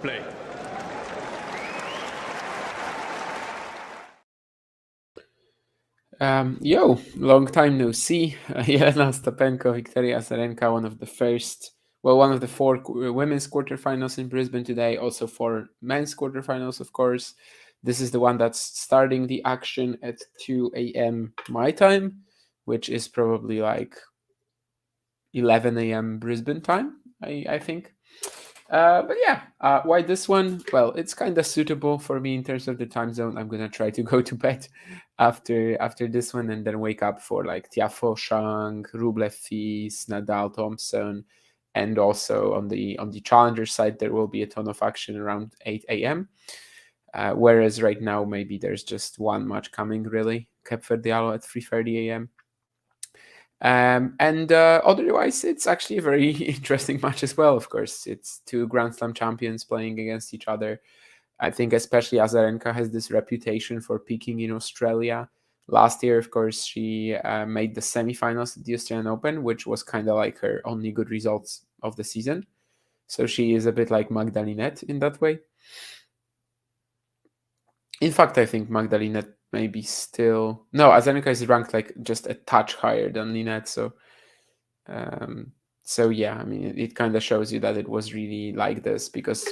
Play. Long time no see. Jelena Ostapenko, Victoria Azarenka, one of the four women's quarterfinals in Brisbane today, also four men's quarterfinals, of course. This is the one that's starting the action at 2 a.m. my time, which is probably like 11 a.m. Brisbane time, I think. But yeah, why this one? Well, it's kind of suitable for me in terms of the time zone. I'm gonna try to go to bed after this one, and then wake up for like Tiafoe, Shang, Rublev, Fils, Nadal, Thompson, and also on the challenger side there will be a ton of action around 8 a.m. Whereas right now maybe there's just one match coming really, Cape Verdealo at 3:30 a.m. And otherwise, it's actually a very interesting match as well. Of course, it's two Grand Slam champions playing against each other. I think especially Azarenka has this reputation for peaking in Australia. Last year, of course, she made the semifinals at the Australian Open, which was kind of like her only good results of the season. So she is a bit like Magdalinette in that way. In fact, I think Magdalinette maybe still... No, Azarenka is ranked like just a touch higher than Linette, so yeah, I mean, it kind of shows you that it was really like this, because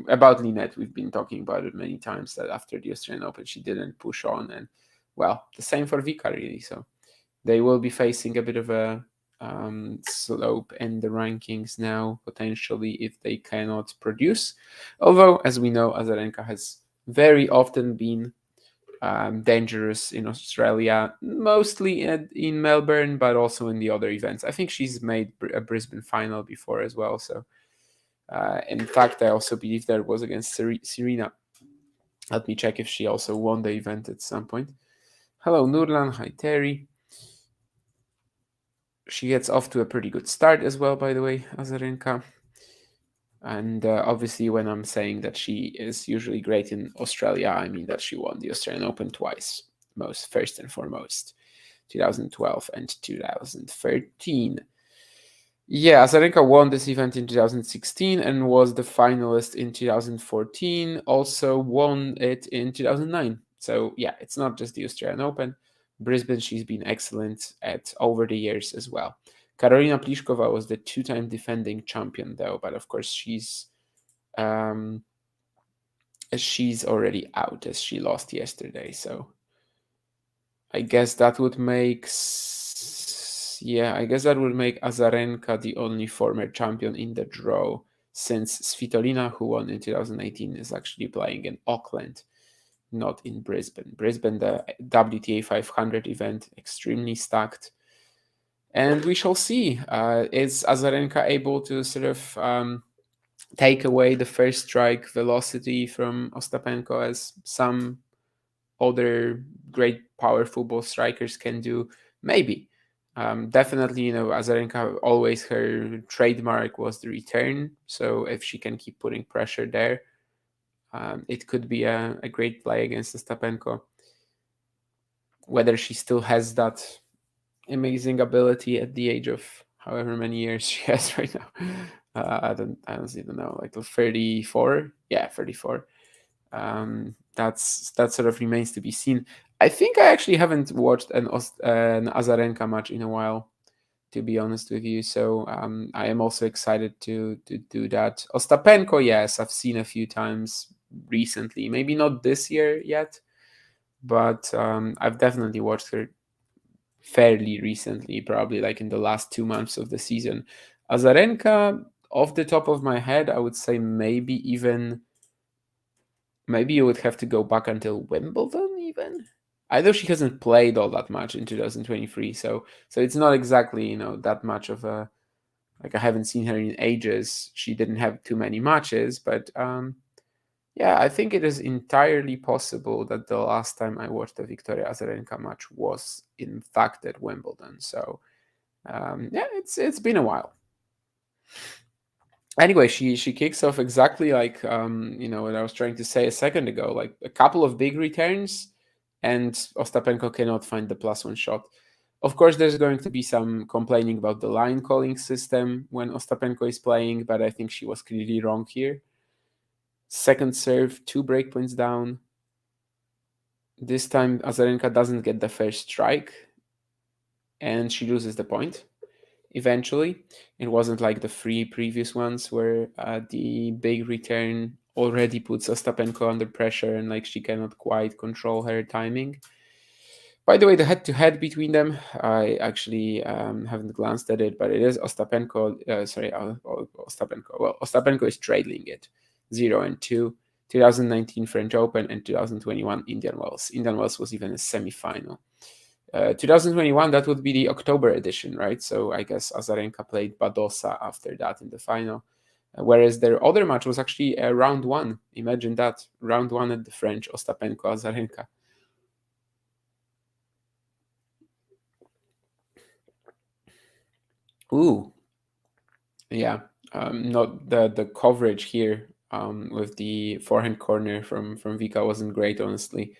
about Linette, we've been talking about it many times, that after the Australian Open, she didn't push on, and well, the same for Vika really. So they will be facing a bit of a slope in the rankings now, potentially, if they cannot produce. Although, as we know, Azarenka has very often been dangerous in Australia, mostly in Melbourne, but also in the other events. I think she's made a Brisbane final before as well. So, in fact, I also believe that was against Serena. Let me check if she also won the event at some point. Hello, Nurlan. Hi, Terry. She gets off to a pretty good start as well, by the way, Azarenka. And obviously, when I'm saying that she is usually great in Australia, I mean that she won the Australian Open twice, first and foremost, 2012 and 2013. Yeah, Azarenka won this event in 2016 and was the finalist in 2014, also won it in 2009. So yeah, it's not just the Australian Open. Brisbane, she's been excellent at over the years as well. Karolina Pliskova was the two-time defending champion, though, but of course she's already out, as she lost yesterday. So I guess that would make Azarenka the only former champion in the draw, since Svitolina, who won in 2018, is actually playing in Auckland, not in Brisbane. Brisbane, the WTA 500 event, extremely stacked. And we shall see. Is Azarenka able to sort of take away the first strike velocity from Ostapenko, as some other great power football strikers can do? Maybe. Definitely, Azarenka, always her trademark was the return. So if she can keep putting pressure there, it could be a great play against Ostapenko. Whether she still has that amazing ability at the age of however many years she has right now. I don't even know, like 34. Yeah, 34. That sort of remains to be seen. I think I actually haven't watched an Azarenka match in a while, to be honest with you. So I am also excited to do that. Ostapenko, yes, I've seen a few times recently. Maybe not this year yet, but I've definitely watched her fairly recently, probably like in the last 2 months of the season. Azarenka, off the top of my head, I would say maybe you would have to go back until Wimbledon even. I know she hasn't played all that much in 2023, so it's not exactly, that much of a, like, I haven't seen her in ages. She didn't have too many matches, but yeah, I think it is entirely possible that the last time I watched a Victoria Azarenka match was in fact at Wimbledon. So yeah, it's been a while. Anyway, she kicks off exactly like what I was trying to say a second ago, like a couple of big returns, and Ostapenko cannot find the +1 shot. Of course, there's going to be some complaining about the line calling system when Ostapenko is playing, but I think she was clearly wrong here. Second serve, 2 breakpoints down. This time Azarenka doesn't get the first strike, and she loses the point eventually. It wasn't like the 3 previous ones where the big return already puts Ostapenko under pressure and like she cannot quite control her timing. By the way, the head-to-head between them, I actually haven't glanced at it, but it is Ostapenko. Ostapenko. Well, Ostapenko is trailing it 0-2. 2019 French Open and 2021 Indian Wells. Indian Wells was even a semi-final. 2021, that would be the October edition, right? So I guess Azarenka played Badosa after that in the final. Whereas their other match was actually round 1. Imagine that. Round 1 at the French, Ostapenko, Azarenka. Ooh. Yeah. Not the coverage here with the forehand corner from Vika wasn't great, honestly.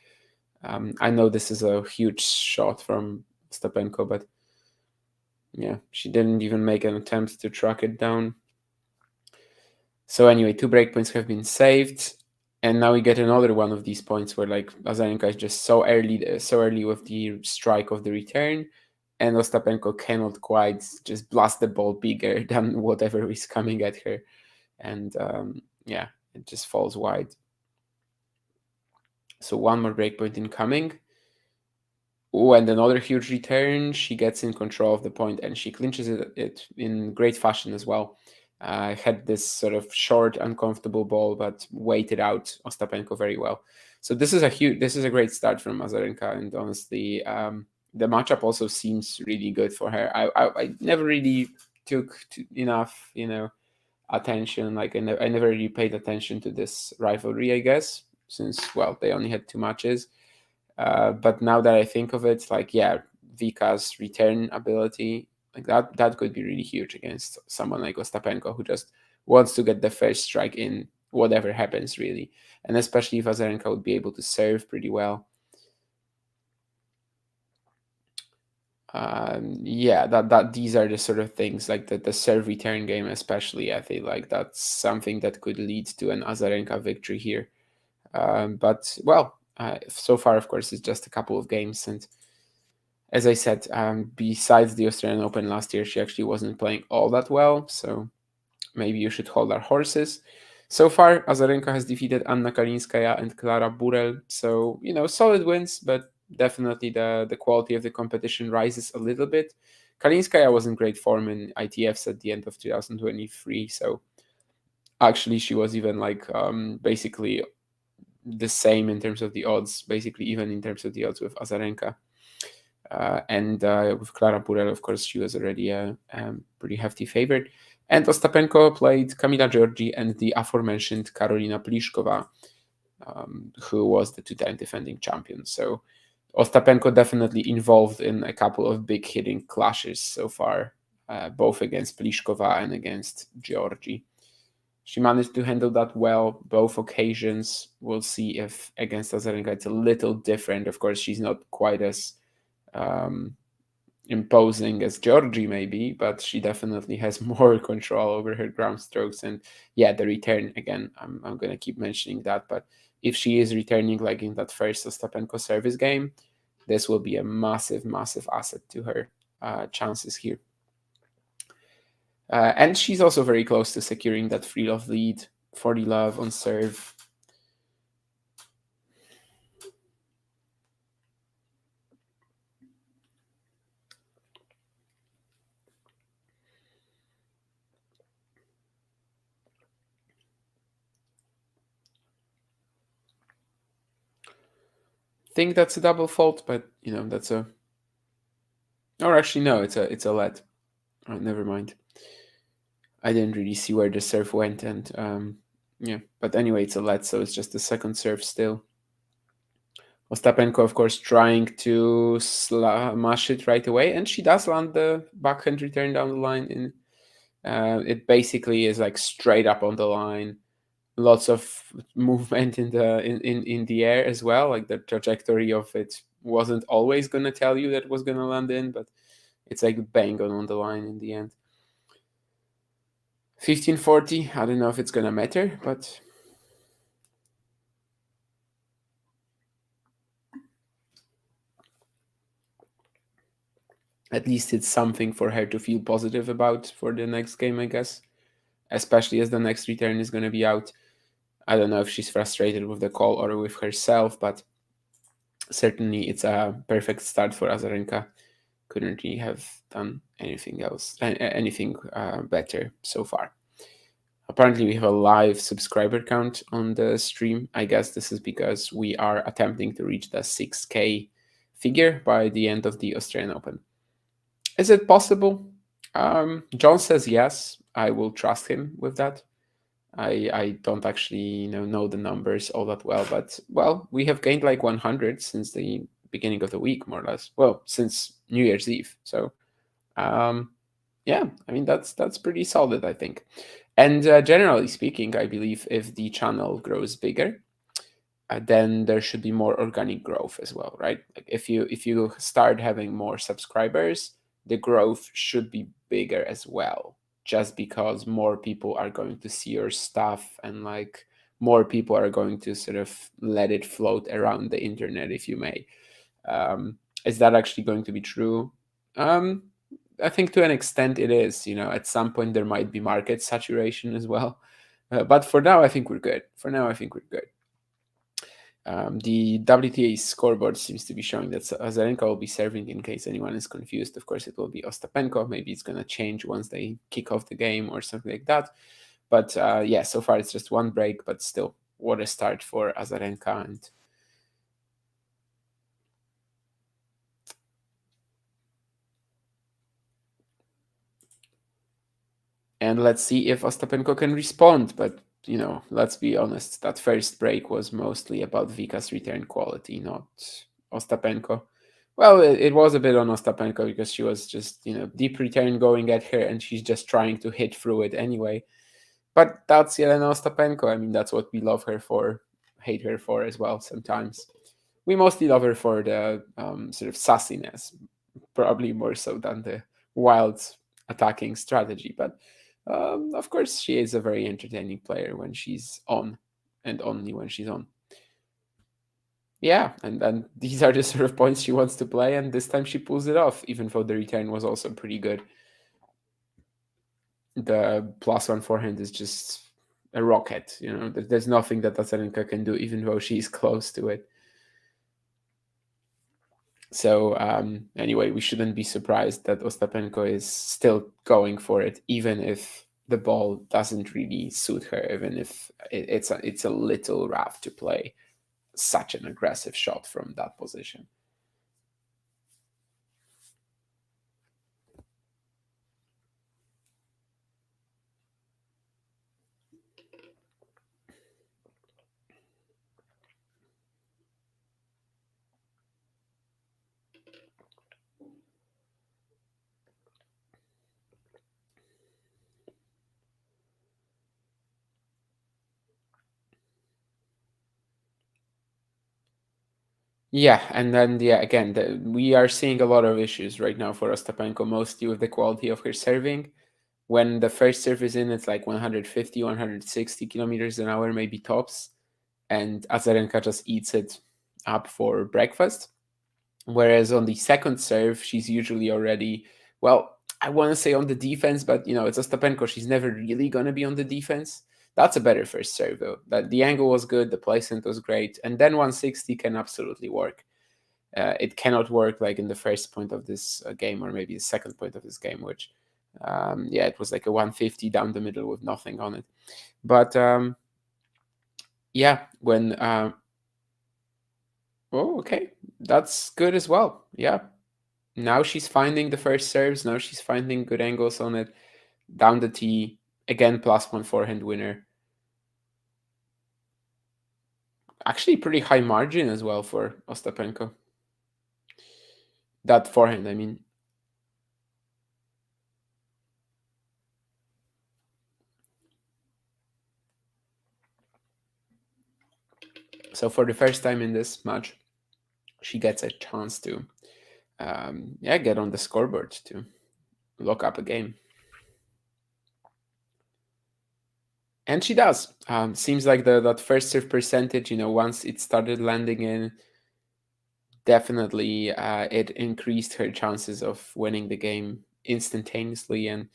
I know this is a huge shot from Ostapenko, but yeah, she didn't even make an attempt to track it down. So anyway, 2 breakpoints have been saved, and now we get another one of these points where like Azarenka is just so early with the strike of the return, and Ostapenko cannot quite just blast the ball bigger than whatever is coming at her, and yeah, it just falls wide. So one more breakpoint incoming. Oh, and another huge return. She gets in control of the point and she clinches it in great fashion as well. Had this sort of short, uncomfortable ball, but waited out Ostapenko very well. So this is a great start from Azarenka, and honestly, the matchup also seems really good for her. I never really took enough, attention. Like I never really paid attention to this rivalry, I guess, since well they only had 2 matches. But now that I think of it, like yeah, Vika's return ability, like that could be really huge against someone like Ostapenko who just wants to get the first strike in whatever happens really, and especially if Azarenka would be able to serve pretty well. Yeah, that these are the sort of things like the serve return game, especially. I feel like that's something that could lead to an Azarenka victory here. But well, so far, of course, it's just a couple of games, and as I said, besides the Australian Open last year, she actually wasn't playing all that well. So maybe you should hold our horses. So far, Azarenka has defeated Anna Kalinskaya and Klara Burel. So, solid wins, but definitely the quality of the competition rises a little bit. Kalinskaya was in great form in ITFs at the end of 2023. So actually, she was even like basically the same in terms of the odds, basically even in terms of the odds with Azarenka. And with Klara Burel, of course, she was already a pretty hefty favorite. And Ostapenko played Kamila Giorgi and the aforementioned Karolina Pliskova, who was the 2-time defending champion. So Ostapenko definitely involved in a couple of big hitting clashes so far, both against Pliskova and against Giorgi. She managed to handle that well both occasions. We'll see if against Azarenka it's a little different. Of course, she's not quite as um, imposing as Georgie maybe, but she definitely has more control over her ground strokes. And yeah, the return again, I'm gonna keep mentioning that. But if she is returning like in that first Ostapenko service game, this will be a massive, massive asset to her chances here. And she's also very close to securing that free love lead, 40 love on serve. Think that's a double fault, but that's a. Or actually, no, it's a let. Oh, never mind. I didn't really see where the serve went, and yeah. But anyway, it's a let, so it's just the second serve still. Ostapenko, of course, trying to smash it right away, and she does land the backhand return down the line. It basically is like straight up on the line. Lots of movement in the air as well. Like the trajectory of it wasn't always gonna tell you that it was gonna land in, but it's like bang on the line in the end. 1540. I don't know if it's gonna matter, but At least it's something for her to feel positive about for the next game, I guess. Especially as the next return is going to be out. I don't know if she's frustrated with the call or with herself, but certainly it's a perfect start for Azarenka. Couldn't really have done anything else, anything better so far. Apparently, we have a live subscriber count on the stream. I guess this is because we are attempting to reach the 6K figure by the end of the Australian Open. Is it possible? John says yes. I will trust him with that. I don't actually know the numbers all that well, but well, we have gained like 100 since the beginning of the week, more or less. Well, since New Year's Eve. So yeah, I mean that's pretty solid, I think. And generally speaking, I believe if the channel grows bigger, then there should be more organic growth as well, right? Like if you start having more subscribers, the growth should be bigger as well, just because more people are going to see your stuff and like more people are going to sort of let it float around the internet, if you may. Is that actually going to be true? Um, I think to an extent it is. At some point there might be market saturation as well. But for now, I think we're good. For now, I think we're good. The WTA scoreboard seems to be showing that Azarenka will be serving, in case anyone is confused. Of course, it will be Ostapenko. Maybe it's going to change once they kick off the game or something like that. But yeah, so far it's just one break, but still, what a start for Azarenka. And let's see if Ostapenko can respond. But, let's be honest, that first break was mostly about Vika's return quality, not Ostapenko. Well, it was a bit on Ostapenko because she was just, deep return going at her and she's just trying to hit through it anyway. But that's Jelena Ostapenko. I mean, that's what we love her for, hate her for as well sometimes. We mostly love her for the sort of sassiness, probably more so than the wild attacking strategy. But of course, she is a very entertaining player when she's on, and only when she's on. Yeah, and these are the sort of points she wants to play, and this time she pulls it off, even though the return was also pretty good. The +1 forehand is just a rocket. There's nothing that Azarenka can do, even though she's close to it. So anyway, we shouldn't be surprised that Ostapenko is still going for it, even if the ball doesn't really suit her, even if it's a little rough to play such an aggressive shot from that position. Yeah, and then again, we are seeing a lot of issues right now for Ostapenko, mostly with the quality of her serving. When the first serve is in, it's like 150, 160 kilometers an hour, maybe tops, and Azarenka just eats it up for breakfast. Whereas on the second serve, she's usually already, well, I want to say on the defense, but it's Ostapenko. She's never really going to be on the defense. That's a better first serve, though. That the angle was good, the placement was great, and then 160 can absolutely work. It cannot work like in the first point of this game, or maybe the second point of this game, which, yeah, it was like a 150 down the middle with nothing on it. But yeah, when oh, okay, that's good as well. Yeah, now she's finding the first serves. Now she's finding good angles on it. Down the tee. Again, +1 forehand winner. Actually, pretty high margin as well for Ostapenko. That forehand, I mean. So for the first time in this match, she gets a chance to get on the scoreboard to lock up a game. And she does. Seems like that first serve percentage, once it started landing in, definitely it increased her chances of winning the game instantaneously and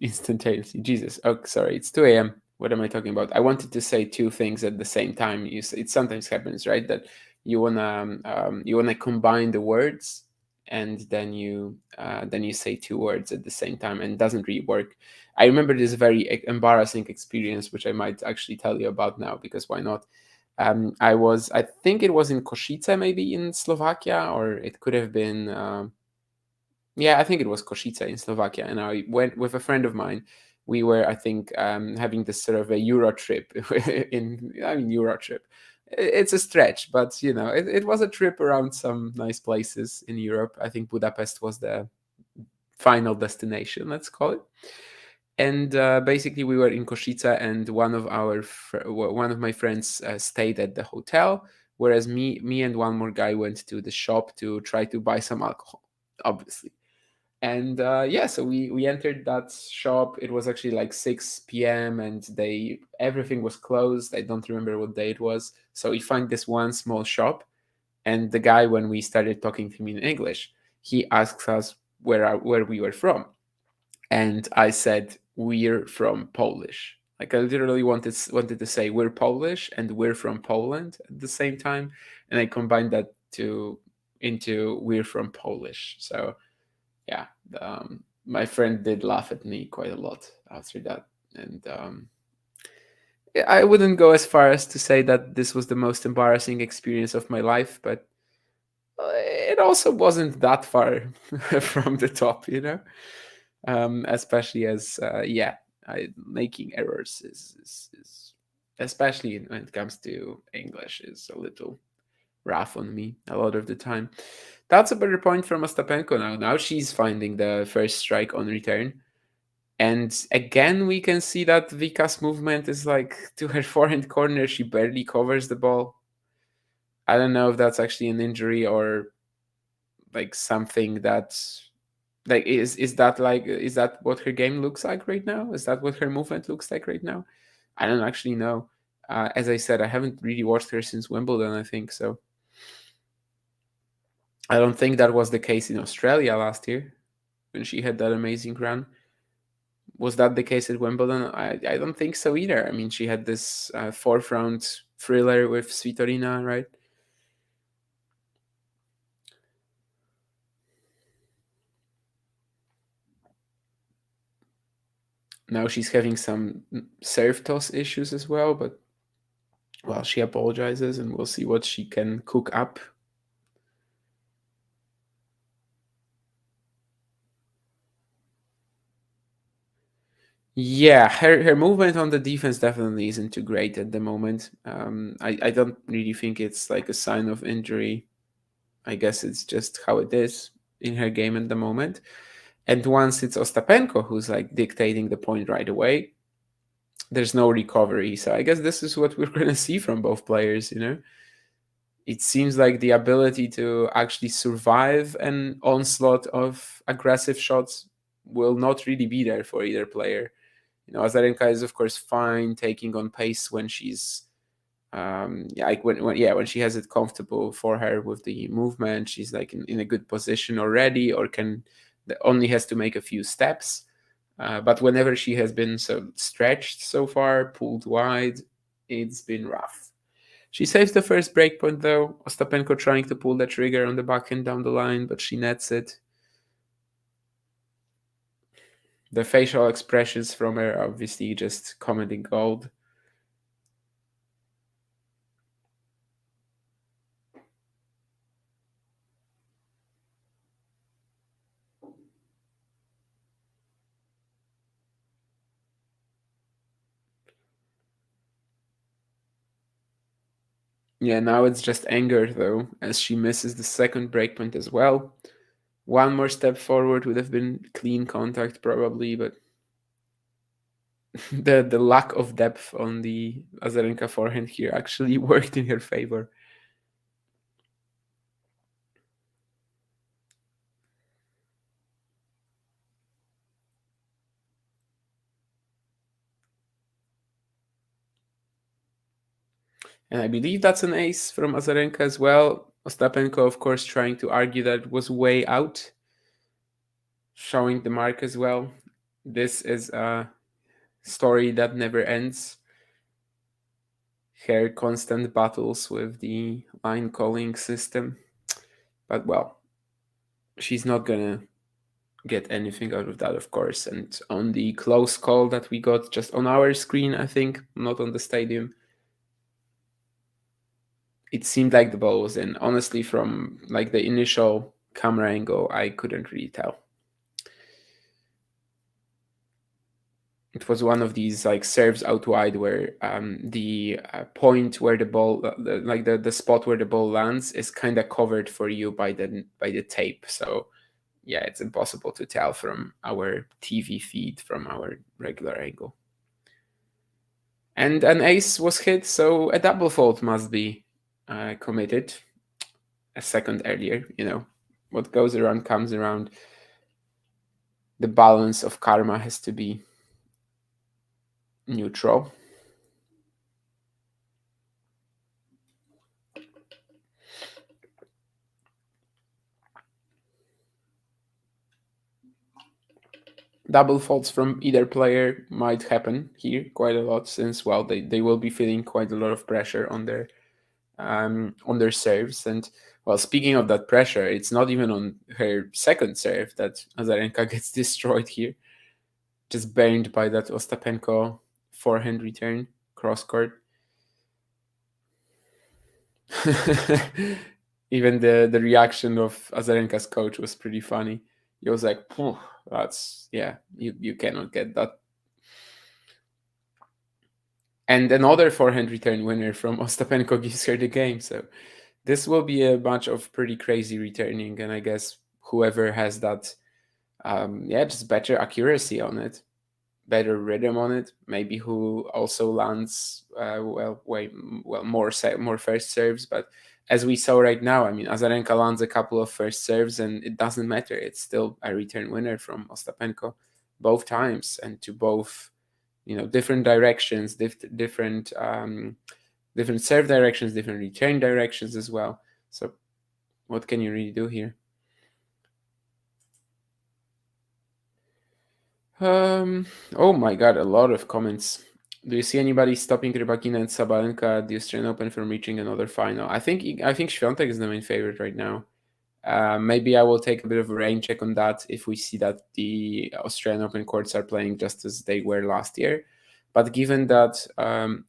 instantaneously. Jesus. Oh, sorry. It's 2 a.m. What am I talking about? I wanted to say two things at the same time. It sometimes happens, right? That you wanna combine the words, and then you say two words at the same time, and it doesn't really work. I remember this very embarrassing experience, which I might actually tell you about now, because why not? I think it was in Košice, maybe in Slovakia, or it could have been. Yeah, I think it was Košice in Slovakia, and I went with a friend of mine. We were, I think, having this sort of a Euro trip. Euro trip. It's a stretch, but it was a trip around some nice places in Europe. I think Budapest was the final destination, let's call it. And basically, we were in Košice, and one of my friends stayed at the hotel, whereas me and one more guy went to the shop to try to buy some alcohol, obviously. And yeah, so we entered that shop. It was actually like 6 p.m. and they everything was closed. I don't remember what day it was. So we find this one small shop, and the guy, when we started talking to him in English, he asks us where we were from, and I said we're from Polish. Like I literally wanted to say we're Polish and we're from Poland at the same time, and I combined that to into we're from Polish. So yeah, my friend did laugh at me quite a lot after that, and I wouldn't go as far as to say that this was the most embarrassing experience of my life, but it also wasn't that far from the top, especially as yeah, making errors is especially when it comes to English is a little rough on me a lot of the time. That's a better point from Ostapenko now. Now she's finding the first strike on return. And again, we can see that Vika's movement is like to her forehand corner. She barely covers the ball. I don't know if that's actually an injury or like something that's like is that what her game looks like right now? Is that what her movement looks like right now? I don't actually know. As I said, I haven't really watched her since Wimbledon, I think so. I don't think that was the case in Australia last year when she had that amazing run. Was that the case at Wimbledon? I don't think so either. I mean, she had this fourth round thriller with Svitolina, right? Now she's having some serve toss issues as well, but well, she apologizes and we'll see what she can cook up. Yeah, her movement on the defense definitely isn't too great at the moment. I don't really think it's like a sign of injury. I guess it's just how it is in her game at the moment. And once it's Ostapenko who's like dictating the point right away, there's no recovery. So I guess this is what we're going to see from both players. It seems like the ability to actually survive an onslaught of aggressive shots will not really be there for either player. Azarenka is of course fine taking on pace when she's yeah, like when she has it comfortable for her with the movement, she's like in a good position already, or only has to make a few steps. But whenever she has been so stretched so far, pulled wide, it's been rough. She saves the first breakpoint though. Ostapenko trying to pull the trigger on the backhand down the line, but she nets it. The facial expressions from her obviously just comedy gold. Yeah, now it's just anger though, as she misses the second breakpoint as well. One more step forward would have been clean contact probably, but the lack of depth on the Azarenka forehand here actually worked in her favor. And I believe that's an ace from Azarenka as well. Ostapenko, of course, trying to argue that it was way out, showing the mark as well. This is a story that never ends. Her constant battles with the line calling system. But well, she's not gonna get anything out of that, of course. And on the close call that we got just on our screen, I think, not on the stadium, it seemed like the ball was in. Honestly, from like the initial camera angle, I couldn't really tell. It was one of these like serves out wide where the point where the ball, the spot where the ball lands, is kind of covered for you by the tape. So yeah, it's impossible to tell from our TV feed from our regular angle. And an ace was hit, so a double fault must be committed a second earlier. What goes around comes around. The balance of karma has to be neutral. Double faults from either player might happen here quite a lot, since well they will be feeling quite a lot of pressure on their serves. And well, speaking of that pressure, it's not even on her second serve that Azarenka gets destroyed here, just burned by that Ostapenko forehand return cross court. Even the reaction of Azarenka's coach was pretty funny. He was like, that's, yeah, you cannot get that. And another forehand return winner from Ostapenko gives her the game. So this will be a bunch of pretty crazy returning. And I guess whoever has that, just better accuracy on it, better rhythm on it, maybe who also lands more first serves. But as we saw right now, I mean, Azarenka lands a couple of first serves and it doesn't matter. It's still a return winner from Ostapenko both times, and to both, different directions, different serve directions, different return directions as well. So what can you really do here? Oh my god, a lot of comments. Do you see anybody stopping Rybakina and Sabalenka at the Australian Open from reaching another final? I think Świątek is the main favorite right now. Maybe I will take a bit of a rain check on that if we see that the Australian Open courts are playing just as they were last year. But given that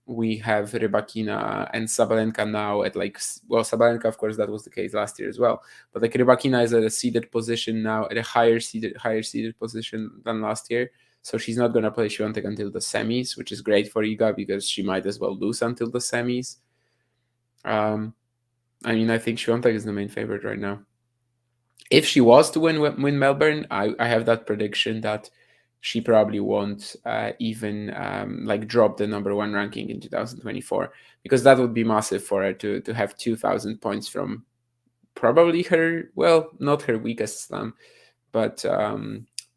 we have Rybakina and Sabalenka now at Sabalenka, of course, that was the case last year as well. But like Rybakina is at a seeded position now, at a higher seeded position than last year. So she's not going to play Świątek until the semis, which is great for Iga because she might as well lose until the semis. I think Świątek is the main favorite right now. If she was to win Melbourne, I have that prediction that she probably won't even drop the number one ranking in 2024, because that would be massive for her to have 2,000 points from probably her, well, not her weakest slam, but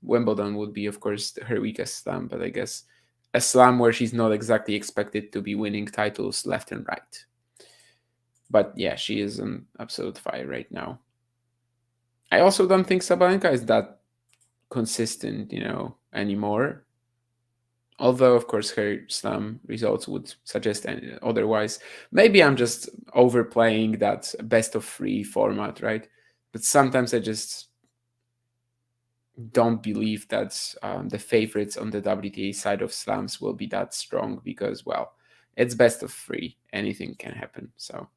Wimbledon would be, of course, her weakest slam, but I guess a slam where she's not exactly expected to be winning titles left and right. But yeah, she is on absolute fire right now. I also don't think Sabalenka is that consistent, anymore. Although, of course, her slam results would suggest otherwise. Maybe I'm just overplaying that best of three format, right? But sometimes I just don't believe that the favorites on the WTA side of slams will be that strong because, well, it's best of three. Anything can happen. So.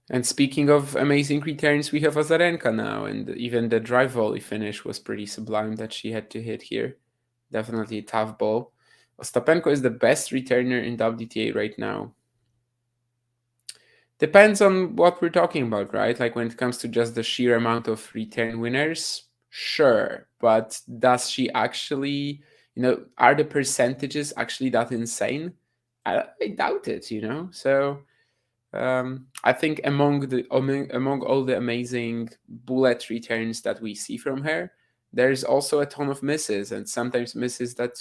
And speaking of amazing returns, we have Azarenka now, and even the drive volley finish was pretty sublime that she had to hit here. Definitely a tough ball. Ostapenko is the best returner in WTA right now. Depends on what we're talking about, right? Like when it comes to just the sheer amount of return winners, sure. But does she actually, are the percentages actually that insane? I doubt it, So I think among all the amazing bullet returns that we see from her, there's also a ton of misses, and sometimes misses that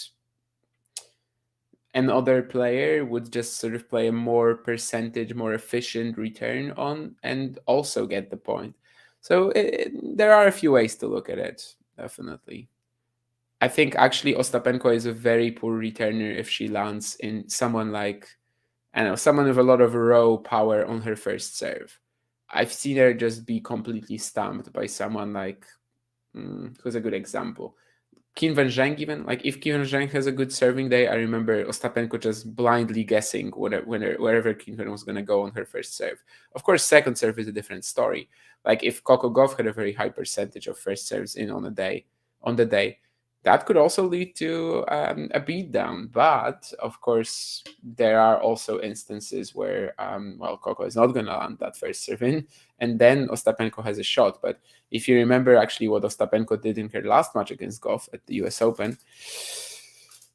another player would just sort of play a more percentage, more efficient return on, and also get the point. So there are a few ways to look at it, definitely. I think actually Ostapenko is a very poor returner if she lands in someone like, I don't know, someone with a lot of raw power on her first serve. I've seen her just be completely stumped by someone like, who's a good example? Kim Van Zheng, even. Like, if Kim Van Zheng has a good serving day, I remember Ostapenko just blindly guessing wherever Kim Van was going to go on her first serve. Of course, second serve is a different story. Like, if Coco Gauff had a very high percentage of first serves in on the day, that could also lead to a beatdown. But of course, there are also instances where, Coco is not going to land that first serve in, and then Ostapenko has a shot. But if you remember actually what Ostapenko did in her last match against Gauff at the US Open,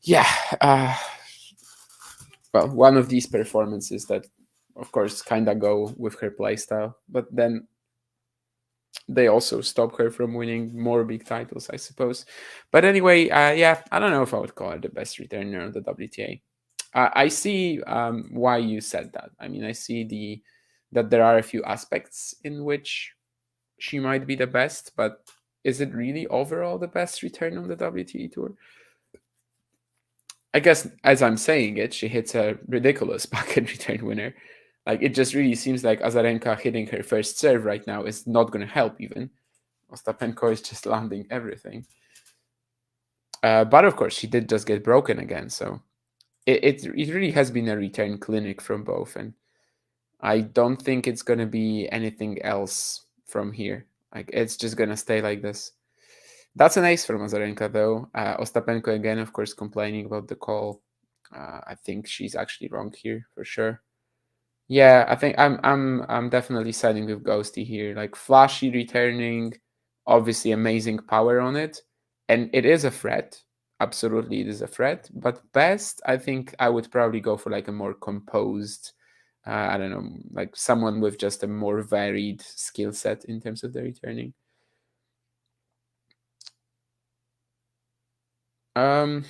yeah, one of these performances that, of course, kind of go with her playstyle, but then they also stop her from winning more big titles, I suppose. But anyway, yeah, I don't know if I would call her the best returner on the WTA. I see why you said that. I mean, I see that there are a few aspects in which she might be the best, but is it really overall the best return on the WTA tour? I guess as I'm saying it, she hits a ridiculous backhand return winner. Like, it just really seems like Azarenka hitting her first serve right now is not going to help even. Ostapenko is just landing everything. But of course, she did just get broken again, so it really has been a return clinic from both, and I don't think it's going to be anything else from here. Like, it's just going to stay like this. That's an ace from Azarenka, though. Ostapenko again, of course, complaining about the call. I think she's actually wrong here for sure. Yeah, I think I'm definitely siding with Ghosty here. Like, flashy returning, obviously amazing power on it, and it is a threat. Absolutely, it is a threat. But best, I think I would probably go for like a more composed. I don't know, like someone with just a more varied skill set in terms of the returning. Um,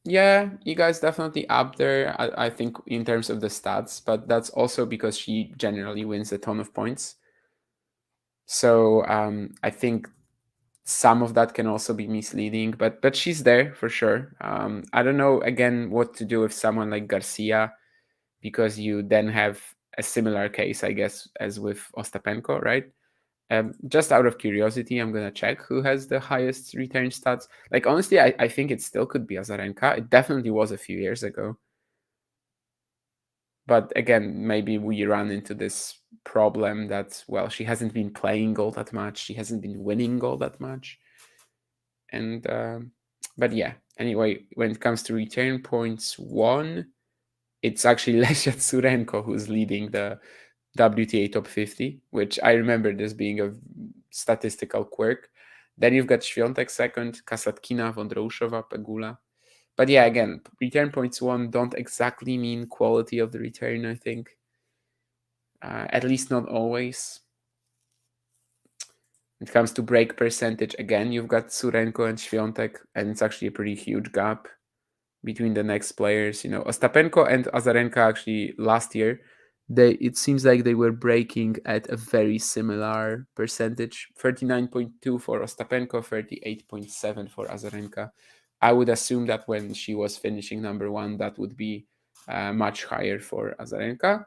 yeah, you guys definitely up there. I think in terms of the stats, but that's also because she generally wins a ton of points. So I think some of that can also be misleading, but she's there for sure. I don't know again what to do with someone like Garcia, because you then have a similar case, I guess, as with Ostapenko, right? Just out of curiosity, I'm gonna check who has the highest return stats. Like, honestly, I think it still could be Azarenka. It definitely was a few years ago. But again, maybe we run into this problem that, well, she hasn't been playing all that much. She hasn't been winning all that much. And but yeah, anyway, when it comes to return points won, it's actually Lesia Tsurenko who's leading the WTA top 50, which I remember this being a statistical quirk. Then you've got Świątek second, Kasatkina, Vondroushova, Pegula. But yeah, again, return points won don't exactly mean quality of the return, I think. At least not always. When it comes to break percentage, again, you've got Tsurenko and Świątek, and it's actually a pretty huge gap between the next players. Ostapenko and Azarenka actually last year, it seems like they were breaking at a very similar percentage: 39.2 for Ostapenko, 38.7 for Azarenka. I would assume that when she was finishing number one, that would be much higher for Azarenka.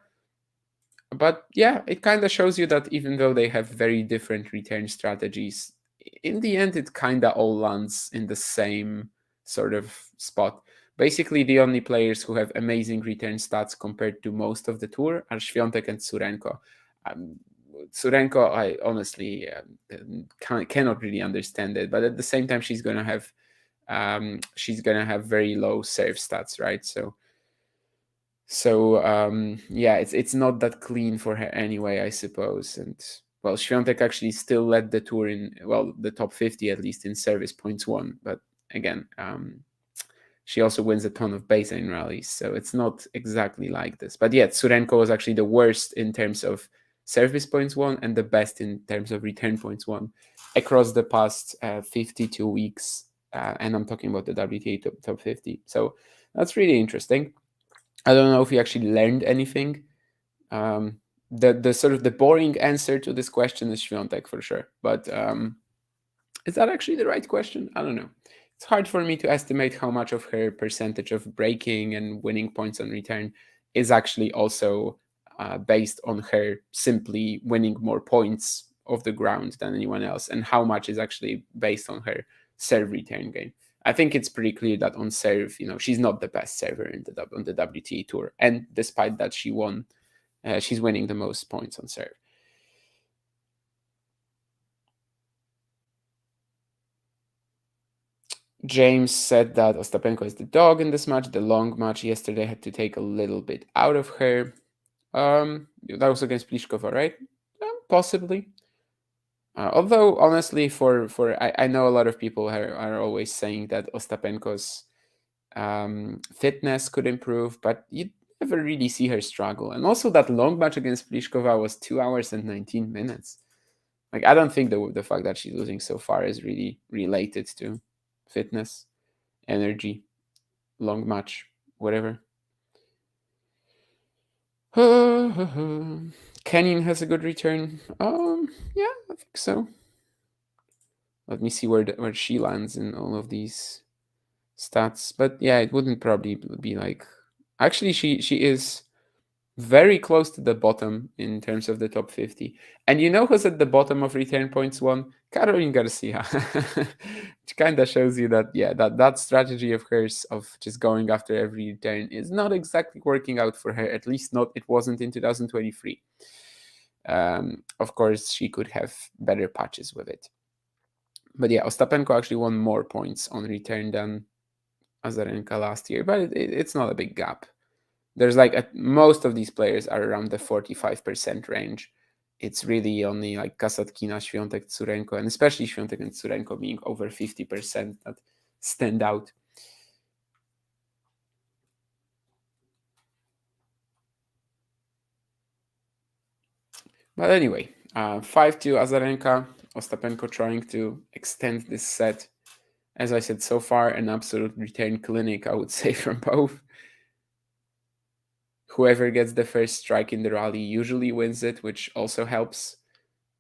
But yeah, it kind of shows you that even though they have very different return strategies, in the end, it kind of all lands in the same sort of spot. Basically, the only players who have amazing return stats compared to most of the tour are Świątek and Tsurenko. Um, Tsurenko, I honestly cannot really understand it, but at the same time, she's gonna have very low serve stats, right? So yeah, it's not that clean for her anyway, I suppose. And well, Świątek actually still led the tour in, well, the top 50 at least in service points won. But again, she also wins a ton of baseline rallies. So it's not exactly like this. But yeah, Tsurenko was actually the worst in terms of service points won and the best in terms of return points won across the past 52 weeks. And I'm talking about the WTA top 50. So that's really interesting. I don't know if we actually learned anything. The sort of the boring answer to this question is Świątek for sure. But is that actually the right question? I don't know. It's hard for me to estimate how much of her percentage of breaking and winning points on return is actually also based on her simply winning more points off the ground than anyone else, and how much is actually based on her serve return game. I think it's pretty clear that on serve, she's not the best server on the WTA tour, and despite that, she's winning the most points on serve. James said that Ostapenko is the dog in this match. The long match yesterday had to take a little bit out of her. That was against Pliskova, right? Possibly. Although honestly, I know a lot of people are always saying that Ostapenko's fitness could improve, but you never really see her struggle. And also that long match against Pliskova was 2 hours and 19 minutes. Like, I don't think the fact that she's losing so far is really related to fitness, energy, long match, whatever. Canyon has a good return. Yeah, I think so. Let me see where she lands in all of these stats. But yeah, it wouldn't probably be like. Actually, she is very close to the bottom in terms of the top 50. And you know who's at the bottom of return points won? Caroline Garcia. Which kind of shows you that, yeah, that strategy of hers of just going after every return is not exactly working out for her. At least not, it wasn't in 2023. Of course, she could have better patches with it. But yeah, Ostapenko actually won more points on return than Azarenka last year, but it's not a big gap. There's like most of these players are around the 45% range. It's really only like Kasatkina, Świątek, Tsurenko, and especially Świątek and Tsurenko being over 50% that stand out. But anyway, 5-2 Azarenka, Ostapenko trying to extend this set. As I said, so far, an absolute return clinic, I would say, from both. Whoever gets the first strike in the rally usually wins it, which also helps.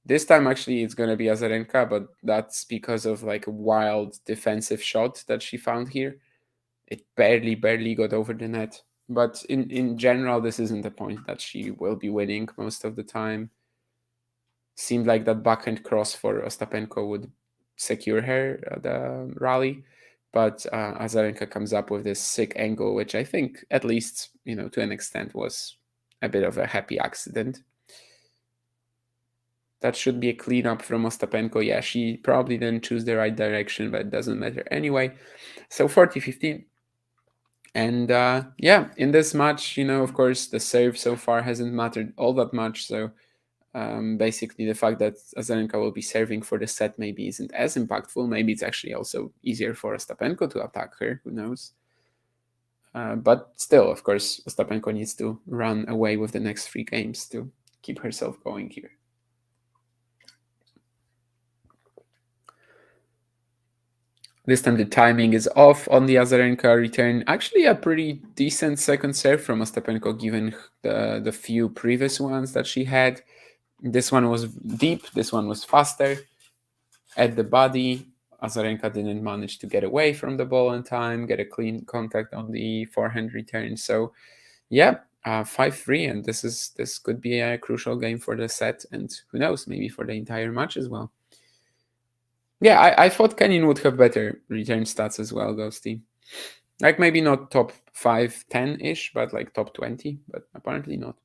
This time, actually, it's going to be Azarenka, but that's because of like a wild defensive shot that she found here. It barely got over the net. But in general, this isn't the point that she will be winning most of the time. Seemed like that backhand cross for Ostapenko would secure her the rally. But Azarenka comes up with this sick angle, which I think, at least, to an extent, was a bit of a happy accident. That should be a cleanup from Ostapenko. Yeah, she probably didn't choose the right direction, but it doesn't matter anyway. So 40-15. And yeah, in this match, of course, the serve so far hasn't mattered all that much. So basically, the fact that Azarenka will be serving for the set maybe isn't as impactful. Maybe it's actually also easier for Ostapenko to attack her. Who knows? But still, of course, Ostapenko needs to run away with the next 3 games to keep herself going here. This time the timing is off on the Azarenka return. Actually, a pretty decent second serve from Ostapenko given the few previous ones that she had. This one was deep, this one was faster. At the body, Azarenka didn't manage to get away from the ball in time, get a clean contact on the forehand return. So yeah, 5-3, and this could be a crucial game for the set, and who knows, maybe for the entire match as well. Yeah, I thought Canyon would have better return stats as well, Ghosty. Like maybe not top 5, 10-ish, but like top 20, but apparently not.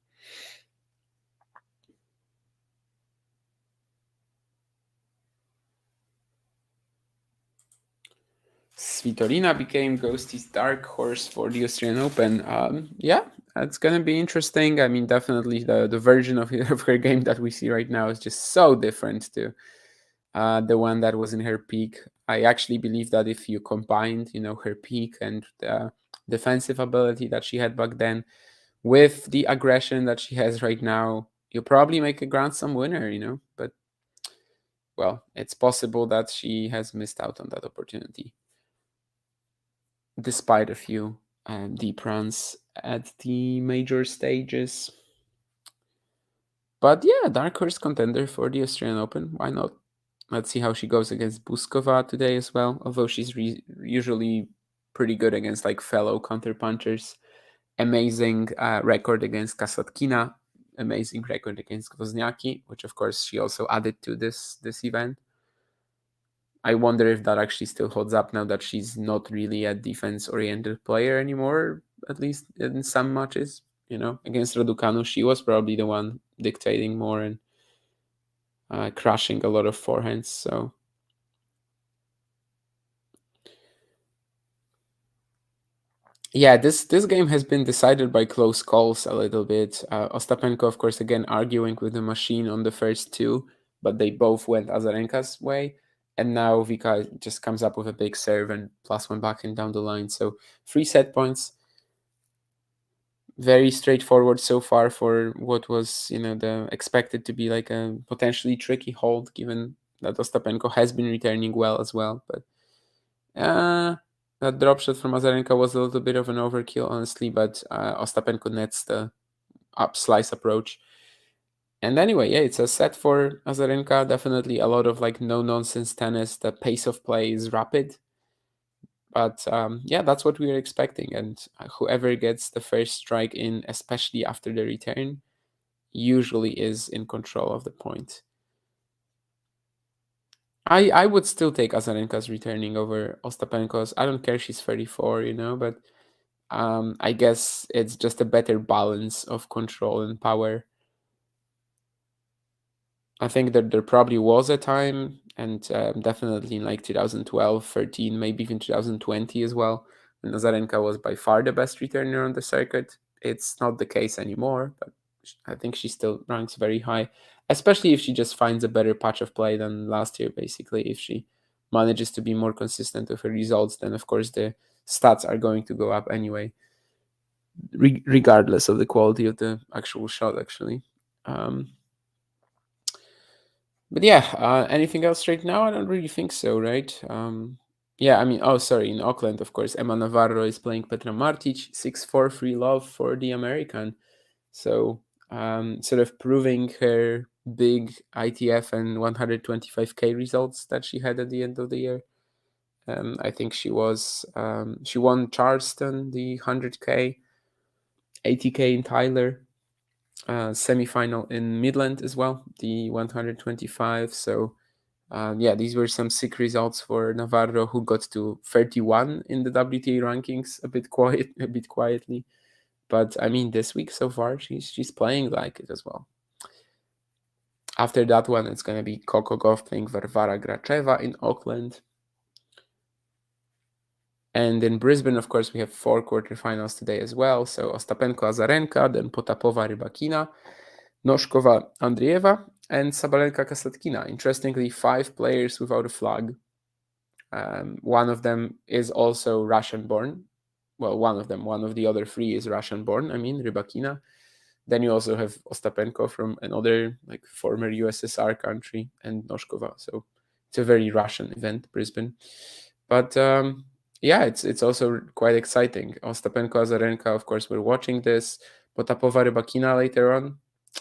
Svitolina became Ghosty's dark horse for the Australian Open. Yeah, that's gonna be interesting. I mean, definitely the version of her game that we see right now is just so different to the one that was in her peak. I actually believe that if you combined, her peak and the defensive ability that she had back then with the aggression that she has right now, you'll probably make a Grand Slam winner. But, well, it's possible that she has missed out on that opportunity, despite a few deep runs at the major stages. But yeah, dark horse contender for the Australian Open. Why not? Let's see how she goes against Buskova today as well. Although she's usually pretty good against like fellow counterpunchers. Amazing record against Kasatkina. Amazing record against Wozniacki, which of course she also added to this event. I wonder if that actually still holds up now that she's not really a defense-oriented player anymore, at least in some matches. Against Raducanu, she was probably the one dictating more and crushing a lot of forehands. So yeah, this game has been decided by close calls a little bit. Ostapenko, of course, again arguing with the machine on the first two, but they both went Azarenka's way. And now Vika just comes up with a big serve and +1 backhand down the line. So 3 set points. Very straightforward so far for what was, the expected to be like a potentially tricky hold, given that Ostapenko has been returning well as well. But that drop shot from Azarenka was a little bit of an overkill, honestly, but Ostapenko nets the up slice approach. And anyway, yeah, it's a set for Azarenka. Definitely a lot of like no-nonsense tennis. The pace of play is rapid. But yeah, that's what we were expecting. And whoever gets the first strike in, especially after the return, usually is in control of the point. I would still take Azarenka's returning over Ostapenko's. I don't care she's 34, but I guess it's just a better balance of control and power. I think that there probably was a time, and definitely in like 2012, 13, maybe even 2020 as well, when Azarenka was by far the best returner on the circuit. It's not the case anymore, but I think she still ranks very high, especially if she just finds a better patch of play than last year, basically. If she manages to be more consistent with her results, then of course the stats are going to go up anyway, regardless of the quality of the actual shot, actually. But yeah, anything else right now? I don't really think so, right? Yeah, I mean, oh, sorry, in Auckland, of course, Emma Navarro is playing Petra Martic, 6-4 free love for the American. So, sort of proving her big ITF and 125K results that she had at the end of the year. I think she won Charleston, the 100K, 80K in Tyler, semi-final in Midland as well, the 125. So yeah, these were some sick results for Navarro, who got to 31 in the WTA rankings a bit quietly. But I mean, this week so far, she's playing like it as well. After that one, it's gonna be Coco Gauff playing Varvara Gracheva in Auckland. And in Brisbane, of course, we have 4 quarterfinals today as well. So Ostapenko Azarenka, then Potapova Rybakina, Noskova Andreeva, and Sabalenka Kasatkina. Interestingly, 5 players without a flag. One of them is also Russian-born. Well, one of the other 3 is Russian-born. I mean, Rybakina. Then you also have Ostapenko from another like former USSR country, and Noskova. So it's a very Russian event, Brisbane. But yeah, it's also quite exciting. Ostapenko Azarenka, of course, we're watching this. Potapova Rybakina later on.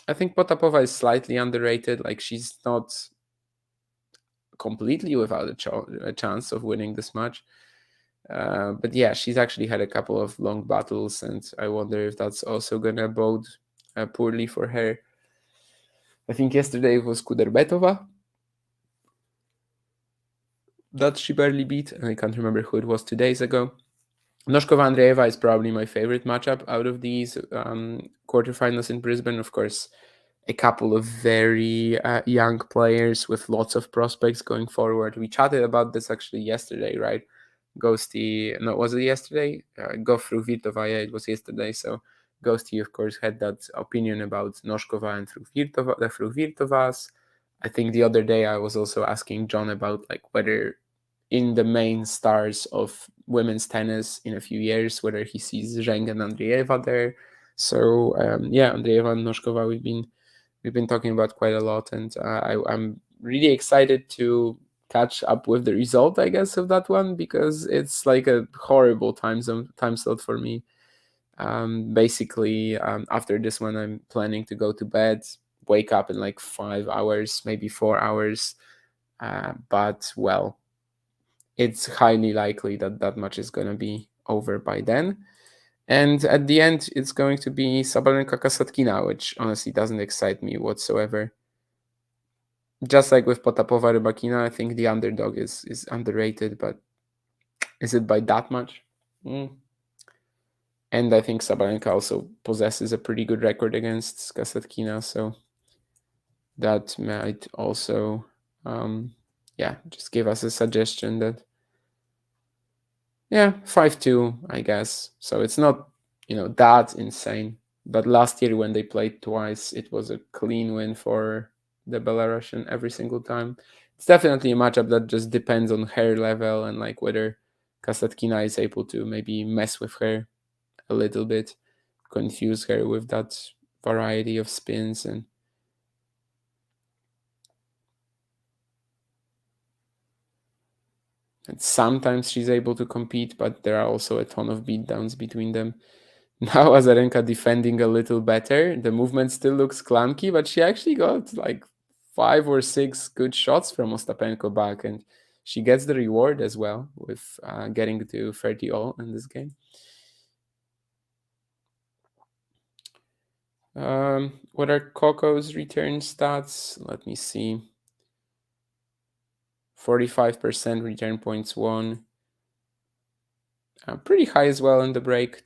I think Potapova is slightly underrated. Like, she's not completely without a chance of winning this match. But yeah, she's actually had a couple of long battles, and I wonder if that's also gonna bode poorly for her. I think yesterday it was Kuderbetova that she barely beat, and I can't remember who it was 2 days ago. Noskova Andreeva is probably my favorite matchup out of these quarterfinals in Brisbane. Of course, a couple of very young players with lots of prospects going forward. We chatted about this actually yesterday, right? Ghosty, no, was it yesterday? Go through Virtova, yeah, it was yesterday. So Ghosty, of course, had that opinion about Noskova and through Virtovas. I think the other day I was also asking John about like whether in the main stars of women's tennis in a few years, whether he sees Zheng and Andreeva there. So Andreeva and Noskova we've been talking about quite a lot, and I'm really excited to catch up with the result, I guess, of that one, because it's like a horrible time slot for me. Basically, after this one, I'm planning to go to bed, wake up in like 5 hours, maybe 4 hours. But well, it's highly likely that that match is going to be over by then. And at the end, it's going to be Sabalenka Kasatkina, which honestly doesn't excite me whatsoever. Just like with Potapova Rybakina, I think the underdog is underrated, but is it by that much? Mm. And I think Sabalenka also possesses a pretty good record against Kasatkina, so that might also, just give us a suggestion that, 5-2, I guess. So it's not, that insane. But last year when they played twice, it was a clean win for the Belarusian every single time. It's definitely a matchup that just depends on her level and like whether Kasatkina is able to maybe mess with her a little bit, confuse her with that variety of spins and sometimes she's able to compete, but there are also a ton of beatdowns between them. Now Azarenka defending a little better. The movement still looks clunky, but she actually got like 5 or 6 good shots from Ostapenko back, and she gets the reward as well with getting to 30 all in this game. What are Coco's return stats? Let me see. 45% return points won. Pretty high as well on the break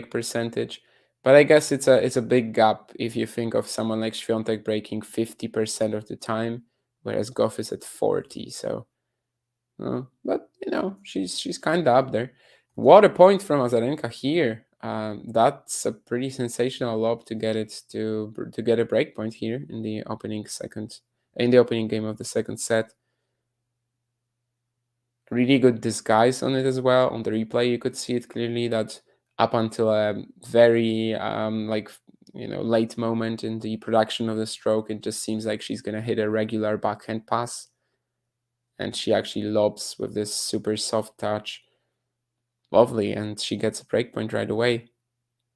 percentage. But I guess it's a big gap if you think of someone like Świątek breaking 50% of the time, whereas Goff is at 40. So, but she's kind of up there. What a point from Azarenka here! That's a pretty sensational lob to get it to get a break point here in the opening game of the second set. Really good disguise on it as well. On the replay, you could see it clearly that up until a very late moment in the production of the stroke, it just seems like she's gonna hit a regular backhand pass, and she actually lobs with this super soft touch. Lovely, and she gets a breakpoint right away.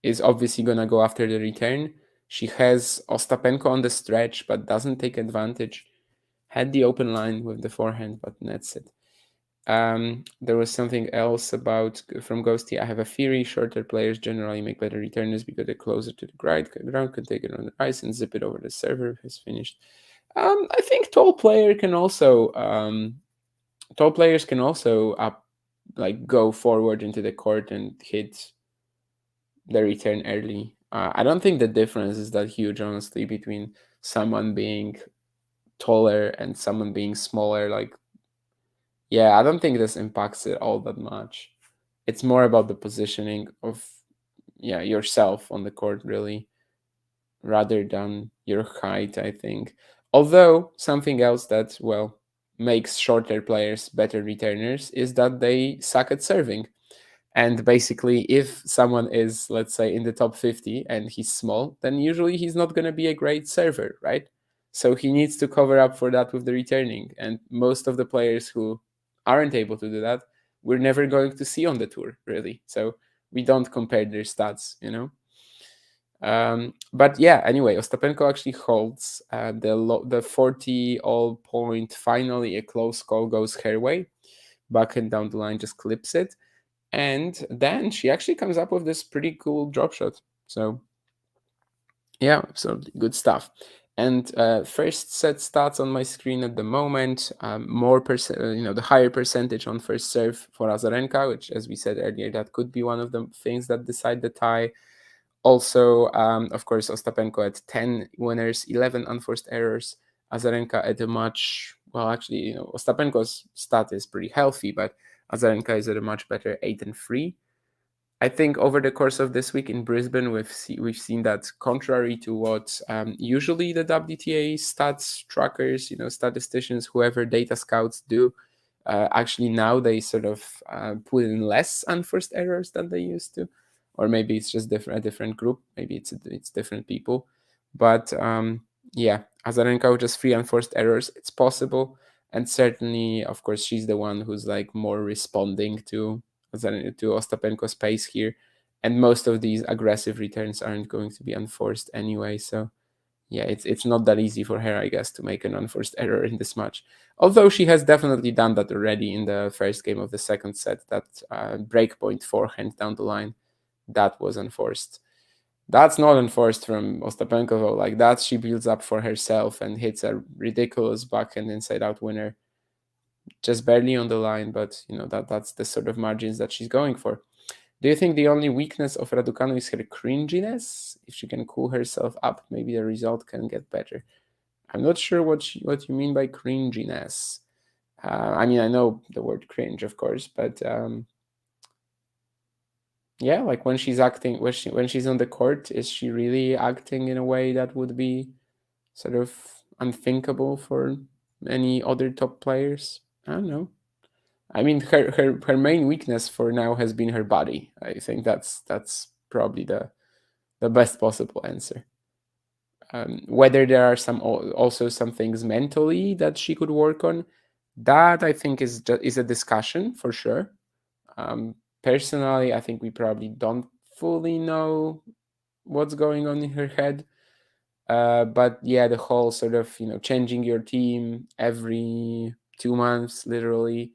Is obviously gonna go after the return. She has Ostapenko on the stretch, but doesn't take advantage. Had the open line with the forehand, but nets it. There was something else from Ghosty. I have a theory: shorter players generally make better returners because they're closer to the ground, can take it on the ice and zip it over the server. Has finished. I think tall players can also go forward into the court and hit the return early. I don't think the difference is that huge, honestly, between someone being taller and someone being smaller. I don't think this impacts it all that much. It's more about the positioning of yourself on the court, really, rather than your height, I think. Although something else that makes shorter players better returners is that they suck at serving. And basically, if someone is, let's say, in the top 50 and he's small, then usually he's not going to be a great server, right? So he needs to cover up for that with the returning. And most of the players who aren't able to do that, we're never going to see on the tour, really. So we don't compare their stats, But anyway, Ostapenko actually holds the 40 all point. Finally, a close call goes her way. Backhand down the line just clips it. And then she actually comes up with this pretty cool drop shot. So, absolutely good stuff. And first set stats on my screen at the moment. More the higher percentage on first serve for Azarenka, which, as we said earlier, that could be one of the things that decide the tie. Also, of course, Ostapenko at 10 winners, 11 unforced errors. Azarenka at a much, Ostapenko's stat is pretty healthy, but Azarenka is at a much better 8-3. I think over the course of this week in Brisbane, we've seen that contrary to what usually the WTA stats trackers, statisticians, whoever data scouts do, Actually, now they sort of put in less unforced errors than they used to, or maybe it's just a different group. Maybe it's different people, but yeah, Azarenka with just 3 unforced errors. It's possible, and certainly, of course, she's the one who's like more responding to Ostapenko's pace here, and most of these aggressive returns aren't going to be unforced anyway. So yeah, it's not that easy for her, I guess, to make an unforced error in this match. Although she has definitely done that already in the first game of the second set. That breakpoint forehand down the line, that was unforced. That's not enforced from Ostapenko, though. Like that, she builds up for herself and hits a ridiculous backhand inside out winner, just barely on the line. But that's the sort of margins that she's going for. Do you think the only weakness of Raducanu is her cringiness? If she can cool herself up, maybe the result can get better. I'm not sure what you mean by cringiness. I mean, I know the word cringe, of course, but yeah, like when she's acting, when she's on the court, is she really acting in a way that would be sort of unthinkable for any other top players? I don't know. I mean, her main weakness for now has been her body. I think that's probably the best possible answer. Whether there are also some things mentally that she could work on, that I think is a discussion for sure. Personally, I think we probably don't fully know what's going on in her head. But yeah, the whole sort of changing your team every 2 months, literally,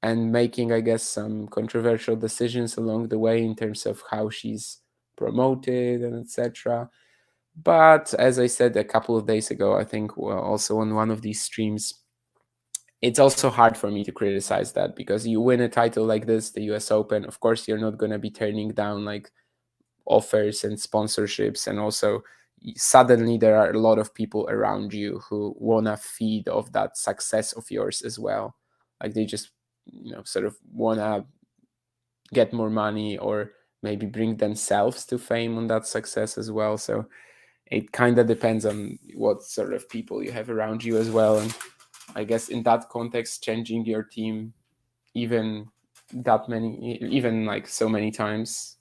and making, I guess, some controversial decisions along the way in terms of how she's promoted and etc. But as I said a couple of days ago, I think also on one of these streams, it's also hard for me to criticize that, because you win a title like this, the US Open, of course, you're not going to be turning down like offers and sponsorships. And also, suddenly there are a lot of people around you who want to feed off that success of yours as well. Like they just, sort of want to get more money, or maybe bring themselves to fame on that success as well. So it kind of depends on what sort of people you have around you as well. And I guess in that context, changing your team even even like so many times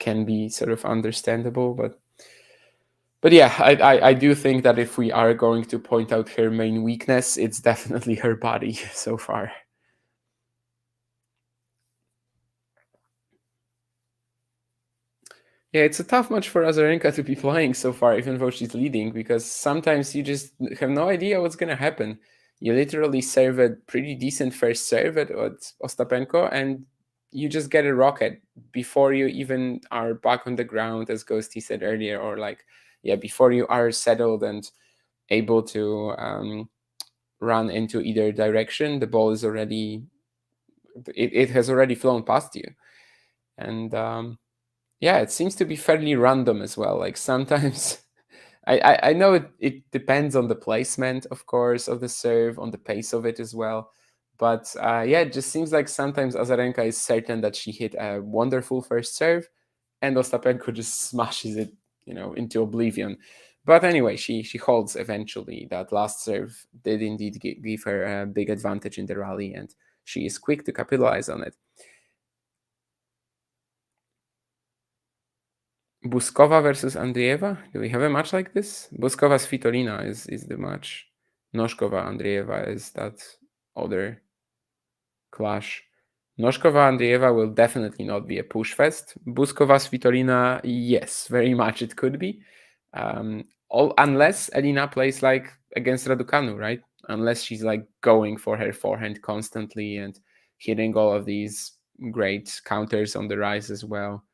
can be sort of understandable. But yeah, I do think that if we are going to point out her main weakness, it's definitely her body so far. Yeah, it's a tough match for Azarenka to be playing so far, even though she's leading, because sometimes you just have no idea what's going to happen. You literally serve a pretty decent first serve at Ostapenko, and you just get a rocket before you even are back on the ground, as Ghosty said earlier, or like, yeah, before you are settled and able to run into either direction. The ball is already, it has already flown past you. And yeah, it seems to be fairly random as well. Like sometimes I know it depends on the placement, of course, of the serve, on the pace of it as well. But yeah, it just seems like sometimes Azarenka is certain that she hit a wonderful first serve, and Ostapenko just smashes it, into oblivion. But anyway, she holds eventually. That last serve did indeed give her a big advantage in the rally, and she is quick to capitalize on it. Buskova versus Andreeva. Do we have a match like this? Buskova Svitolina is the match. Noshkova Andreeva is that other clash. Noshkova Andreeva will definitely not be a push fest. Buskova Svitolina, yes, very much it could be. Unless Elina plays like against Raducanu, right? Unless she's like going for her forehand constantly and hitting all of these great counters on the rise as well.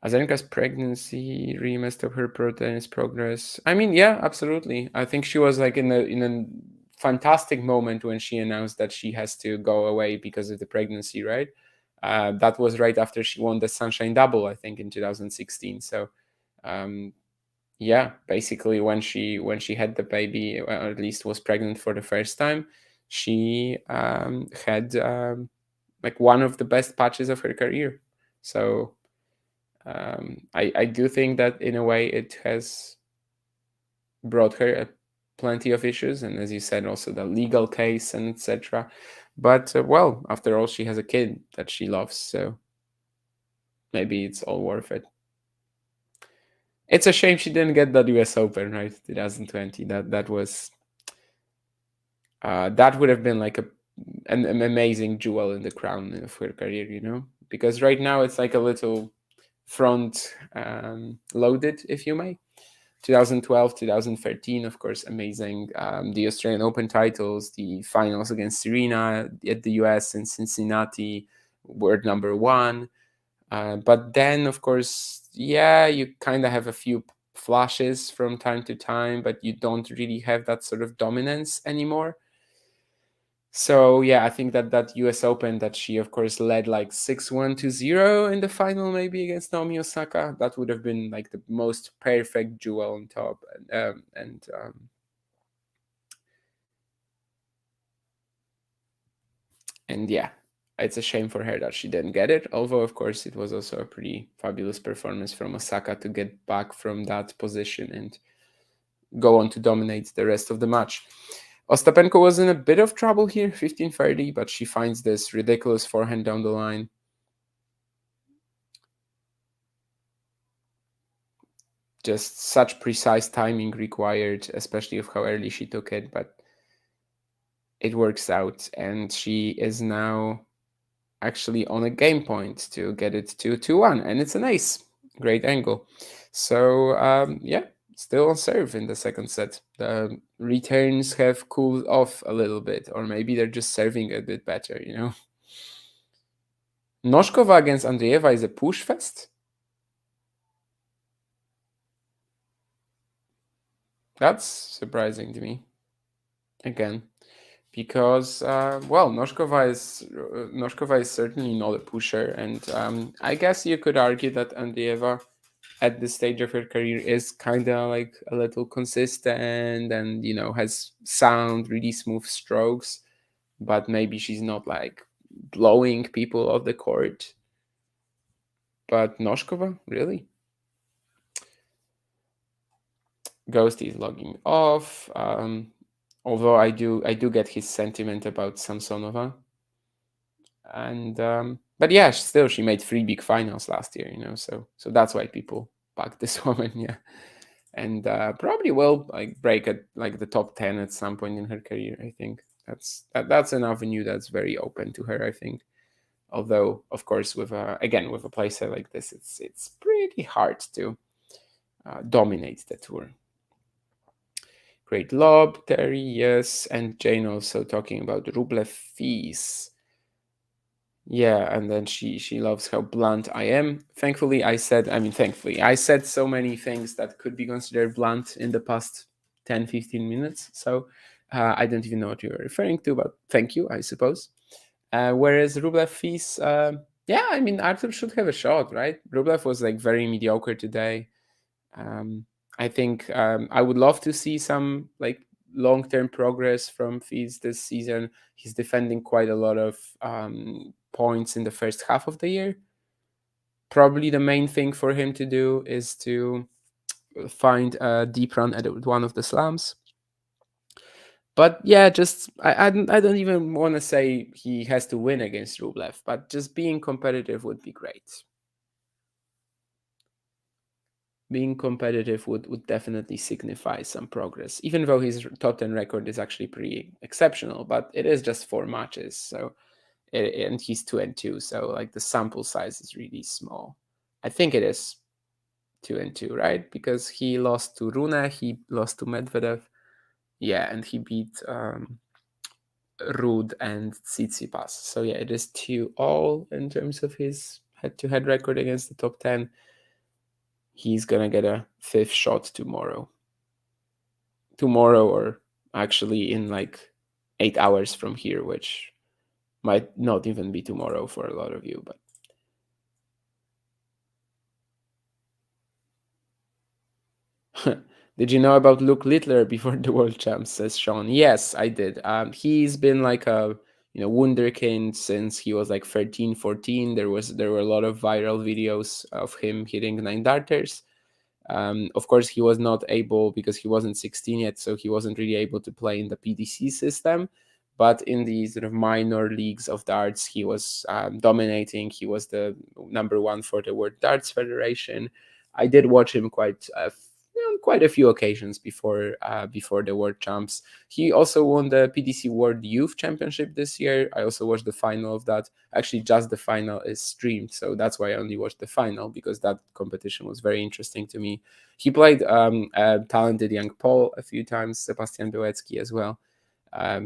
Azarenka's pregnancy really messed up her pro tennis progress. I mean, yeah, absolutely. I think she was like in a fantastic moment when she announced that she has to go away because of the pregnancy, right? That was right after she won the Sunshine Double, I think, in 2016. So, yeah, basically when she had the baby, or at least was pregnant for the first time, she had like one of the best patches of her career. So I do think that in a way it has brought her plenty of issues, and as you said, also the legal case and etc. But well, after all, she has a kid that she loves, so maybe it's all worth it. It's a shame she didn't get the US Open, right? 2020. That would have been like an amazing jewel in the crown of her career, you know? Because right now it's like a little front loaded, if you may. 2012, 2013, of course, amazing. The Australian Open titles, the finals against Serena at the US in Cincinnati, world number one. But then, of course, yeah, you kind of have a few flashes from time to time, but you don't really have that sort of dominance anymore. So yeah, I think that US Open that she of course led like 6-1 to 0 in the final, maybe against Naomi Osaka, that would have been like the most perfect jewel on top. And yeah, it's a shame for her that she didn't get it. Although of course it was also a pretty fabulous performance from Osaka to get back from that position and go on to dominate the rest of the match. Ostapenko was in a bit of trouble here, 15-30, but she finds this ridiculous forehand down the line. Just such precise timing required, especially of how early she took it, but it works out. And she is now actually on a game point to get it to 2-1, and it's an ace. Great angle. So, yeah, still on serve in the second set. The returns have cooled off a little bit, or maybe they're just serving a bit better, you know? Noskova against Andreeva is a push fest? That's surprising to me. Again, because well, Noskova is certainly not a pusher, and I guess you could argue that Andreeva at this stage of her career is kind of like a little consistent and has sound, really smooth strokes, but maybe she's not like blowing people off the court. But Noskova, really? Ghosty is logging off. Although I do get his sentiment about Samsonova, and but yeah, still she made 3 big finals last year, so that's why people back this woman, yeah, and probably will like break at like the top 10 at some point in her career. I think that's an avenue that's very open to her, I think. Although, of course, with a player like this, it's pretty hard to dominate the tour. Great lob, Terry, yes. And Jane also talking about Rublev fees. Yeah, and then she loves how blunt I am. Thankfully, I said so many things that could be considered blunt in the past 10, 15 minutes. So I don't even know what you're referring to, but thank you, I suppose. Whereas Rublev fees, yeah, I mean, Arthur should have a shot, right? Rublev was like very mediocre today. Um, I think I would love to see some like long-term progress from Fizz this season. He's defending quite a lot of points in the first half of the year. Probably the main thing for him to do is to find a deep run at one of the slams. But yeah, just I don't even want to say he has to win against Rublev, but just being competitive would be great. Being competitive would definitely signify some progress, even though his top 10 record is actually pretty exceptional, but it is just 4 matches. So, and he's 2-2. So, like, the sample size is really small. I think it is 2-2, right? Because he lost to Rune, he lost to Medvedev. Yeah, and he beat Ruud and Tsitsipas. So, yeah, it is 2-all in terms of his head to head record against the top 10. He's gonna get a 5th shot tomorrow, or actually in like 8 hours from here, which might not even be tomorrow for a lot of you. But did you know about Luke Littler before the World Champs? Says Sean. Yes, I did. He's been like a wunderkind since he was like 13, 14. There were a lot of viral videos of him hitting 9 darters. Of course, he was not able, because he wasn't 16 yet, so he wasn't really able to play in the PDC system. But in the sort of minor leagues of darts, he was dominating. He was the number one for the World Darts Federation. I did watch him quite a few occasions before the World Champs. He also won the PDC World Youth Championship this year. I also watched the final of that. Actually, just the final is streamed, so that's why I only watched the final, because that competition was very interesting to me. He played a talented young Pole a few times, Sebastian Białecki as well.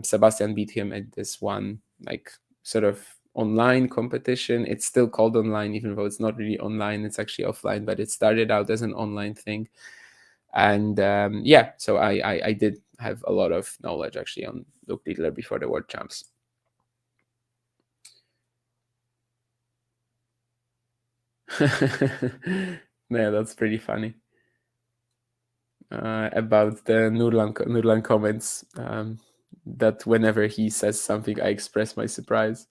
Sebastian beat him at this one, like, sort of online competition. It's still called online, even though it's not really online, it's actually offline, but it started out as an online thing. And yeah, so I did have a lot of knowledge actually on Luke Littler before the World Champs. Yeah, that's pretty funny. About the Nurlan comments, that whenever he says something, I express my surprise.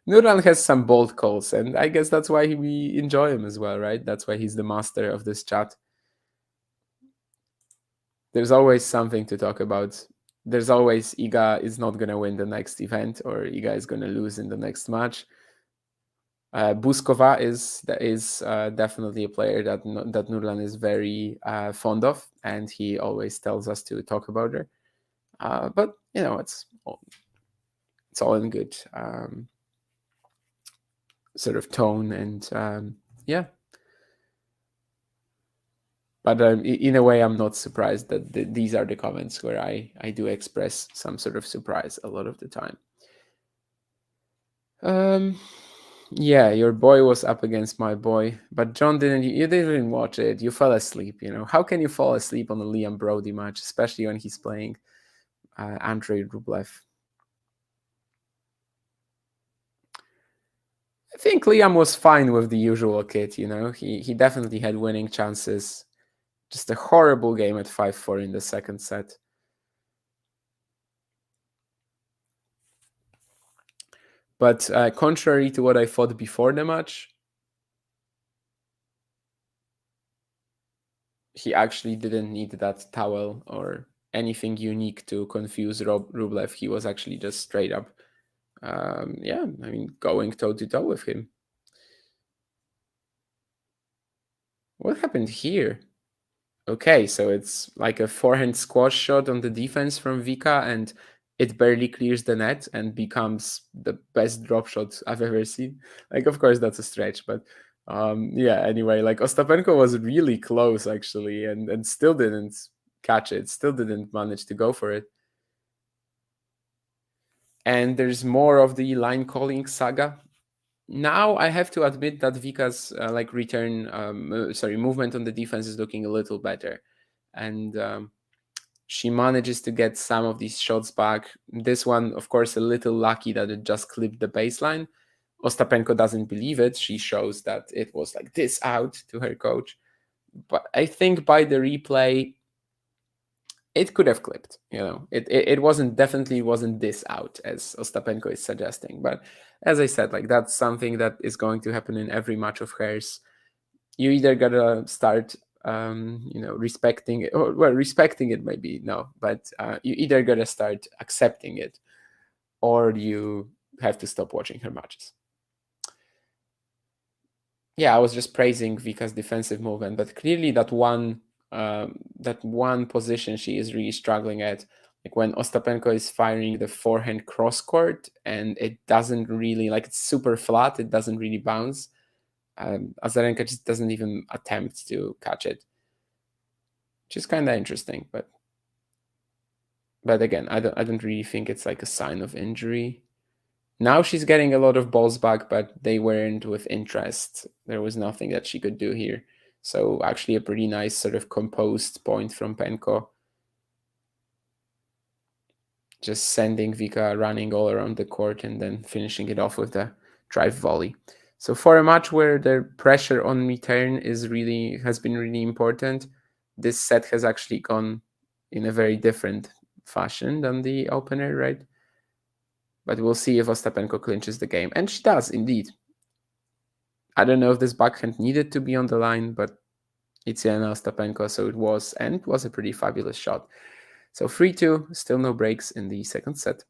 Nurlan has some bold calls, and I guess that's why we enjoy him as well, right? That's why he's the master of this chat. There's always something to talk about. There's always Iga is not going to win the next event, or Iga is going to lose in the next match. Buskova is definitely a player that Nurlan is very fond of, and he always tells us to talk about her. But it's all in good sort of tone, and yeah. But in a way, I'm not surprised that these are the comments where I do express some sort of surprise a lot of the time. Yeah, your boy was up against my boy, but John you didn't watch it. You fell asleep. How can you fall asleep on a Liam Brody match, especially when he's playing Andrei Rublev? I think Liam was fine with the usual kit. He definitely had winning chances. Just a horrible game at 5-4 in the second set. But contrary to what I thought before the match, he actually didn't need that towel or anything unique to confuse Rublev. He was actually just straight up, going toe-to-toe with him. What happened here? Okay, so it's like a forehand squash shot on the defense from Vika, and it barely clears the net and becomes the best drop shot I've ever seen. Like, of course, that's a stretch, but yeah, anyway, like Ostapenko was really close actually, and still didn't catch it, still didn't manage to go for it. And there's more of the line calling saga. Now I have to admit that Vika's movement on the defense is looking a little better, and she manages to get some of these shots back. This one, of course, a little lucky that it just clipped the baseline. Ostapenko doesn't believe it. She shows that it was like this out to her coach. But I think by the replay, it could have clipped. It definitely wasn't this out as Ostapenko is suggesting. But as I said, like, that's something that is going to happen in every match of hers. You either gotta start respecting it, or, well, respecting it maybe no, but you either gotta start accepting it, or you have to stop watching her matches. Yeah, I was just praising Vika's defensive movement, but clearly that one position she is really struggling at, like when Ostapenko is firing the forehand cross court and it doesn't really, like, it's super flat, it doesn't really bounce. Azarenka just doesn't even attempt to catch it, which is kind of interesting. But again, I don't really think it's like a sign of injury. Now she's getting a lot of balls back, but they weren't with interest. There was nothing that she could do here. So actually a pretty nice sort of composed point from Penko. Just sending Vika running all around the court and then finishing it off with the drive volley. So for a match where the pressure on return has been really important, this set has actually gone in a very different fashion than the opener, right? But we'll see if Ostapenko clinches the game. And she does, indeed. I don't know if this backhand needed to be on the line, but It's Jelena Ostapenko, so it was, and it was a pretty fabulous shot. So 3-2, still no breaks in the second set.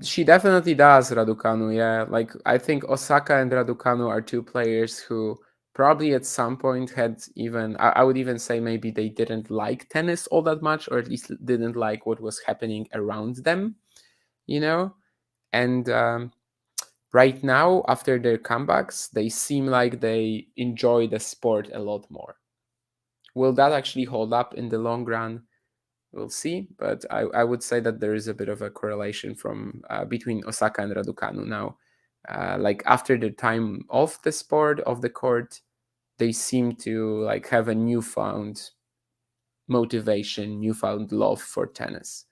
She definitely does, Raducanu. Yeah, like I think Osaka and Raducanu are two players who probably at some point had even, I would even say maybe they didn't like tennis all that much, or at least didn't like what was happening around them, you know? And right now, after their comebacks, they seem like they enjoy the sport a lot more. Will that actually hold up in the long run? We'll see, but I would say that there is a bit of a correlation from between Osaka and Raducanu now. Like after the time of the sport, of the court, they seem to like have a newfound motivation, newfound love for tennis.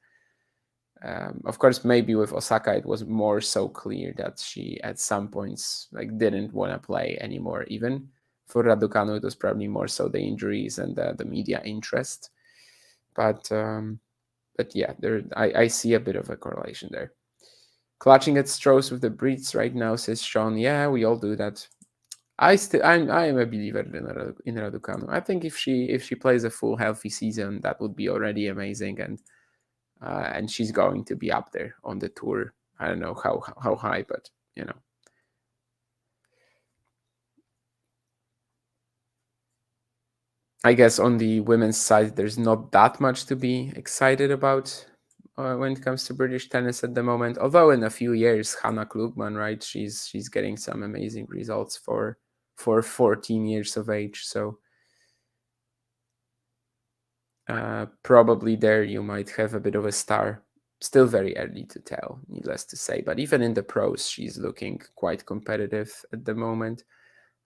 Of course, maybe with Osaka, it was more so clear that she at some points like didn't want to play anymore. Even for Raducanu, it was probably more so the injuries and the media interest. But yeah, I see a bit of a correlation there. Clutching at straws with the Brits right now, says Sean. Yeah, we all do that. I am a believer in Raducanu. I think if she plays a full healthy season, that would be already amazing, and she's going to be up there on the tour. I don't know how high, but you know. I guess on the women's side, there's not that much to be excited about when it comes to British tennis at the moment. Although in a few years, Hannah Klugman, right, she's getting some amazing results for 14 years of age. So probably there you might have a bit of a star. Still very early to tell, needless to say. But even in the pros, she's looking quite competitive at the moment.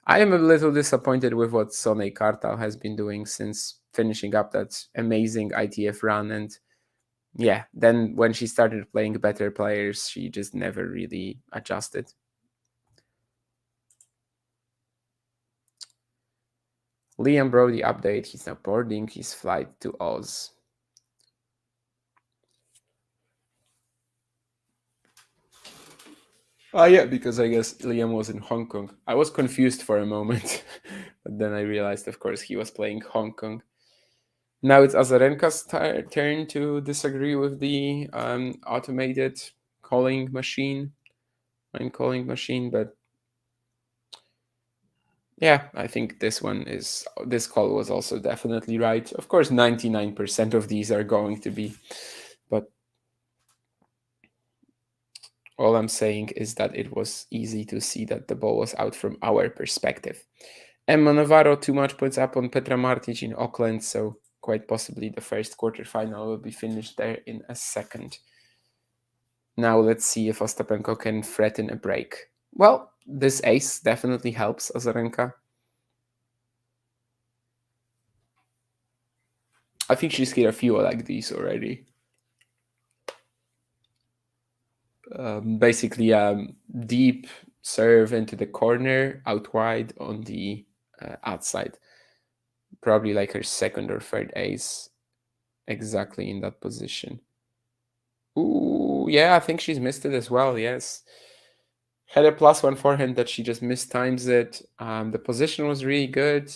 I am a little disappointed with what Sonny Kartal has been doing since finishing up that amazing ITF run. And yeah, then when she started playing better players, she just never really adjusted. Liam Brody update. He's now boarding his flight to Oz. Oh yeah, because I guess Liam was in Hong Kong. I was confused for a moment, but then I realized, of course, he was playing Hong Kong. Now it's Azarenka's turn to disagree with the automated calling machine, calling machine. But yeah, I think this call was also definitely right. Of course, 99% of these are going to be, but all I'm saying is that it was easy to see that the ball was out from our perspective. Emma Navarro, too much points up on Petra Martic in Auckland, so quite possibly the first quarterfinal will be finished there in a second. Now let's see if Ostapenko can threaten a break. Well, this ace definitely helps Azarenka. I think she's hit a few like these already. Basically, deep serve into the corner, out wide on the outside. Probably like her second or third ace, exactly in that position. Ooh, yeah, I think she's missed it as well. Yes, had a +1 forehand that she just mistimes it. The position was really good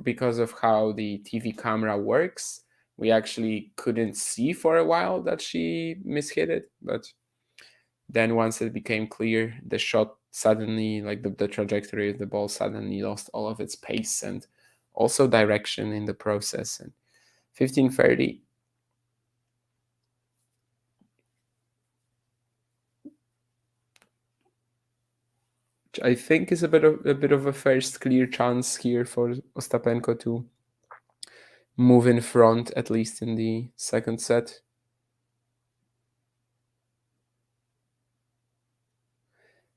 because of how the TV camera works. We actually couldn't see for a while that she mishit it, but then once it became clear, the shot suddenly, like the trajectory of the ball suddenly lost all of its pace and also direction in the process. And 15:30. I think is a bit of a first clear chance here for Ostapenko to move in front, at least in the second set.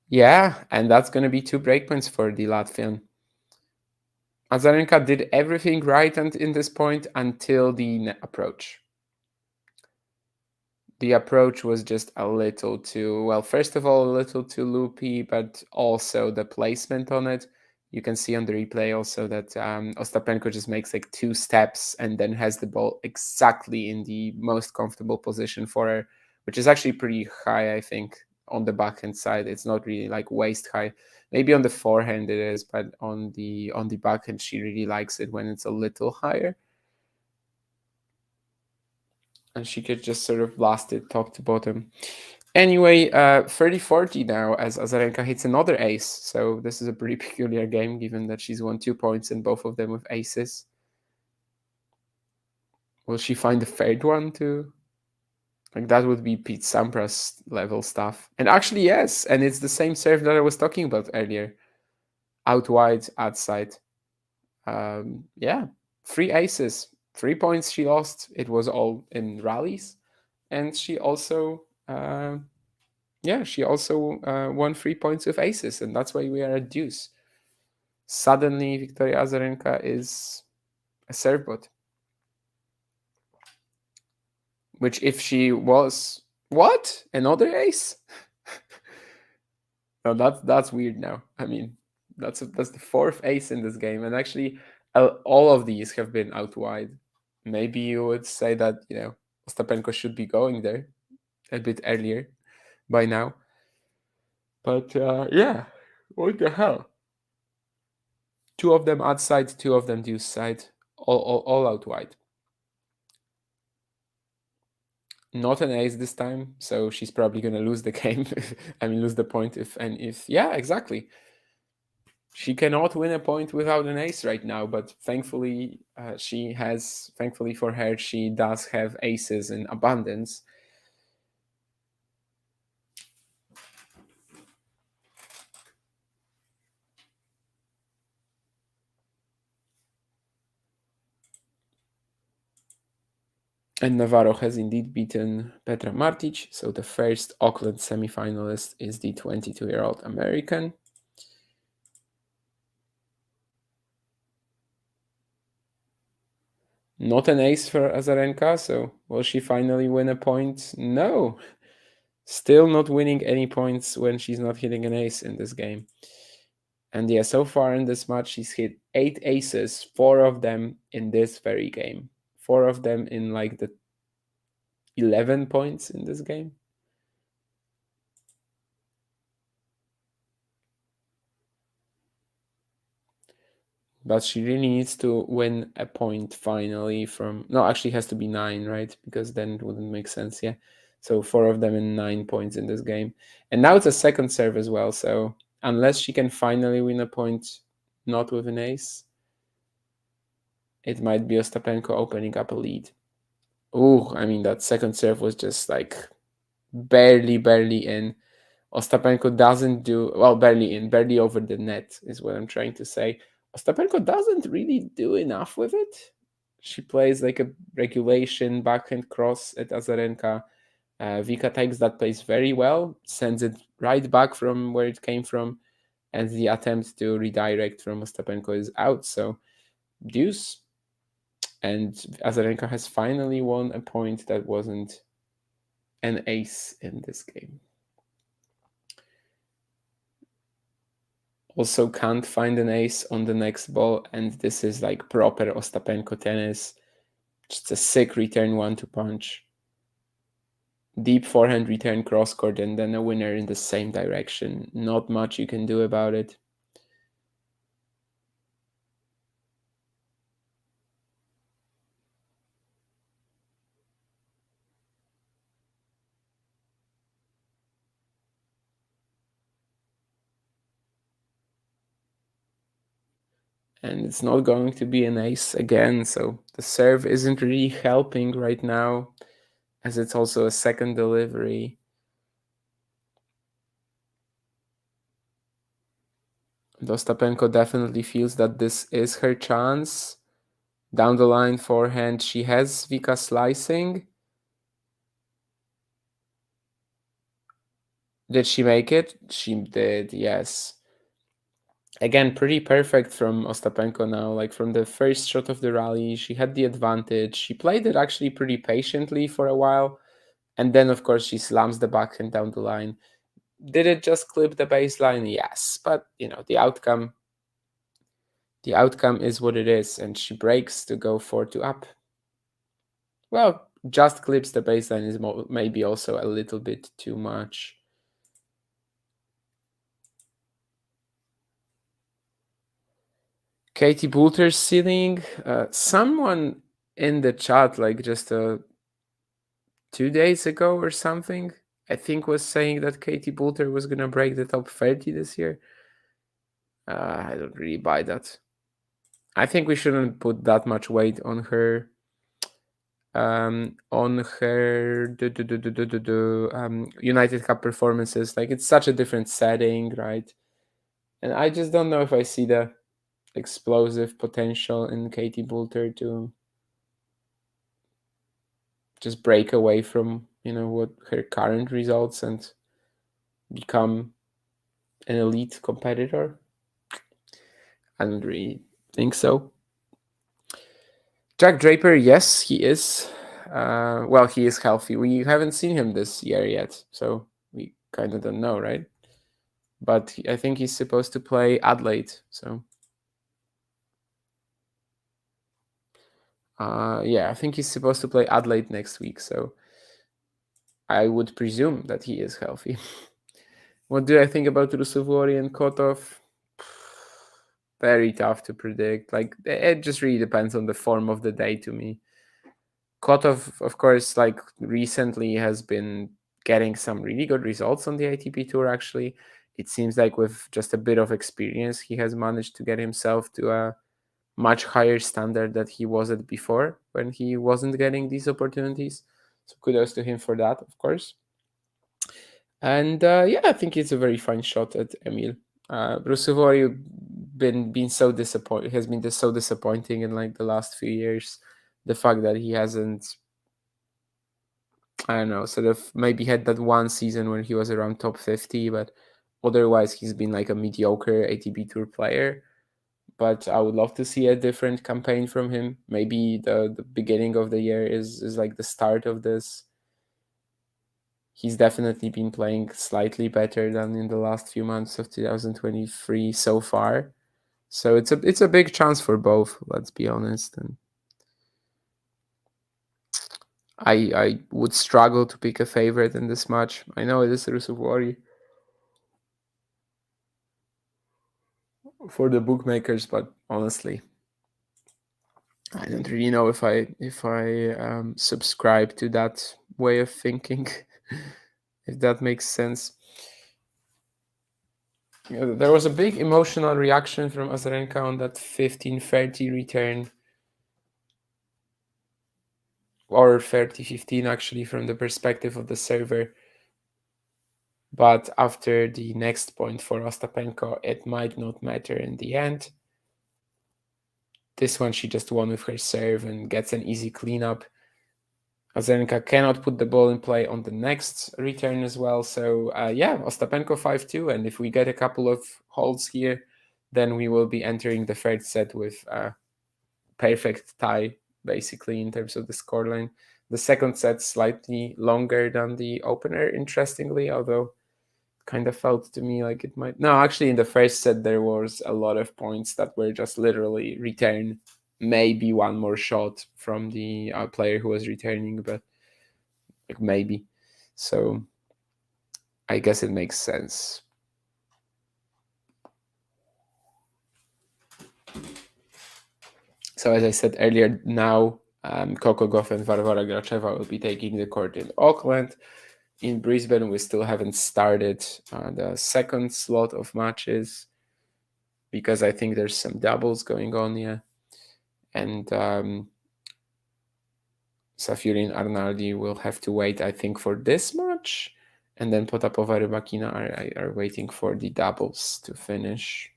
Yeah, and that's going to be 2 breakpoints for the Latvian. Azarenka did everything right in this point until the approach. The approach was just a little too, well, first of all, a little too loopy, but also the placement on it. You can see on the replay also that Ostapenko just makes like 2 steps and then has the ball exactly in the most comfortable position for her, which is actually pretty high, I think, on the backhand side. It's not really like waist high. Maybe on the forehand it is, but on the backhand she really likes it when it's a little higher. And she could just sort of blast it top to bottom. Anyway, 30-40 now as Azarenka hits another ace. So this is a pretty peculiar game given that she's won 2 points and both of them with aces. Will she find the third one too? Like that would be Pete Sampras level stuff. And actually, yes. And it's the same serve that I was talking about earlier. Out wide, outside. Yeah, 3 aces. 3 points she lost. It was all in rallies. And she also won 3 points with aces, and that's why we are at deuce. Suddenly, Victoria Azarenka is a serve bot. Which, if she was what, another ace? No, that's weird. Now, I mean, that's the 4th ace in this game, and actually, all of these have been out wide. Maybe you would say that Ostapenko should be going there a bit earlier by now. But yeah, what the hell? 2 of them outside, 2 of them deuce side, all out wide. Not an ace this time, so she's probably gonna lose the game. I mean, lose the point if yeah, exactly. She cannot win a point without an ace right now, but thankfully thankfully for her, she does have aces in abundance. And Navarro has indeed beaten Petra Martic, so the first Auckland semifinalist is the 22-year-old American. Not an ace for Azarenka, so will she finally win a point? No. Still not winning any points when she's not hitting an ace in this game. And yeah, so far in this match, she's hit 8 aces, 4 of them in this very game. 4 of them in like the 11 points in this game. But she really needs to win a point finally from... No, actually has to be 9, right? Because then it wouldn't make sense, yeah. So 4 of them in 9 points in this game. And now it's a second serve as well, so unless she can finally win a point not with an ace, it might be Ostapenko opening up a lead. Oh, I mean, that second serve was just like barely in. Ostapenko doesn't do... Well, barely in, barely over the net is what I'm trying to say. Ostapenko doesn't really do enough with it. She plays like a regulation backhand cross at Azarenka. Vika takes that place very well, sends it right back from where it came from, and the attempt to redirect from Ostapenko is out. So deuce. And Azarenka has finally won a point that wasn't an ace in this game. Also can't find an ace on the next ball, and this is like proper Ostapenko tennis. Just a sick return 1-2 punch. Deep forehand return cross court, and then a winner in the same direction. Not much you can do about it. And it's not going to be an ace again, so the serve isn't really helping right now, as it's also a second delivery. Ostapenko definitely feels that this is her chance. Down the line forehand, she has Vika slicing. Did she make it? She did, yes. Again, pretty perfect from Ostapenko now. Like from the first shot of the rally, she had the advantage. She played it actually pretty patiently for a while. And then, of course, she slams the backhand down the line. Did it just clip the baseline? Yes. But, the outcome The outcome is what it is, and she breaks to go 4-2 up. Well, just clips the baseline is maybe also a little bit too much. Katie Boulter's ceiling. Someone in the chat, like just 2 days ago or something, I think was saying that Katie Boulter was going to break the top 30 this year. I don't really buy that. I think we shouldn't put that much weight on her United Cup performances. Like, it's such a different setting, right? And I just don't know if I see the explosive potential in Katie Boulter to just break away from, what her current results and become an elite competitor. I don't really think so. Jack Draper, yes, he is. He is healthy. We haven't seen him this year yet, so we kind of don't know, right? But I think he's supposed to play Adelaide, so I think he's supposed to play Adelaide next week, so I would presume that he is healthy. What do I think about Rusuvori and Kotov? Very tough to predict. Like, it just really depends on the form of the day to me. Kotov, of course, like recently has been getting some really good results on the ATP Tour, actually. It seems like with just a bit of experience, he has managed to get himself to a much higher standard that he was at before when he wasn't getting these opportunities. So kudos to him for that, of course. And I think it's a very fine shot at Emil. Rusevori been so disappointing. Has been so disappointing in like the last few years. The fact that he hasn't, I don't know, sort of maybe had that one season when he was around top 50, but otherwise he's been like a mediocre ATP Tour player. But I would love to see a different campaign from him. Maybe the beginning of the year is like the start of this. He's definitely been playing slightly better than in the last few months of 2023 so far. So it's a big chance for both, let's be honest. And I would struggle to pick a favorite in this match. I know it is Rusuvori for the bookmakers, but honestly, I don't really know if I subscribe to that way of thinking, if that makes sense. There was a big emotional reaction from Azarenka on that 15-30 return, or 30-15 actually, from the perspective of the server. But after the next point for Ostapenko, it might not matter in the end. This one she just won with her serve and gets an easy cleanup. Azarenka cannot put the ball in play on the next return as well. So Ostapenko 5-2. And if we get a couple of holds here, then we will be entering the third set with a perfect tie, basically, in terms of the scoreline. The second set slightly longer than the opener, interestingly, although kind of felt to me like it might. No, actually, in the first set, there was a lot of points that were just literally return, maybe one more shot from the player who was returning, but like maybe. So I guess it makes sense. So as I said earlier, now Coco Gauff and Varvara Gracheva will be taking the court in Auckland. In Brisbane, we still haven't started the second slot of matches because I think there's some doubles going on here. And Safiullin Arnaldi will have to wait, I think, for this match. And then Potapova Rybakina are waiting for the doubles to finish.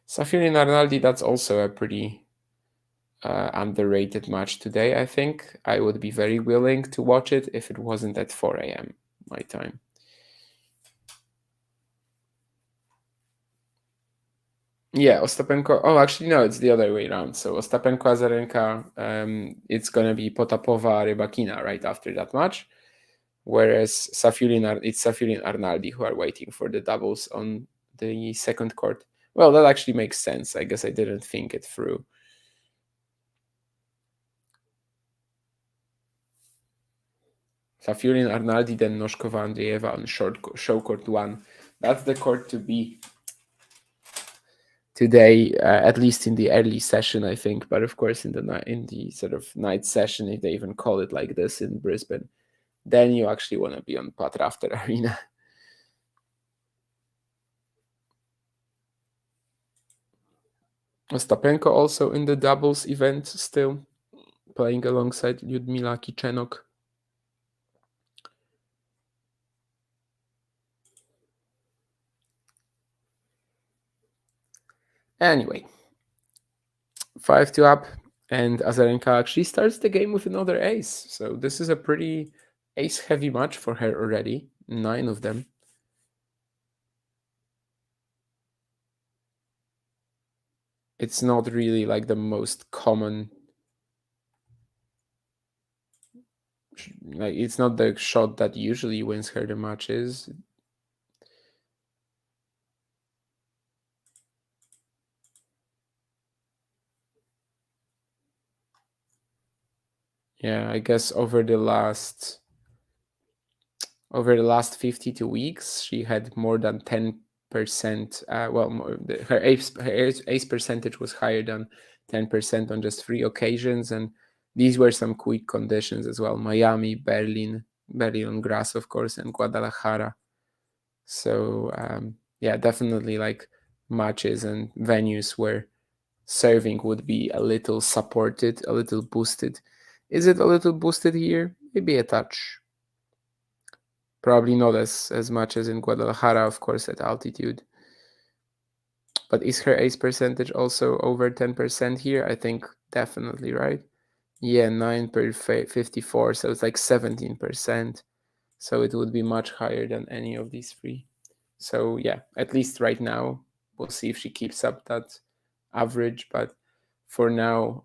Safiullin Arnaldi, that's also a pretty underrated match today, I think. I would be very willing to watch it if it wasn't at 4 a.m. my time. Yeah, Ostapenko. Oh, actually, no, it's the other way around. So Ostapenko, Azarenka, it's going to be Potapova, Rybakina right after that match. Whereas it's Safiullin Arnaldi who are waiting for the doubles on the second court. Well, that actually makes sense. I guess I didn't think it through. Safiullin, Arnaldi, then Noskova, Andreeva on show court 1. That's the court to be today, at least in the early session, I think. But of course, in the sort of night session, if they even call it like this in Brisbane, then you actually want to be on Patrafter Arena. Ostapenko also in the doubles event still, playing alongside Lyudmila Kichenok. Anyway, 5-2 up, and Azarenka actually starts the game with another ace. So this is a pretty ace-heavy match for her already. 9 of them. It's not really like the most common. Like, it's not the shot that usually wins her the matches. Yeah, I guess over the last 52 weeks, she had more than 10%. Her ace percentage was higher than 10% on just 3 occasions, and these were some quick conditions as well: Miami, Berlin on grass, of course, and Guadalajara. So yeah, definitely like matches and venues where serving would be a little supported, a little boosted. Is it a little boosted here? Maybe a touch. Probably not as much as in Guadalajara, of course, at altitude. But is her ace percentage also over 10% here? I think definitely, right? Yeah, 9 per 54, so it's like 17%. So it would be much higher than any of these 3. So yeah, at least right now, we'll see if she keeps up that average. But for now,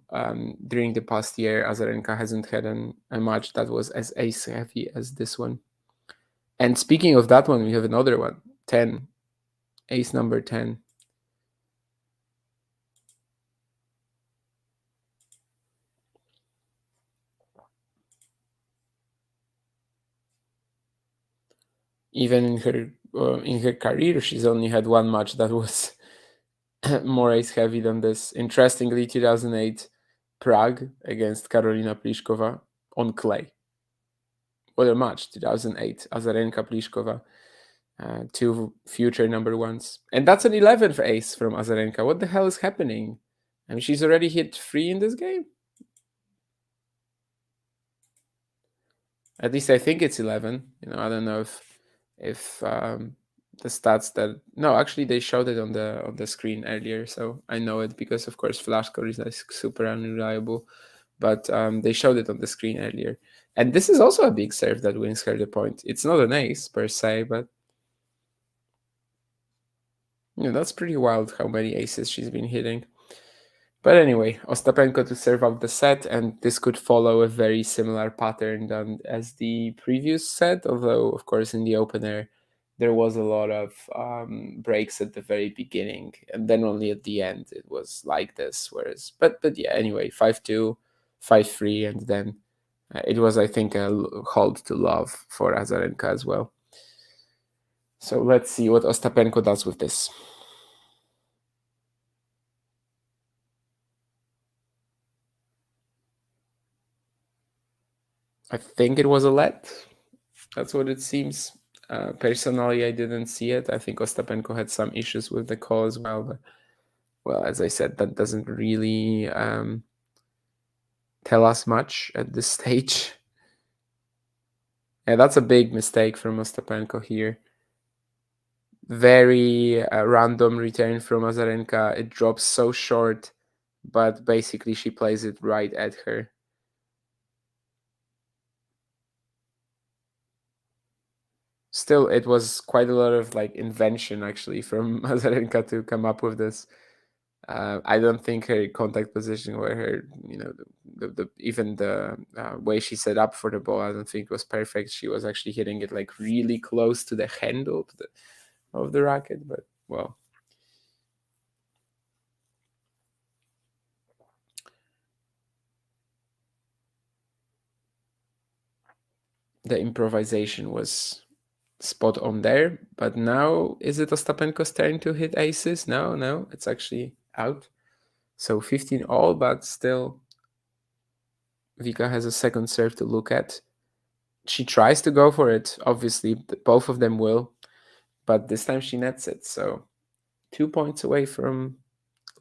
during the past year, Azarenka hasn't had a match that was as ace heavy as this one. And speaking of that one, we have another one, 10, ace number 10. Even in her career, she's only had one match that was more ace heavy than this. Interestingly, 2008 Prague against Karolina Pliskova on clay. What a match! 2008 Azarenka Pliskova, 2 future number ones, and that's an 11th ace from Azarenka. What the hell is happening? I mean, she's already hit 3 in this game. At least I think it's 11. I don't know if the stats that no, actually they showed it on the screen earlier, so I know it because of course flashcore is like super unreliable, but they showed it on the screen earlier. And this is also a big serve that wins her the point. It's not an ace per se, but that's pretty wild how many aces she's been hitting. But anyway, Ostapenko to serve up the set, and this could follow a very similar pattern than as the previous set, although, of course, in the opener, there was a lot of breaks at the very beginning, and then only at the end it was like this. But yeah, anyway, 5-2, 5-3, and then it was, I think, a hold to love for Azarenka as well. So let's see what Ostapenko does with this. I think it was a let. That's what it seems. Personally, I didn't see it. I think Ostapenko had some issues with the call as well. But, well, as I said, that doesn't really tell us much at this stage. Yeah, that's a big mistake from Ostapenko here. Very random return from Azarenka. It drops so short, but basically she plays it right at her. Still, it was quite a lot of like invention actually from Azarenka to come up with this. I don't think her contact position, where her, even the way she set up for the ball, I don't think was perfect. She was actually hitting it like really close to the handle of the racket. But well, the improvisation was spot on there. But now, is it Ostapenko's turn to hit aces? No, it's actually out. So 15 all, but still Vika has a second serve to look at. She tries to go for it. Obviously, both of them will, but this time she nets it. So 2 points away from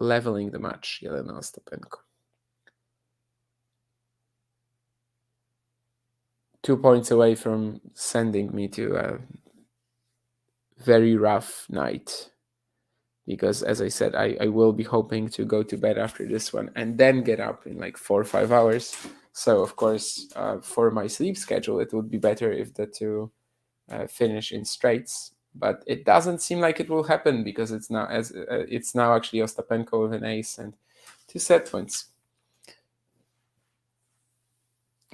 leveling the match, Jelena Ostapenko. 2 points away from sending me to a very rough night. Because, as I said, I will be hoping to go to bed after this one and then get up in like 4 or 5 hours. So, of course, for my sleep schedule, it would be better if the two finish in straights. But it doesn't seem like it will happen because it's now actually Ostapenko with an ace and 2 set points.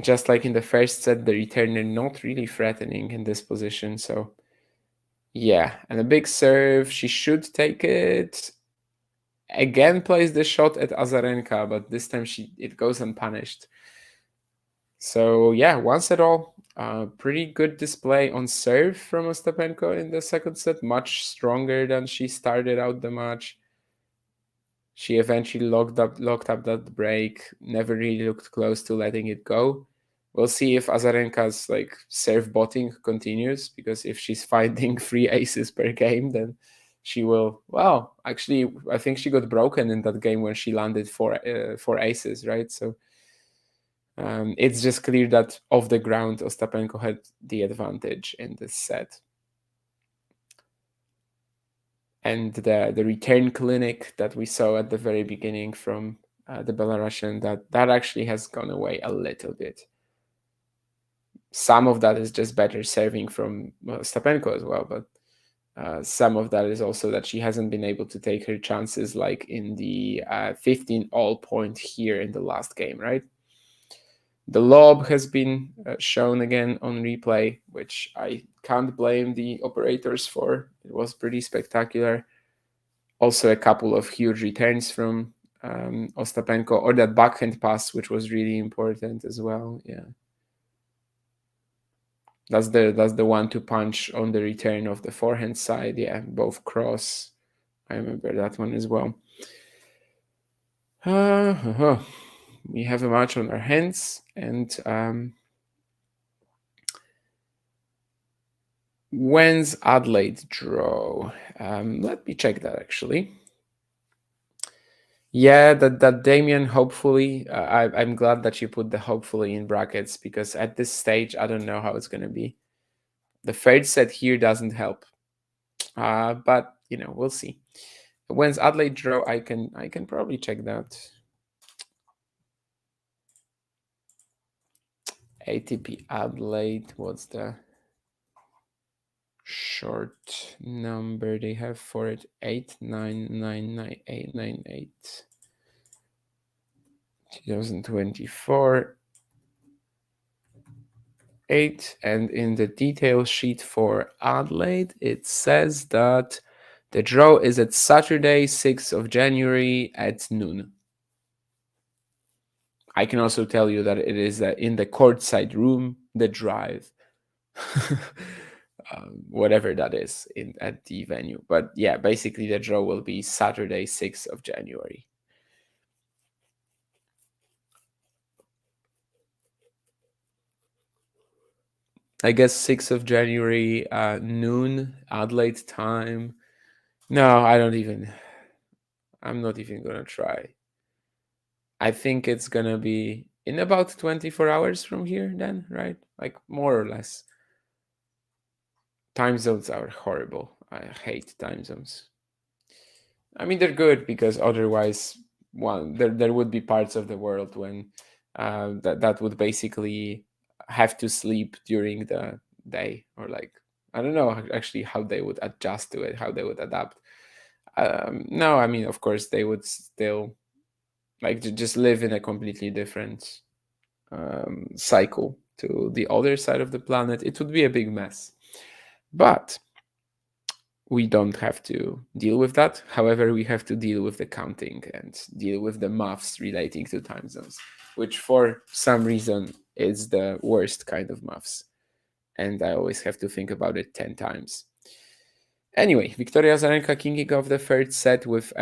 Just like in the first set, the returner not really threatening in this position. So, yeah, and a big serve. She should take it. Again plays the shot at Azarenka, but this time it goes unpunished. So yeah, one set all. Pretty good display on serve from Ostapenko in the second set, much stronger than she started out the match. She eventually locked up that break, never really looked close to letting it go. We'll see if Azarenka's like serve botting continues, because if she's finding 3 aces per game, then she will. Well, actually, I think she got broken in that game when she landed 4 aces, right? So it's just clear that off the ground, Ostapenko had the advantage in this set. And the return clinic that we saw at the very beginning from the Belarusian, that actually has gone away a little bit. Some of that is just better serving from Ostapenko as well, but some of that is also that she hasn't been able to take her chances, like in the 15 all point here in the last game, right? The lob has been shown again on replay, which I can't blame the operators for. It was pretty spectacular. Also, a couple of huge returns from Ostapenko, or that backhand pass, which was really important as well. Yeah, that's the 1-2 punch on the return of the forehand side. Yeah, both cross. I remember that one as well. We have a match on our hands, and when's Adelaide draw? Let me check that actually. Yeah, that Damien, hopefully. I'm glad that you put the hopefully in brackets, because at this stage, I don't know how it's going to be. The third set here doesn't help. But, we'll see. When's Adelaide draw? I can probably check that. ATP Adelaide, what's the short number they have for it? 8999898. 2024. 8, and in the detail sheet for Adelaide, it says that the draw is at Saturday, 6th of January at noon. I can also tell you that it is in the courtside room, the drive, whatever that is at the venue. But yeah, basically the draw will be Saturday, 6th of January. I guess 6th of January, noon, Adelaide time. No, I'm not even going to try. I think it's going to be in about 24 hours from here then, right? Like more or less. Time zones are horrible. I hate time zones. I mean, they're good because otherwise, there would be parts of the world when that would basically have to sleep during the day, or like, I don't know actually how they would adjust to it, how they would adapt. No, I mean, of course, they would still like to just live in a completely different cycle to the other side of the planet. It would be a big mess. But we don't have to deal with that. However, we have to deal with the counting and deal with the maths relating to time zones, which for some reason is the worst kind of maths. and I always have to think about it 10 times. Anyway, Victoria Azarenka kicking off the third set with,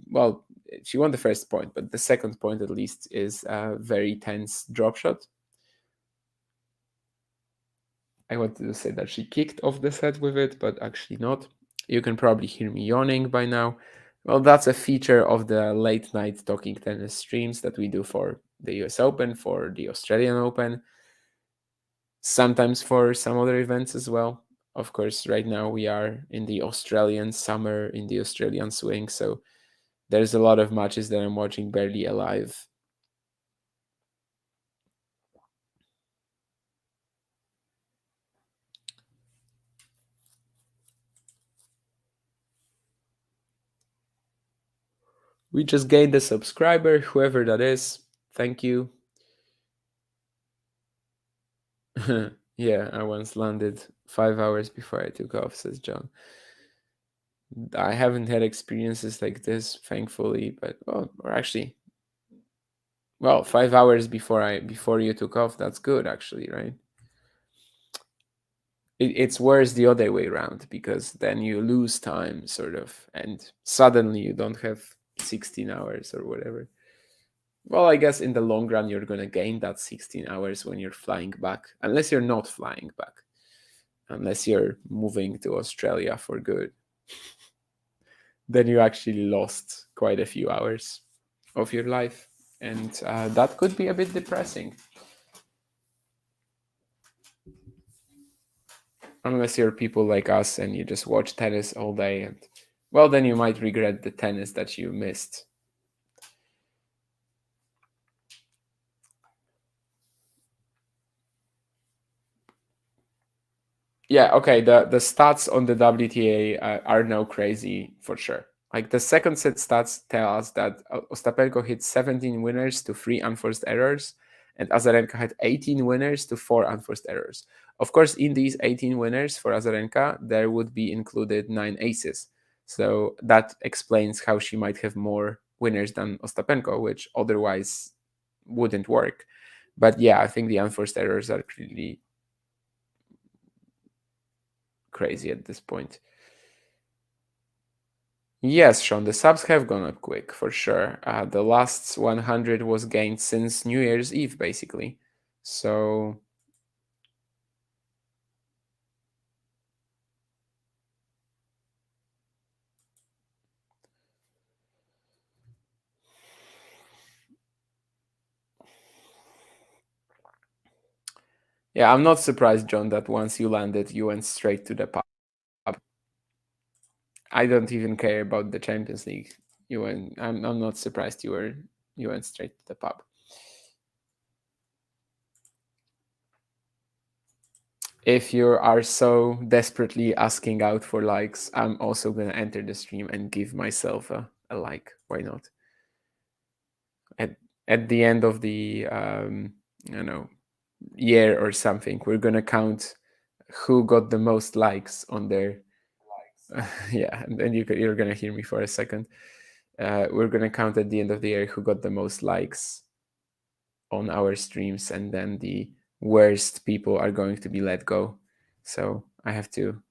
well, she won the first point, but the second point at least is a very tense drop shot. I wanted to say that she kicked off the set with it, but actually not. You can probably hear me yawning by now. Well, that's a feature of the late night talking tennis streams that we do for the US Open, for the Australian Open, sometimes for some other events as well. Of course, right now we are in the Australian summer, in the Australian swing, so there's a lot of matches that I'm watching barely alive. We just gained a subscriber, whoever that is. Thank you. Yeah, I once landed 5 hours before I took off, says John. I haven't had experiences like this, thankfully, but or actually, well, 5 hours before you took off, that's good actually, right? It's worse the other way around, because then you lose time sort of, and suddenly you don't have 16 hours or whatever. Well, I guess in the long run you're gonna gain that 16 hours when you're flying back, unless you're not flying back, unless you're moving to Australia for good. Then you actually lost quite a few hours of your life, and that could be a bit depressing. Unless you're people like us and you just watch tennis all day, and well, then you might regret the tennis that you missed. Yeah, okay, the stats on the WTA are now crazy for sure. Like the second set stats tell us that Ostapenko hit 17 winners to 3 unforced errors, and Azarenka had 18 winners to 4 unforced errors. Of course, in these 18 winners for Azarenka, there would be included 9 aces. So that explains how she might have more winners than Ostapenko, which otherwise wouldn't work. But yeah, I think the unforced errors are clearly crazy at this point. Yes, Sean, the subs have gone up quick for sure. The last 100 was gained since New Year's Eve, basically. So yeah, I'm not surprised, John, that once you landed, you went straight to the pub. I don't even care about the Champions League. You went. I'm not surprised you went straight to the pub. If you are so desperately asking out for likes, I'm also gonna enter the stream and give myself a like. Why not? At at the end of the you know, year or something, we're gonna count who got the most likes on their yeah, and then you're gonna hear me for a second. We're gonna count at the end of the year who got the most likes on our streams, and then the worst people are going to be let go. So I have to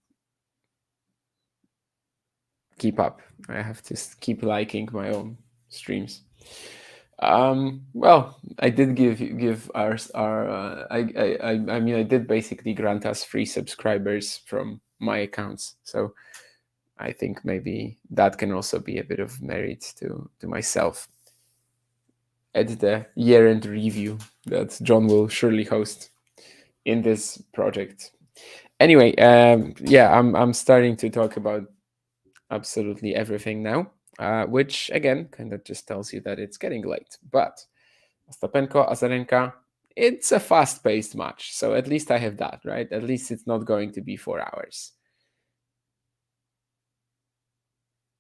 keep up. I have to keep liking my own streams. Well, I did give our I mean, I did basically grant us free subscribers from my accounts, so I think maybe that can also be a bit of merit to myself at the year-end review that John will surely host in this project. Anyway, yeah, I'm starting to talk about absolutely everything now, which again kind of just tells you that it's getting late. But Ostapenko, Azarenka, it's a fast-paced match, so at least I have that, right? At least it's not going to be 4 hours.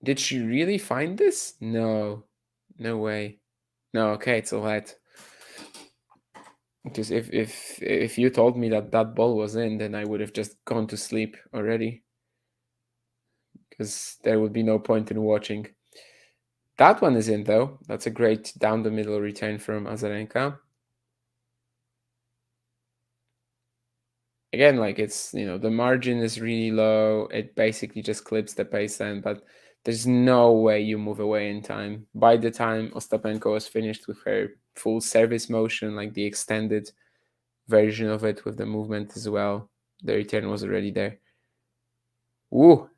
Did she really find this? No, no way. No, okay, it's all right. Because if you told me that that ball was in, then I would have just gone to sleep already. Because there would be no point in watching. That one is in though. That's a great down the middle return from Azarenka. again, like it's, the margin is really low. It basically just clips the baseline, but there's no way you move away in time. By the time Ostapenko was finished with her full service motion, like the extended version of it with the movement as well, the return was already there. Ooh,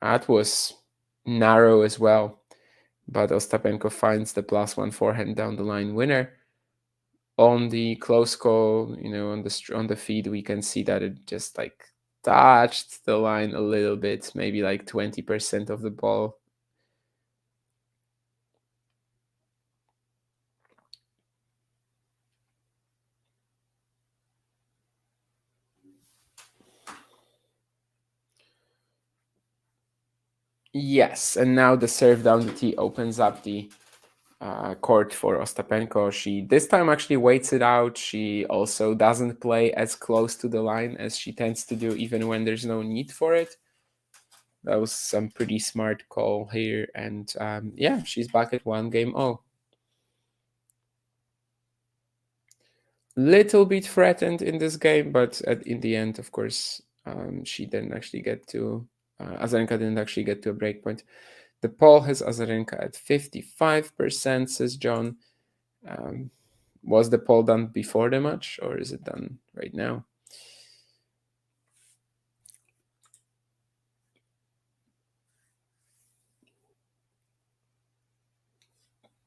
that was narrow as well. But Ostapenko finds the +1 forehand down the line winner. On the close call, on the feed, we can see that it just like touched the line a little bit, maybe like 20% of the ball. Yes, and now the serve down the tee opens up the court for Ostapenko. She this time actually waits it out. She also doesn't play as close to the line as she tends to do, even when there's no need for it. That was some pretty smart call here, and yeah, she's back at 1-game-0. Little bit threatened in this game, but in the end, of course, she didn't actually get to. Azarenka didn't actually get to a break point. The poll has Azarenka at 55%, says John. Um, was the poll done before the match, or is it done right now?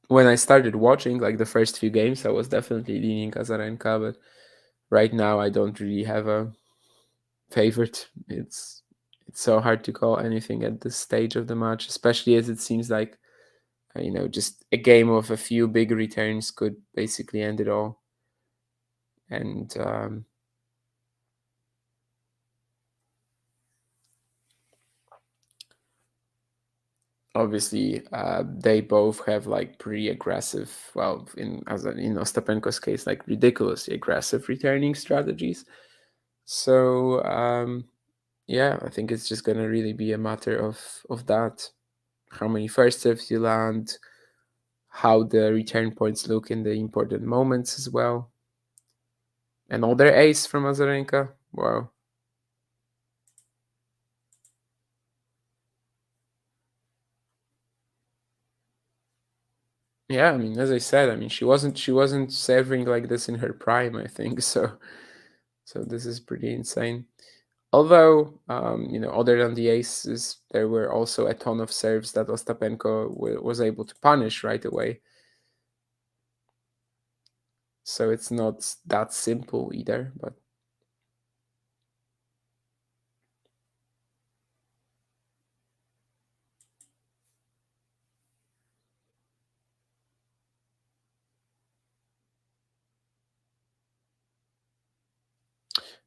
When I started watching, like the first few games, I was definitely leaning Azarenka, but right now I don't really have a favorite. It's so hard to call anything at this stage of the match, especially as it seems like just a game of a few big returns could basically end it all. And obviously, they both have like pretty aggressive, well, in Ostapenko's case, like ridiculously aggressive returning strategies. So yeah, I think it's just gonna really be a matter of that. How many first serves you land, how the return points look in the important moments as well. Another ace from Azarenka. Wow. Yeah, I mean, as I said, I mean, she wasn't serving like this in her prime, I think. So this is pretty insane. Although, other than the aces, there were also a ton of serves that Ostapenko was able to punish right away. So it's not that simple either, but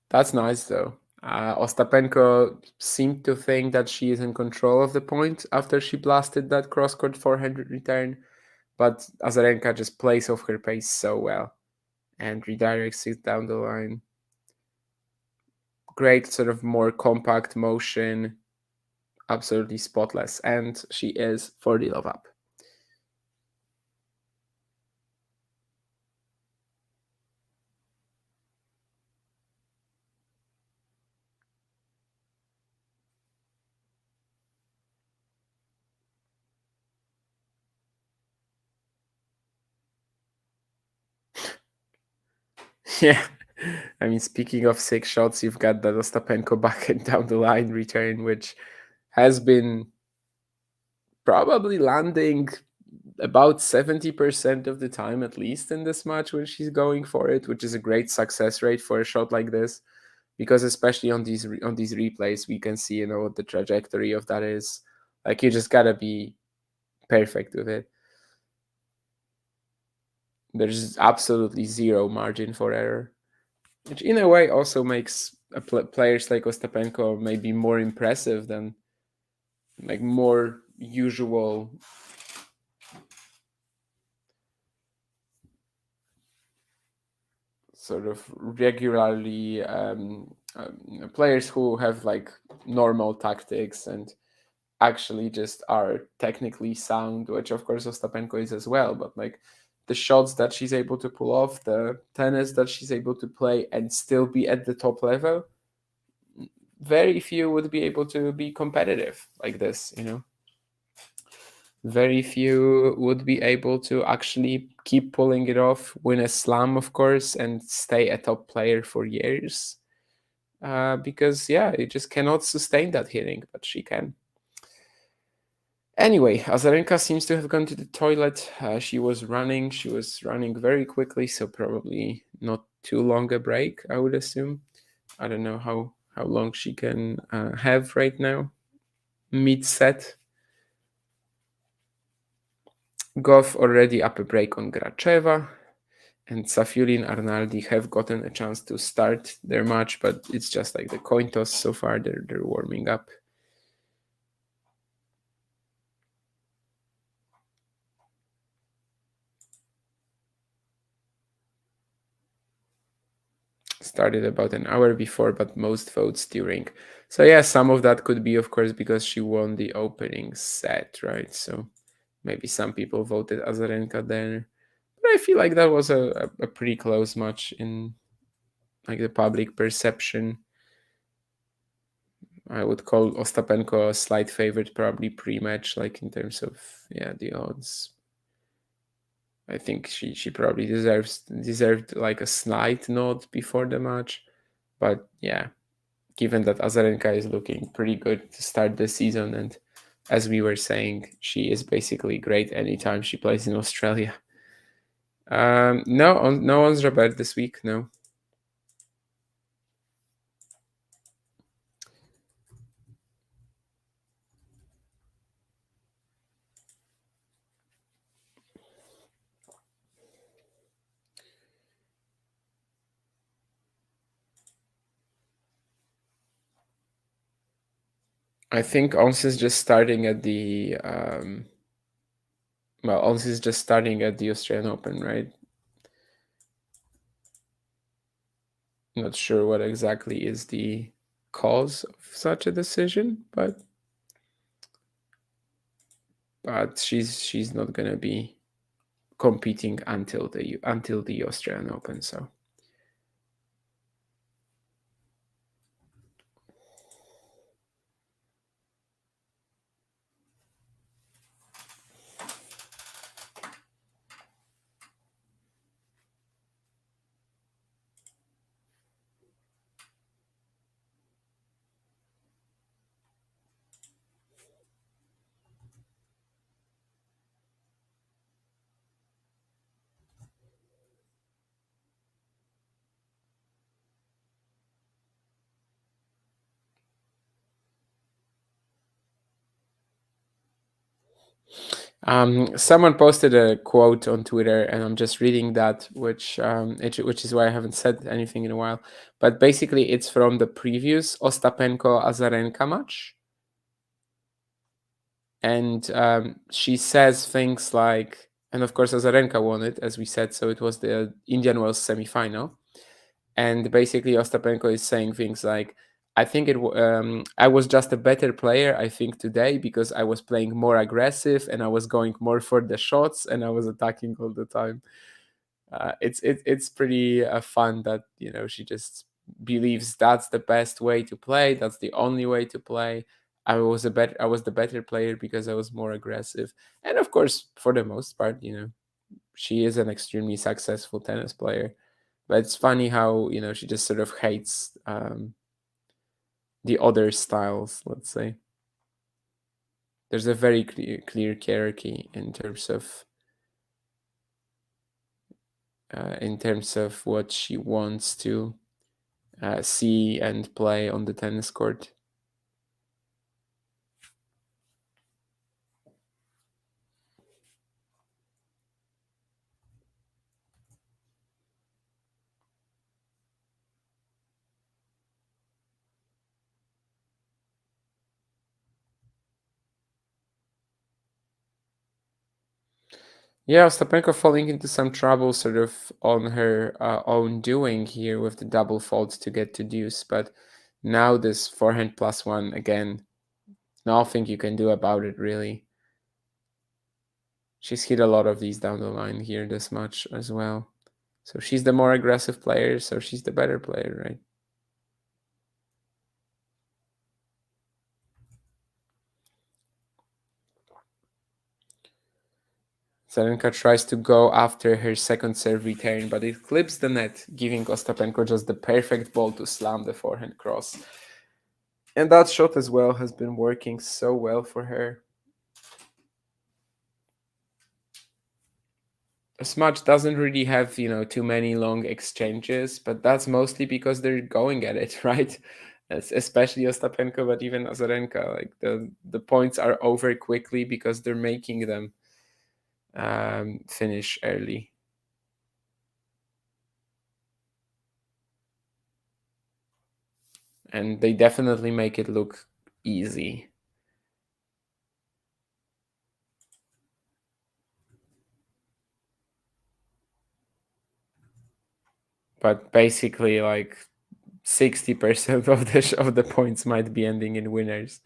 that's nice though. Ostapenko seemed to think that she is in control of the point after she blasted that cross-court 400 return, but Azarenka just plays off her pace so well and redirects it down the line. Great sort of more compact motion, absolutely spotless, and she is 40 love up. Yeah. I mean, speaking of 6 shots, you've got the Ostapenko back and down the line return, which has been probably landing about 70% of the time, at least in this match, when she's going for it, which is a great success rate for a shot like this. Because especially on these replays, we can see what the trajectory of that is. Like you just gotta be perfect with it. There's absolutely zero margin for error, which in a way also makes players like Ostapenko maybe more impressive than like more usual sort of regularly players who have like normal tactics and actually just are technically sound, which of course Ostapenko is as well, but like the shots that she's able to pull off, the tennis that she's able to play and still be at the top level, very few would be able to be competitive like this, you know. Very few would be able to actually keep pulling it off, win a slam, of course, and stay a top player for years. Because, yeah, you just cannot sustain that hitting, but she can. Anyway, Azarenka seems to have gone to the toilet. She was running. She was running very quickly, so probably not too long a break, I would assume. I don't know how long she can have right now. Mid set. Goff already up a break on Gracheva, and Safiullin Arnaldi have gotten a chance to start their match, but it's just like the coin toss so far. They're warming up. Started about an hour before, but most votes during. So yeah, some of that could be, of course, because she won the opening set, right? So maybe some people voted Azarenka there. But I feel like that was a pretty close match in like the public perception. I would call Ostapenko a slight favorite, probably pre-match, like in terms of the odds. I think she probably deserved like a slight nod before the match, but yeah, given that Azarenka is looking pretty good to start the season, and as we were saying, she is basically great anytime she plays in Australia. No one's Robert this week. No. I think Ons is just starting at the Ons is just starting at the Australian Open, right? Not sure what exactly is the cause of such a decision, but she's not gonna be competing until the Australian Open. So someone posted a quote on Twitter, and I'm just reading that, which is why I haven't said anything in a while. But basically, it's from the previous Ostapenko Azarenka match, and she says things like, and of course Azarenka won it, as we said, so it was the Indian Wells semifinal, and basically Ostapenko is saying things like, I was just a better player, I think, today, because I was playing more aggressive and I was going more for the shots and I was attacking all the time. It's pretty fun that she just believes that's the best way to play. That's the only way to play. I was the better player because I was more aggressive, and of course, for the most part, she is an extremely successful tennis player. But it's funny how she just sort of hates the other styles. Let's say there's a very clear hierarchy in terms of what she wants to see and play on the tennis court. Yeah, Ostapenko falling into some trouble sort of on her own doing here with the double fault to get to deuce. But now this forehand +1 again, nothing you can do about it really. She's hit a lot of these down the line here this much as well. So she's the more aggressive player, so she's the better player, right? Azarenka tries to go after her second serve return, but it clips the net, giving Ostapenko just the perfect ball to slam the forehand cross. And that shot as well has been working so well for her. Smudge doesn't really have, too many long exchanges, but that's mostly because they're going at it, right? Especially Ostapenko, but even Azarenka. Like the points are over quickly because they're making them finish early. And they definitely make it look easy. But basically, like 60% of the points might be ending in winners.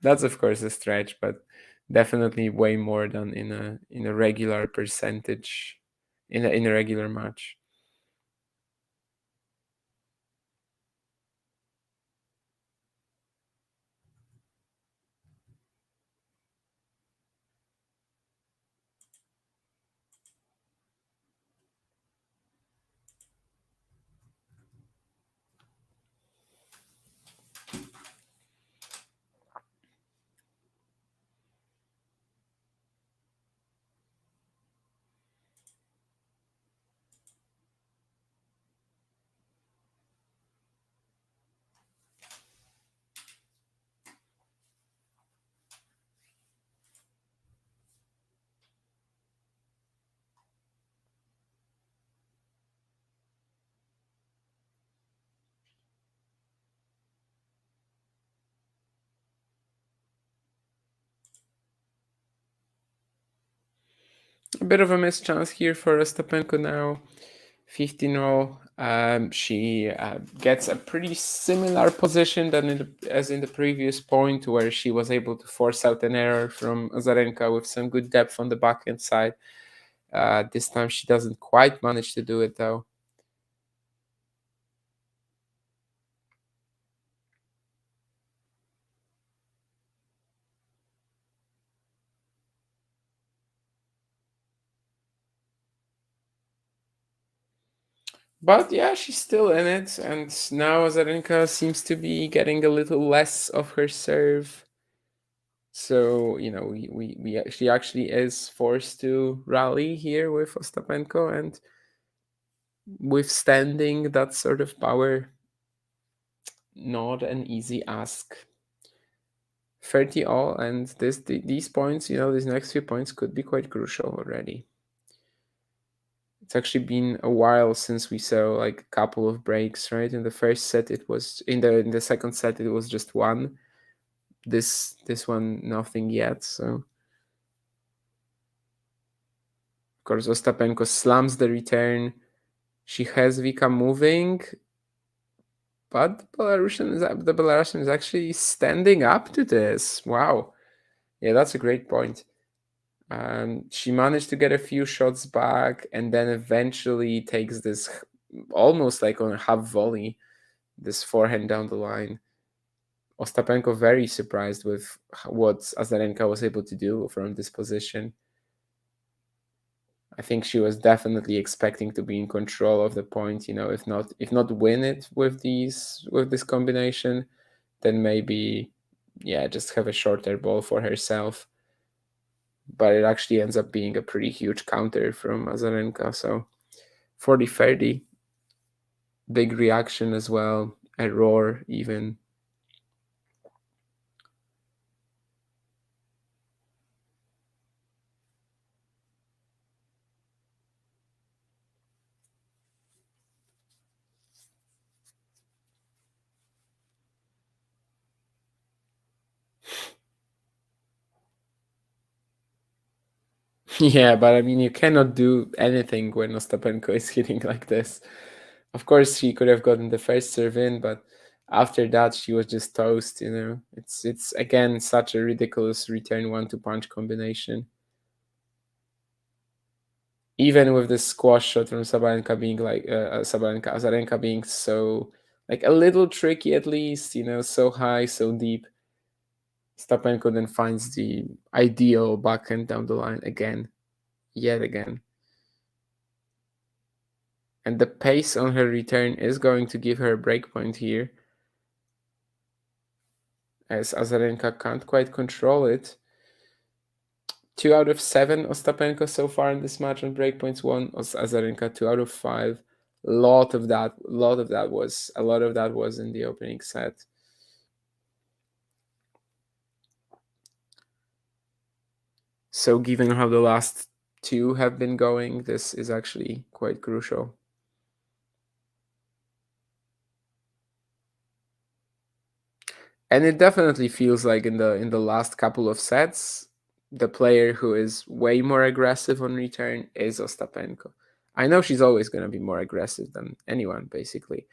That's of course a stretch, but definitely way more than in a regular percentage in a regular match. A bit of a missed chance here for Ostapenko now. 15-0. She gets a pretty similar position than as in the previous point, where she was able to force out an error from Azarenka with some good depth on the backhand side. This time she doesn't quite manage to do it though. But yeah, she's still in it, and now Azarenka seems to be getting a little less of her serve. So she actually is forced to rally here with Ostapenko, and withstanding that sort of power, not an easy ask. 30 all, and these points, these next few points could be quite crucial already. It's actually been a while since we saw like a couple of breaks, right? In the first set, it was in the second set, it was just one. This one, nothing yet. So, of course, Ostapenko slams the return. She has Vika moving, but the Belarusian is actually standing up to this. Wow, yeah, that's a great point. She managed to get a few shots back, and then eventually takes this almost like on a half volley, this forehand down the line. Ostapenko very surprised with what Azarenka was able to do from this position. I think she was definitely expecting to be in control of the point. If not win it with this combination, then maybe, yeah, just have a shorter ball for herself. But it actually ends up being a pretty huge counter from Azarenka. So 40-30, big reaction as well, a roar even. Yeah, but I mean, you cannot do anything when Ostapenko is hitting like this. Of course, she could have gotten the first serve in, but after that, she was just toast. It's again such a ridiculous return one-two punch combination. Even with the squash shot from Sabalenka being like Azarenka being so like a little tricky at least, so high, so deep. Ostapenko then finds the ideal backhand down the line again. yet again. And the pace on her return is going to give her a breakpoint here, as Azarenka can't quite control it. 2 out of 7 Ostapenko so far in this match on breakpoints won. Azarenka 2 out of 5. A lot of that was in the opening set. So given how the last two have been going, this is actually quite crucial. And it definitely feels like in the last couple of sets, the player who is way more aggressive on return is Ostapenko. I know she's always going to be more aggressive than anyone, basically.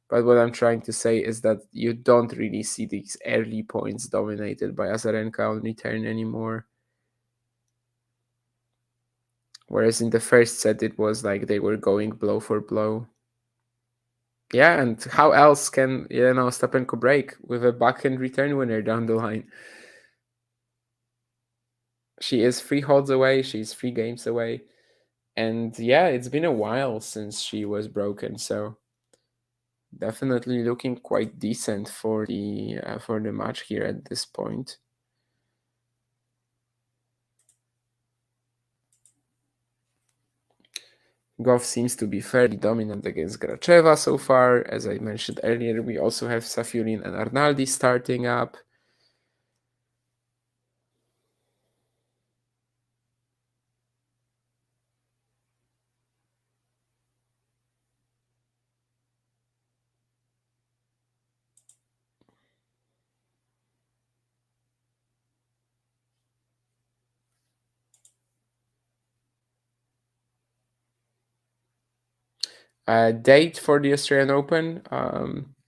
But what I'm trying to say is that you don't really see these early points dominated by Azarenka on return anymore. Whereas in the first set, it was like they were going blow for blow. Yeah, and how else can Ostapenko break with a backhand return winner down the line? She is 3 holds away. She's 3 games away, and yeah, it's been a while since she was broken. So definitely looking quite decent for the match here at this point. Goff seems to be fairly dominant against Gracheva so far. As I mentioned earlier, we also have Safiullin and Arnaldi starting up. Date for the Australian Open.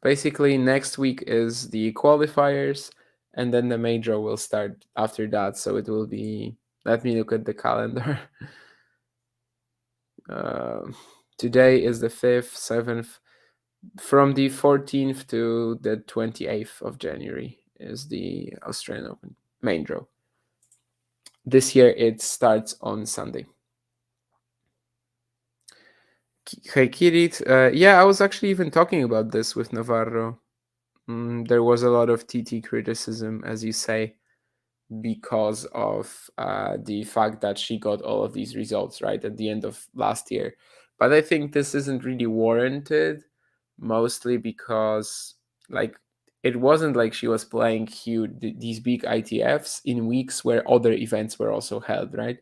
Basically, next week is the qualifiers, and then the major will start after that. So it will be. Let me look at the calendar. Uh, Today is the 5th, 7th. From the 14th to the 28th of January is the Australian Open main draw. This year it starts on Sunday. Hey Kirit, yeah, I was actually even talking about this with Navarro. There was a lot of TT criticism, as you say, because of the fact that she got all of these results right at the end of last year. But I think this isn't really warranted, mostly because like it wasn't like she was playing huge these big ITFs in weeks where other events were also held, right?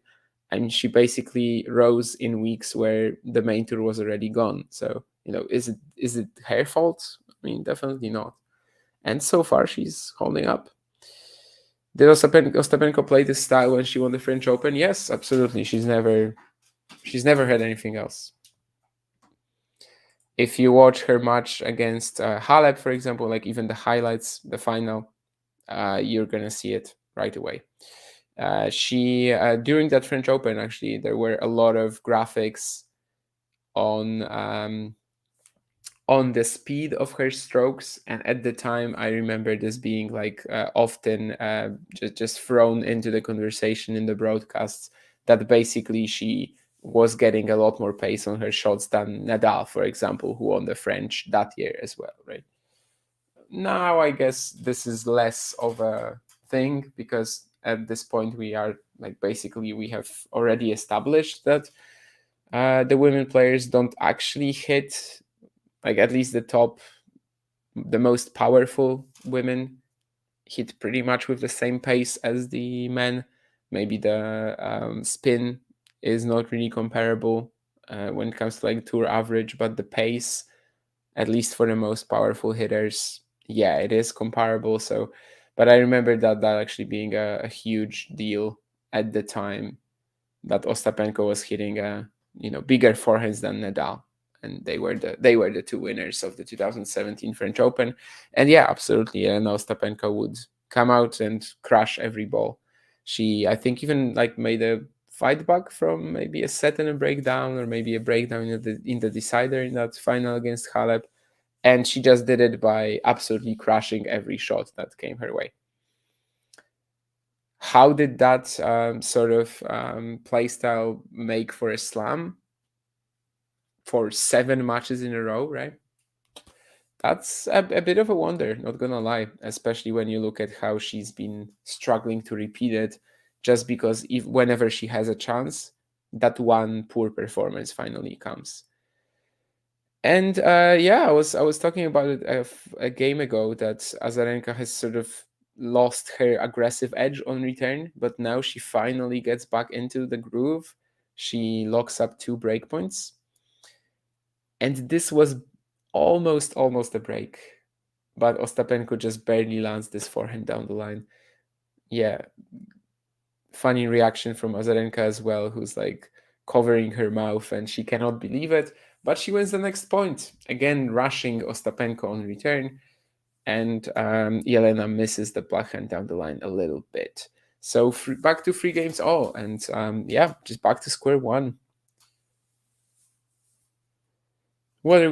And she basically rose in weeks where the main tour was already gone. So is it her fault? I mean, definitely not. And so far, she's holding up. Did Ostapenko play this style when she won the French Open? Yes, absolutely. She's never had anything else. If you watch her match against Halep, for example, like even the highlights, the final, you're gonna see it right away. She during that French Open, actually, there were a lot of graphics on on the speed of her strokes, and at the time I remember this being like often just thrown into the conversation in the broadcasts, that basically she was getting a lot more pace on her shots than Nadal, for example, who won the French that year as well, right? Now I guess this is less of a thing, because at this point we are like basically we have already established that the women players don't actually hit, like at least the most powerful women hit pretty much with the same pace as the men. Maybe the spin is not really comparable when it comes to like tour average, but the pace, at least for the most powerful hitters, yeah, it is comparable. So, but I remember that actually being a huge deal at the time, that Ostapenko was hitting bigger forehands than Nadal, and they were the two winners of the 2017 French Open. And yeah, absolutely, Jelena Ostapenko would come out and crush every ball. She, I think, even like made a fight back from maybe a set and a breakdown, or maybe a breakdown in the decider in that final against Halep, and she just did it by absolutely crushing every shot that came her way. How did that sort of play style make for a slam for 7 matches in a row, right? That's a bit of a wonder, not gonna lie, especially when you look at how she's been struggling to repeat it, just because if whenever she has a chance, that one poor performance finally comes. And yeah, I was talking about it a game ago that Azarenka has sort of lost her aggressive edge on return, but now she finally gets back into the groove. She locks up 2 breakpoints, and this was almost a break, but Ostapenko just barely lands this forehand down the line. Yeah, funny reaction from Azarenka as well, who's like covering her mouth and she cannot believe it. But she wins the next point, again rushing Ostapenko on return, and Jelena misses the backhand down the line a little bit. So back to 3 games all, and yeah, just back to square one. What a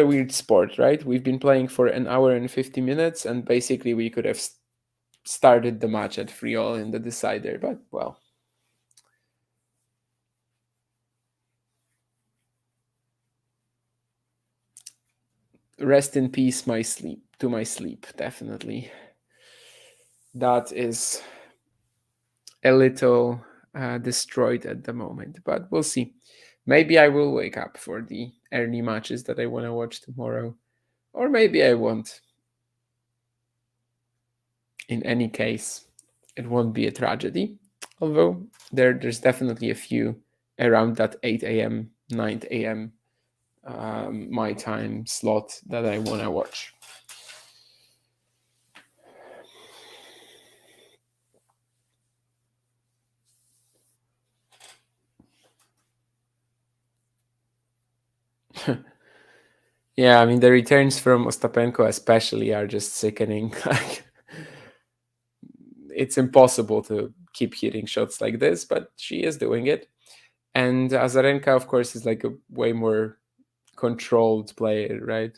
weird sport, right? We've been playing for an hour and 50 minutes, and basically we could have started the match at 3-all in the decider, but well. Rest in peace, my sleep. To my sleep, definitely. That is a little destroyed at the moment, but we'll see. Maybe I will wake up for the early matches that I want to watch tomorrow, or maybe I won't. In any case, it won't be a tragedy. Although there's definitely a few around that 8 a.m., 9 a.m. My time slot that I want to watch. Yeah, I mean the returns from Ostapenko especially are just sickening. Like it's impossible to keep hitting shots like this, but she is doing it. And Azarenka, of course, is like a way more controlled player, right?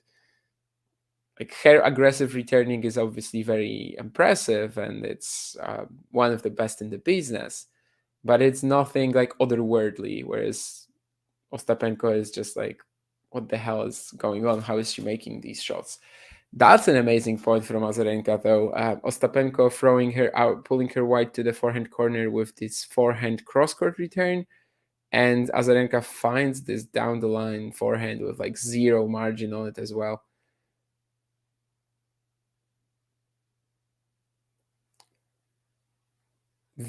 Like her aggressive returning is obviously very impressive, and it's one of the best in the business. But it's nothing like otherworldly. Whereas Ostapenko is just like, what the hell is going on? How is she making these shots? That's an amazing point from Azarenka, though. Ostapenko throwing her out, pulling her wide to the forehand corner with this forehand cross-court return, and Azarenka finds this down the line forehand with like zero margin on it as well.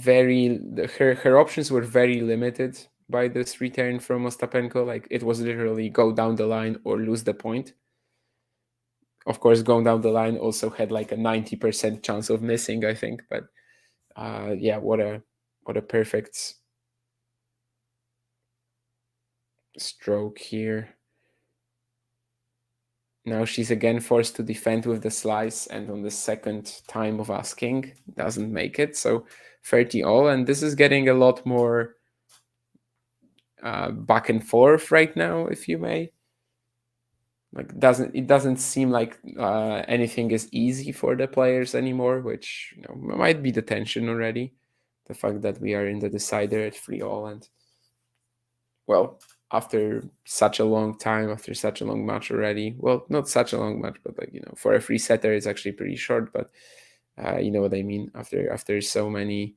Her options were very limited by this return from Ostapenko. Like it was literally go down the line or lose the point. Of course, going down the line also had like a 90% chance of missing, I think. But yeah, what a perfect stroke here. Now she's again forced to defend with the slice, and on the second time of asking, doesn't make it. So 30 all, and this is getting a lot more back and forth right now, if you may. Like it doesn't seem like anything is easy for the players anymore, which might be the tension already. The fact that we are in the decider at 3-all, and well, after such a long time, after such a long match already. Well, not such a long match, but like for a free setter, it's actually pretty short. But you know what I mean. After so many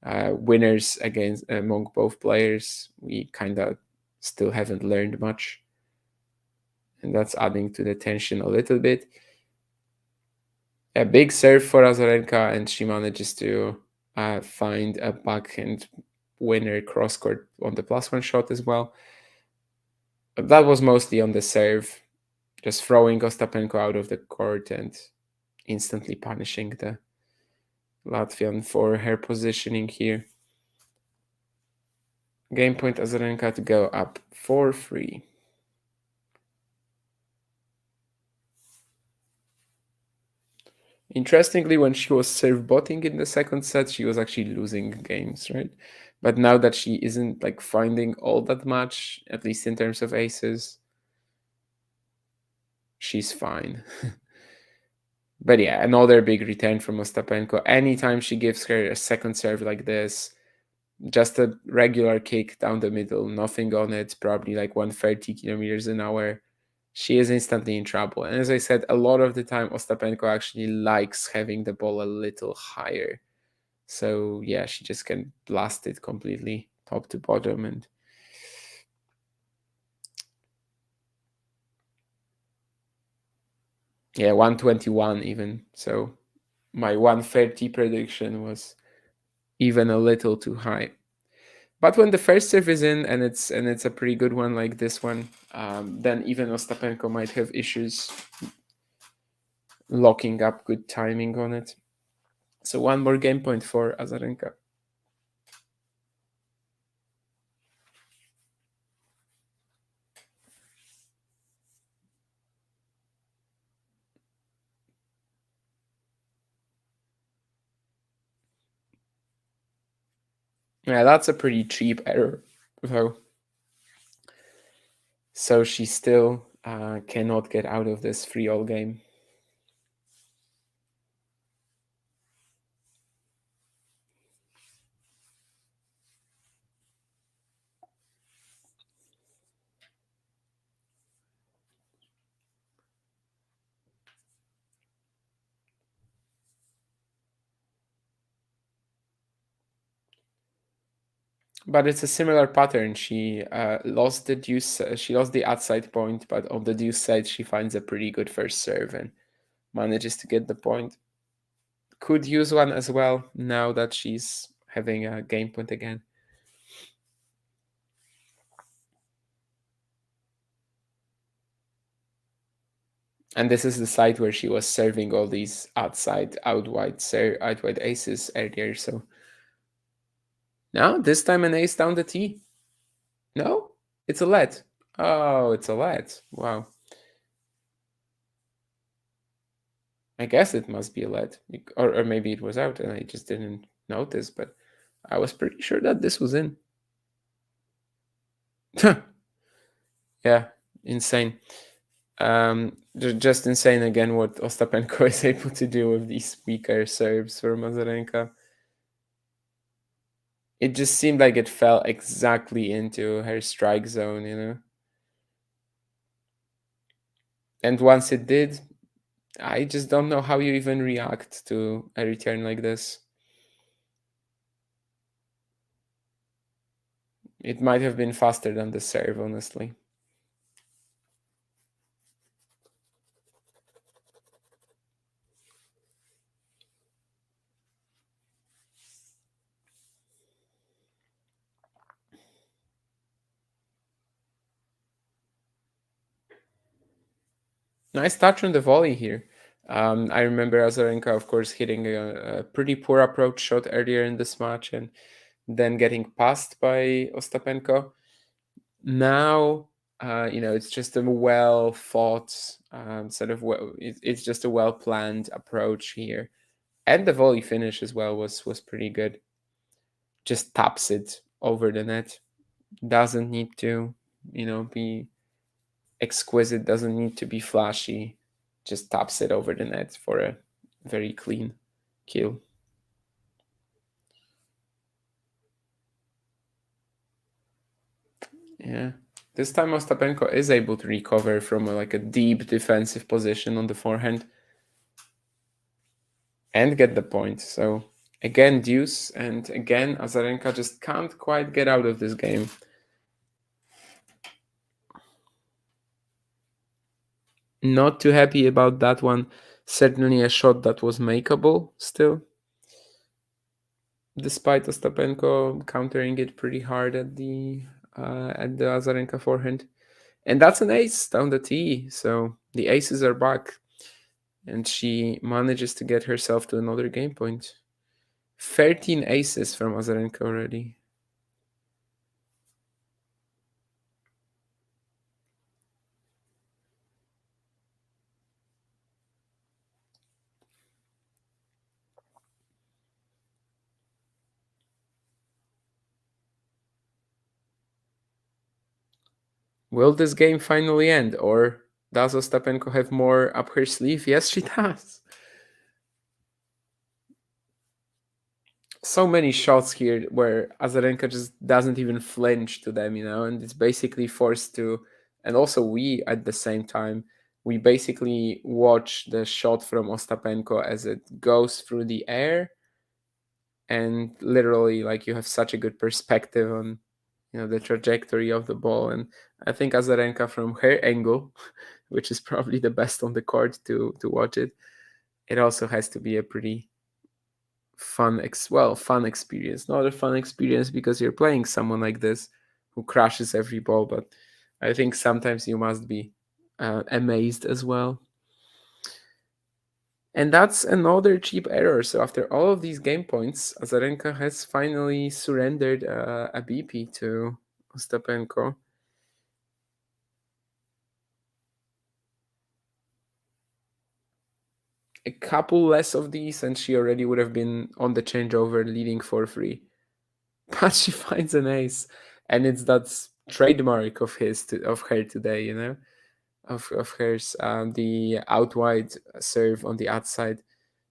winners against among both players, we kind of still haven't learned much, and that's adding to the tension a little bit. A big serve for Azarenka, and she manages to find a backhand winner cross court on the +1 shot as well. But that was mostly on the serve, just throwing Ostapenko out of the court and instantly punishing the Latvian for her positioning here. Game point Azarenka to go up 4-3. Interestingly, when she was serve botting in the second set, she was actually losing games, right? But now that she isn't like finding all that much, at least in terms of aces, she's fine. But yeah, another big return from Ostapenko. Anytime she gives her a second serve like this, just a regular kick down the middle, nothing on it, probably like 130 kilometers an hour, she is instantly in trouble. And as I said, a lot of the time, Ostapenko actually likes having the ball a little higher. So yeah, she just can blast it completely top to bottom. And yeah, 121 even. So my 130 prediction was even a little too high. But when the first serve is in and it's a pretty good one like this one, then even Ostapenko might have issues locking up good timing on it. So one more game point for Azarenka. Yeah, that's a pretty cheap error, though. So she still cannot get out of this 3-all game. But it's a similar pattern. She lost the deuce. She lost the outside point, but on the deuce side, she finds a pretty good first serve and manages to get the point. Could use one as well now that she's having a game point again. And this is the side where she was serving all these outside, out wide aces earlier. So now this time an ace down the tee. No, it's a let. Oh, it's a let. Wow. I guess it must be a let, or maybe it was out and I just didn't notice. But I was pretty sure that this was in. Yeah, insane. Just insane again what Ostapenko is able to do with these weaker serves for Azarenka. It just seemed like it fell exactly into her strike zone, you know. And once it did, I just don't know how you even react to a return like this. It might have been faster than the serve, honestly. Nice touch on the volley here. I remember Azarenka, of course, hitting a pretty poor approach shot earlier in this match and then getting passed by Ostapenko. Now, it's just a well thought it's just a well planned approach here, and the volley finish as well was pretty good. Just taps it over the net. Doesn't need to, be exquisite. Doesn't need to be flashy. Just taps it over the net for a very clean kill. Yeah. This time Ostapenko is able to recover from like a deep defensive position on the forehand and get the point. So again, deuce, and again, Azarenka just can't quite get out of this game. Not too happy about that one. Certainly a shot that was makeable still, despite Ostapenko countering it pretty hard at the Azarenka forehand. And that's an ace down the tee. So the aces are back. And she manages to get herself to another game point. 13 aces from Azarenka already. Will this game finally end, or does Ostapenko have more up her sleeve? Yes, she does. so many shots here where Azarenka just doesn't even flinch to them, and it's basically forced to. And also, we at the same time, we basically watch the shot from Ostapenko as it goes through the air, and literally, like, you have such a good perspective on, the trajectory of the ball. And I think Azarenka, from her angle, which is probably the best on the court to watch it, it also has to be a pretty fun experience. Not a fun experience because you're playing someone like this who crashes every ball, but I think sometimes you must be amazed as well. And that's another cheap error. So after all of these game points, Azarenka has finally surrendered a BP to Ostapenko. A couple less of these, and she already would have been on the changeover leading 4-3. But she finds an ace, and it's that trademark of of her today, of hers. The out wide serve on the outside,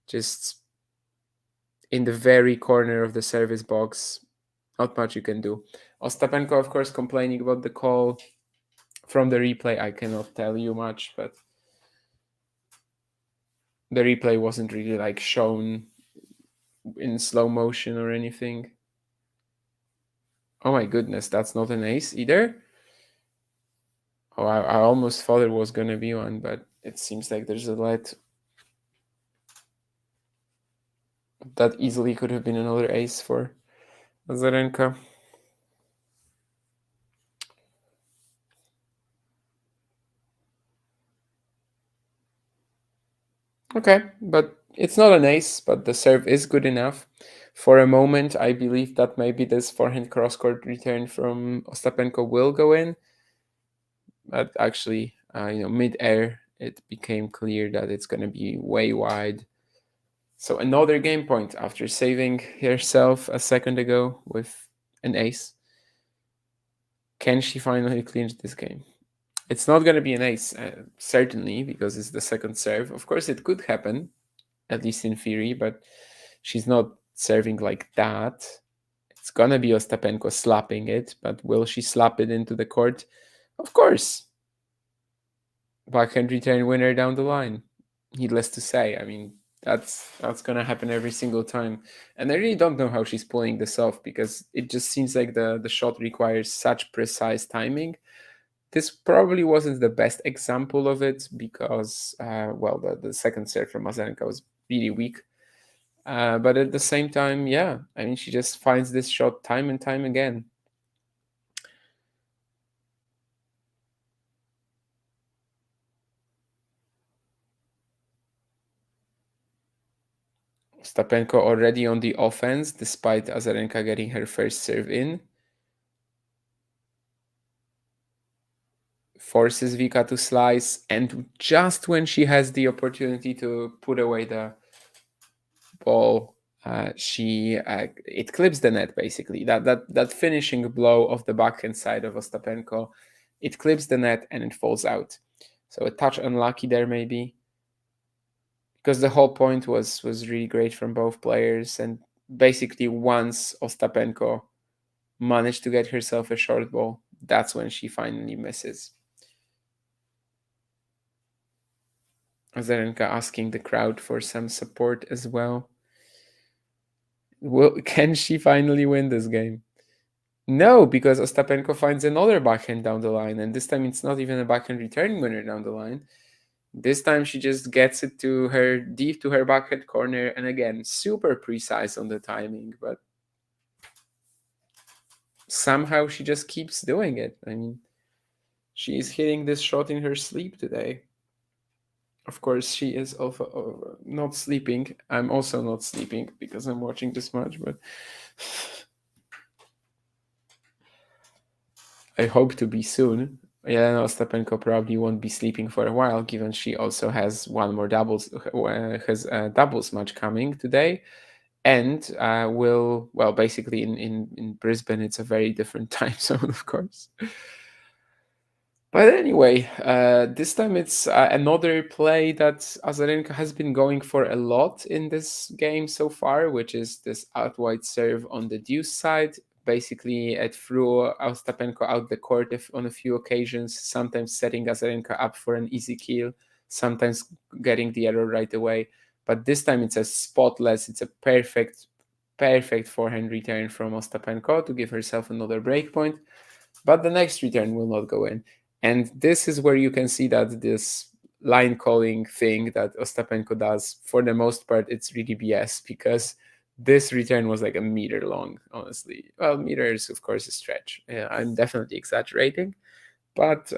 just in the very corner of the service box. Not much you can do. Ostapenko, of course, complaining about the call from the replay. I cannot tell you much, but the replay wasn't really like shown in slow motion or anything. Oh my goodness, that's not an ace either. Oh, I almost thought it was going to be one, but it seems like there's a let. That easily could have been another ace for Azarenka. Okay, but it's not an ace, but the serve is good enough. For a moment, I believe that maybe this forehand cross-court return from Ostapenko will go in, but actually, mid-air, it became clear that it's going to be way wide. So another game point after saving herself a second ago with an ace. Can she finally clinch this game? It's not going to be an ace, certainly, because it's the second serve. Of course, it could happen, at least in theory, but she's not serving like that. It's going to be Ostapenko slapping it, but will she slap it into the court? Of course. Backhand return winner down the line. Needless to say, I mean, that's gonna happen every single time. And I really don't know how she's pulling this off, because it just seems like the shot requires such precise timing. This probably wasn't the best example of it because, the second serve from Azarenka was really weak. But at the same time, yeah, I mean, she just finds this shot time and time again. Ostapenko already on the offense, despite Azarenka getting her first serve in. Forces Vika to slice, and just when she has the opportunity to put away the ball, she it clips the net. Basically, that finishing blow of the backhand side of Ostapenko, it clips the net and it falls out. So a touch unlucky there, maybe, because the whole point was really great from both players. And basically, once Ostapenko managed to get herself a short ball, that's when she finally misses. Azarenka asking the crowd for some support as well. Can she finally win this game? No, because Ostapenko finds another backhand down the line, and this time it's not even a backhand return winner down the line. This time she just gets it to her deep to her backhand corner, and again, super precise on the timing, but somehow she just keeps doing it. I mean, she's hitting this shot in her sleep today. Of course, she is also not sleeping. I'm also not sleeping because I'm watching this match, but I hope to be soon. Jelena Ostapenko probably won't be sleeping for a while, given she also has one more has a doubles match coming today, and basically in Brisbane it's a very different time zone, of course. But anyway, this time it's another play that Azarenka has been going for a lot in this game so far, which is this out wide serve on the deuce side. Basically, it threw Ostapenko out the court on a few occasions, sometimes setting Azarenka up for an easy kill, sometimes getting the error right away. But this time it's a spotless, it's a perfect forehand return from Ostapenko to give herself another breakpoint. But the next return will not go in. And this is where you can see that this line calling thing that Ostapenko does, for the most part, it's really BS, because this return was like a meter long, honestly. Well, meter is, of course, a stretch. Yeah, I'm definitely exaggerating. But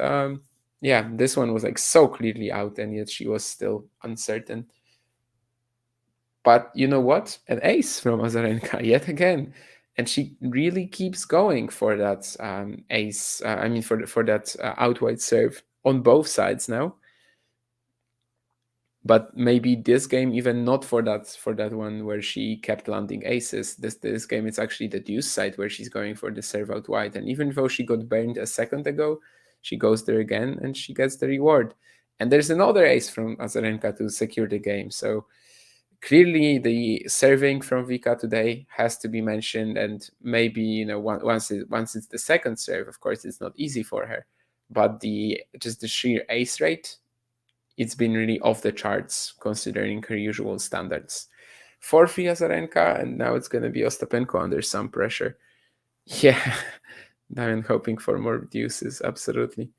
yeah, this one was like so clearly out, and yet she was still uncertain. But you know what? An ace from Azarenka yet again, and she really keeps going for that ace. I mean, for that out wide serve on both sides now. But maybe this game even not for that one where she kept landing aces. This game it's actually the deuce side where she's going for the serve out wide. And even though she got burned a second ago, she goes there again and she gets the reward. And there's another ace from Azarenka to secure the game. So clearly the serving from Vika today has to be mentioned, and maybe once it's the second serve, of course it's not easy for her, but the sheer ace rate, it's been really off the charts considering her usual standards. 4-3 Azarenka, and now it's going to be Ostapenko under some pressure. Yeah, I'm hoping for more deuces, absolutely.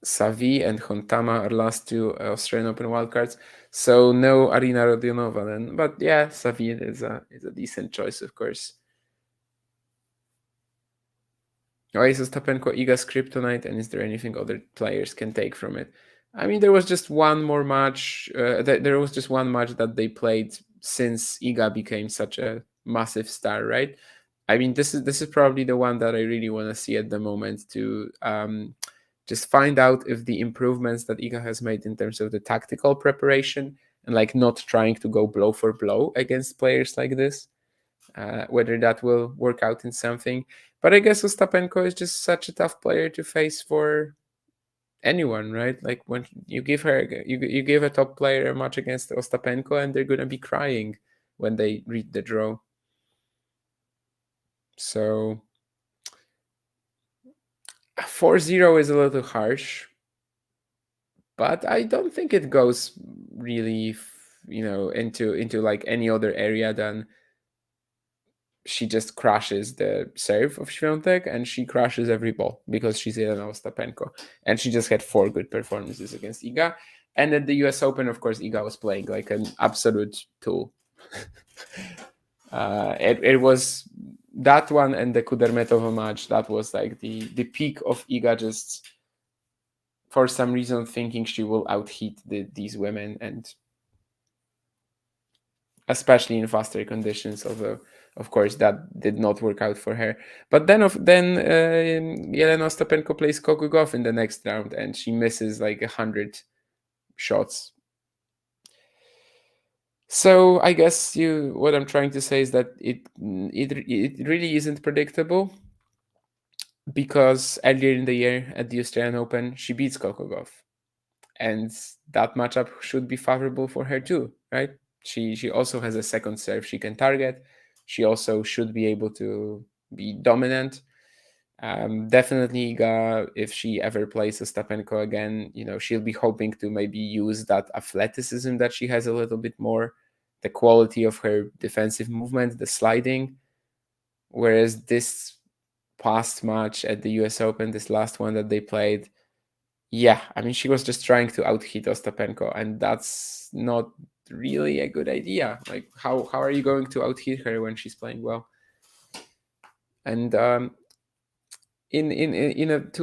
Savi and Hontama are last two Australian Open wildcards. So no Arina Rodionova then. But yeah, Savi is a decent choice, of course. Why is Ostapenko Iga's kryptonite, and is there anything other players can take from it? I mean, there was just one more match. There was just one match that they played since Iga became such a massive star, right? I mean, this is probably the one that I really want to see at the moment to just find out if the improvements that Iga has made in terms of the tactical preparation and like not trying to go blow for blow against players like this, whether that will work out in something. But I guess Ostapenko is just such a tough player to face for anyone, right? Like when you give a top player a match against Ostapenko, and they're gonna be crying when they read the draw. So 4-0 is a little harsh, but I don't think it goes really, into like any other area than she just crashes the serve of Świątek, and she crashes every ball because she's Jelena Ostapenko. And she just had 4 good performances against Iga. And at the US Open, of course, Iga was playing like an absolute tool. It was that one and the Kudermetova match, that was like the peak of Iga, just for some reason thinking she will outheat these women, and especially in faster conditions, although of course that did not work out for her. But then Jelena Ostapenko plays Kokugov in the next round, and she misses like 100 shots. So I guess what I'm trying to say is that it really isn't predictable, because earlier in the year at the Australian Open she beats Kokugov, and that matchup should be favorable for her too, right? She also has a second serve she can target. She also should be able to be dominant. Definitely, if she ever plays Ostapenko again, she'll be hoping to maybe use that athleticism that she has a little bit more, the quality of her defensive movement, the sliding. Whereas this past match at the US Open, this last one that they played, yeah, I mean, she was just trying to outhit Ostapenko, and that's not really a good idea. Like, how are you going to outhit her when she's playing well? And to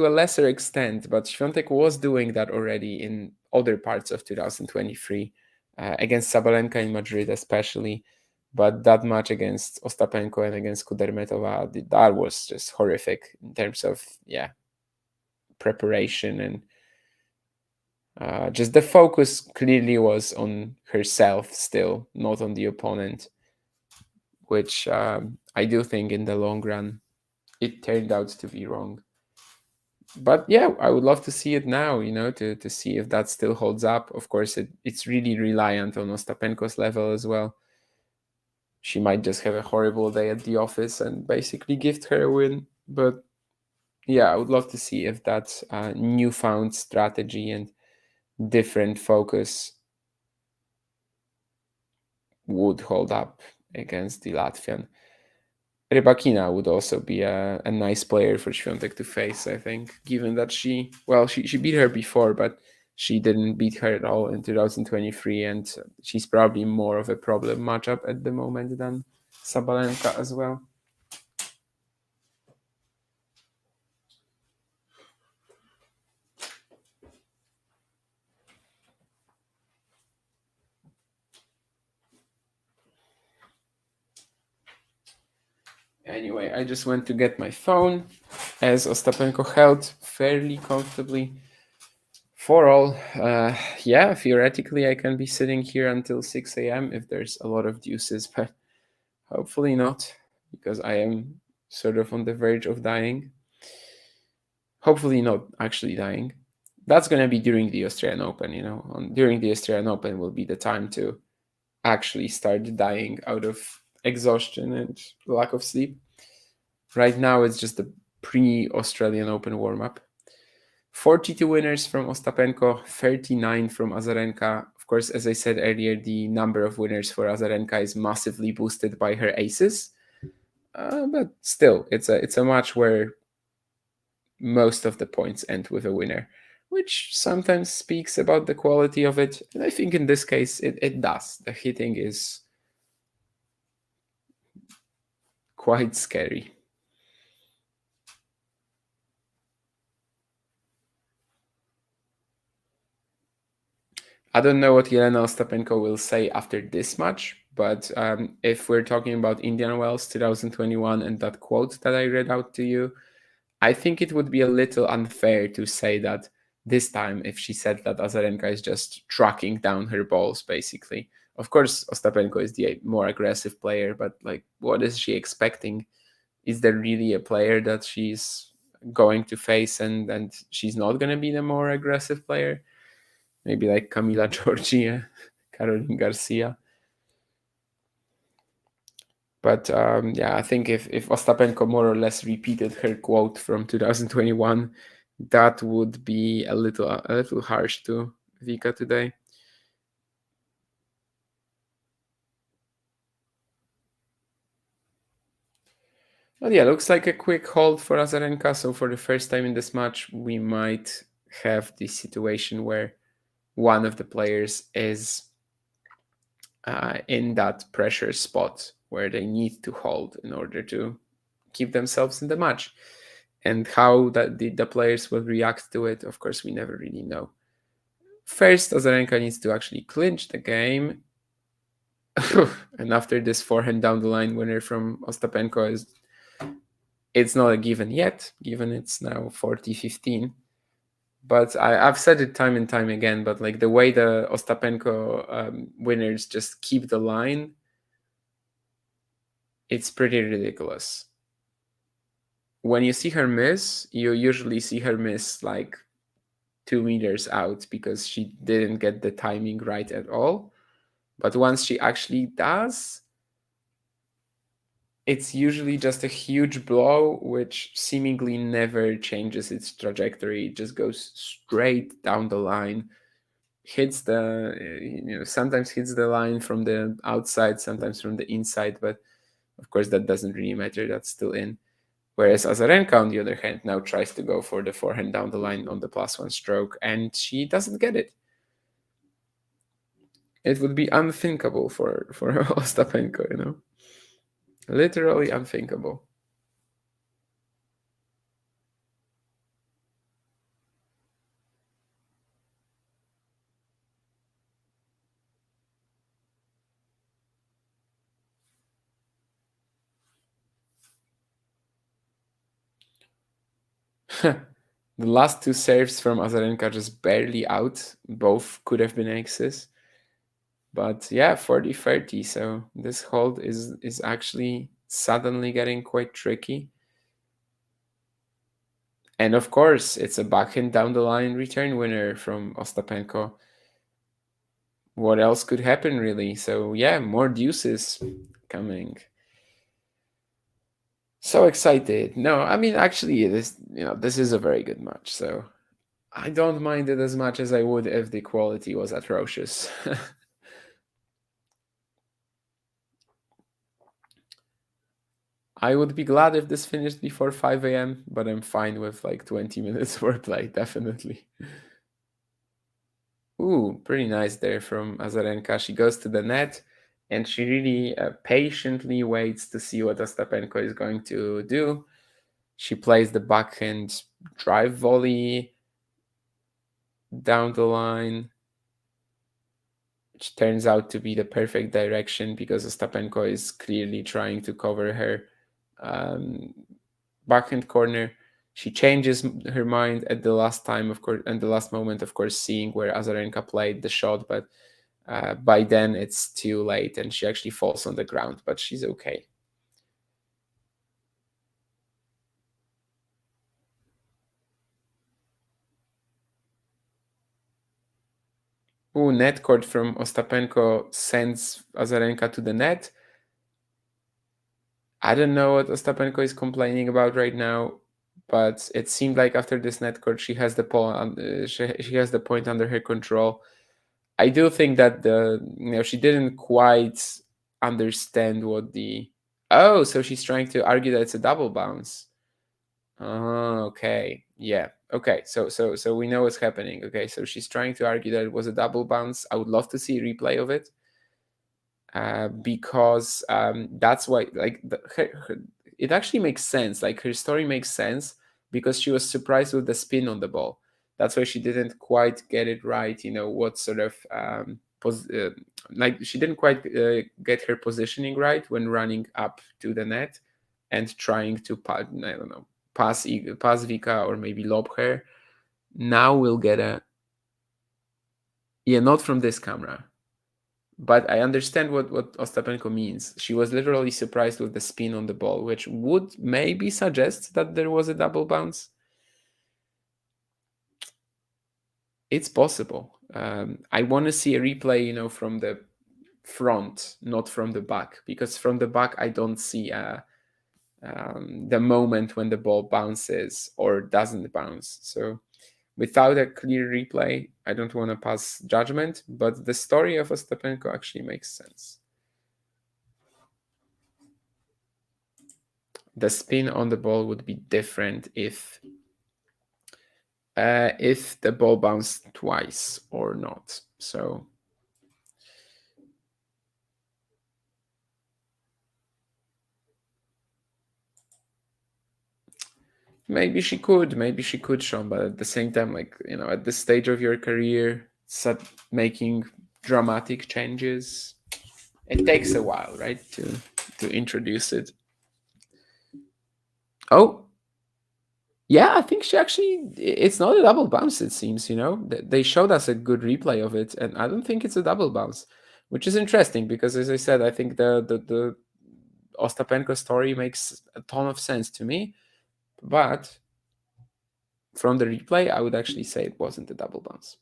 a lesser extent, but Świątek was doing that already in other parts of 2023, against Sabalenka in Madrid, especially. But that match against Ostapenko and against Kudermetova, that was just horrific in terms of preparation, and just the focus clearly was on herself still, not on the opponent. which I do think in the long run it turned out to be wrong. But yeah, I would love to see it now, to see if that still holds up. Of course, it's really reliant on Ostapenko's level as well. She might just have a horrible day at the office and basically gift her a win. But yeah, I would love to see if that newfound strategy and different focus would hold up against the Latvian. Rybakina would also be a nice player for Świątek to face, I think, given that she beat her before, but she didn't beat her at all in 2023, and she's probably more of a problem matchup at the moment than Sabalenka as well. Anyway, I just went to get my phone as Ostapenko held fairly comfortably. For all, yeah, theoretically I can be sitting here until 6 a.m. if there's a lot of deuces, but hopefully not, because I am sort of on the verge of dying. Hopefully not actually dying. That's going to be during the Australian Open, during the Australian Open will be the time to actually start dying out of exhaustion and lack of sleep. Right now, it's just the pre-Australian Open warm-up. 42 winners from Ostapenko, 39 from Azarenka. Of course, as I said earlier, the number of winners for Azarenka is massively boosted by her aces. But still, it's a match where most of the points end with a winner, which sometimes speaks about the quality of it. And I think in this case, it does. The hitting is quite scary. I don't know what Jelena Ostapenko will say after this match, but if we're talking about Indian Wells 2021 and that quote that I read out to you, I think it would be a little unfair to say that this time if she said that Azarenka is just tracking down her balls, basically. Of course, Ostapenko is the more aggressive player, but like, what is she expecting? Is there really a player that she's going to face and she's not going to be the more aggressive player? Maybe like Camila Giorgi, Caroline Garcia. But yeah, I think if Ostapenko more or less repeated her quote from 2021, that would be a little harsh to Vika today. But yeah, looks like a quick hold for Azarenka. So for the first time in this match, we might have this situation where one of the players is in that pressure spot where they need to hold in order to keep themselves in the match. And how the players will react to it, of course, we never really know. First, Azarenka needs to actually clinch the game. And after this forehand down the line winner from Ostapenko, it's not a given yet, given it's now 40-15. But I've said it time and time again, but like the way the Ostapenko winners just keep the line, it's pretty ridiculous. When you see her miss, you usually see her miss like 2 meters out because she didn't get the timing right at all. But once she actually does, it's usually just a huge blow, which seemingly never changes its trajectory. It just goes straight down the line, hits sometimes hits the line from the outside, sometimes from the inside, but of course that doesn't really matter, that's still in. Whereas Azarenka, on the other hand, now tries to go for the forehand down the line on the +1 stroke, and she doesn't get it. It would be unthinkable for Ostapenko, literally unthinkable. The last 2 serves from Azarenka just barely out. Both could have been aces. But yeah, 40-30. So this hold is actually suddenly getting quite tricky. And of course, it's a backhand down the line return winner from Ostapenko. What else could happen, really? So yeah, more deuces coming. So excited. No, I mean, actually, this is a very good match. So I don't mind it as much as I would if the quality was atrocious. I would be glad if this finished before 5 a.m., but I'm fine with like 20 minutes foreplay, definitely. Ooh, pretty nice there from Azarenka. She goes to the net and she really patiently waits to see what Ostapenko is going to do. She plays the backhand drive volley down the line, which turns out to be the perfect direction because Ostapenko is clearly trying to cover her um, backhand corner. She changes her mind at the last time, of course, and the last moment, of course, seeing where Azarenka played the shot, but by then it's too late and she actually falls on the ground, but she's okay. Ooh, net court from Ostapenko sends Azarenka to the net. I don't know what Ostapenko is complaining about right now, but it seemed like after this net court, she has the she has the point under her control. I do think that she didn't quite understand what the so she's trying to argue that it's a double bounce. Oh, okay. Yeah. Okay. So we know what's happening. Okay. So she's trying to argue that it was a double bounce. I would love to see a replay of it. Because that's why it actually makes sense. Like her story makes sense because she was surprised with the spin on the ball. That's why she didn't quite get it right. What sort of like she didn't quite get her positioning right when running up to the net and trying to I don't know, pass Vika or maybe lob her. Now we'll get a yeah, not from this camera. But I understand what Ostapenko means. She was literally surprised with the spin on the ball, which would maybe suggest that there was a double bounce. It's possible. I want to see a replay, from the front, not from the back, because from the back I don't see the moment when the ball bounces or doesn't bounce. So without a clear replay, I don't want to pass judgment. But the story of Ostapenko actually makes sense. The spin on the ball would be different if the ball bounced twice or not. So maybe she could, Sean, but at the same time, like, at this stage of your career, start making dramatic changes. It takes a while, right, to introduce it. Oh, yeah, I think she actually. It's not a double bounce. It seems, they showed us a good replay of it, and I don't think it's a double bounce, which is interesting because, as I said, I think the Ostapenko story makes a ton of sense to me, but from the replay, I would actually say it wasn't a double bounce.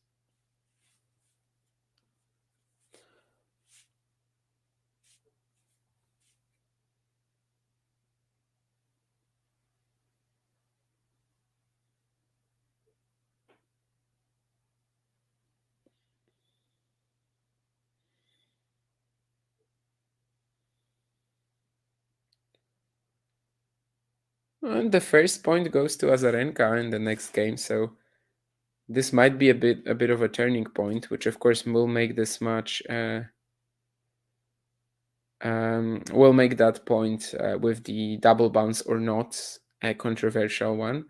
And the first point goes to Azarenka in the next game, so this might be a bit of a turning point, which of course will make this match will make that point with the double bounce or not a controversial one.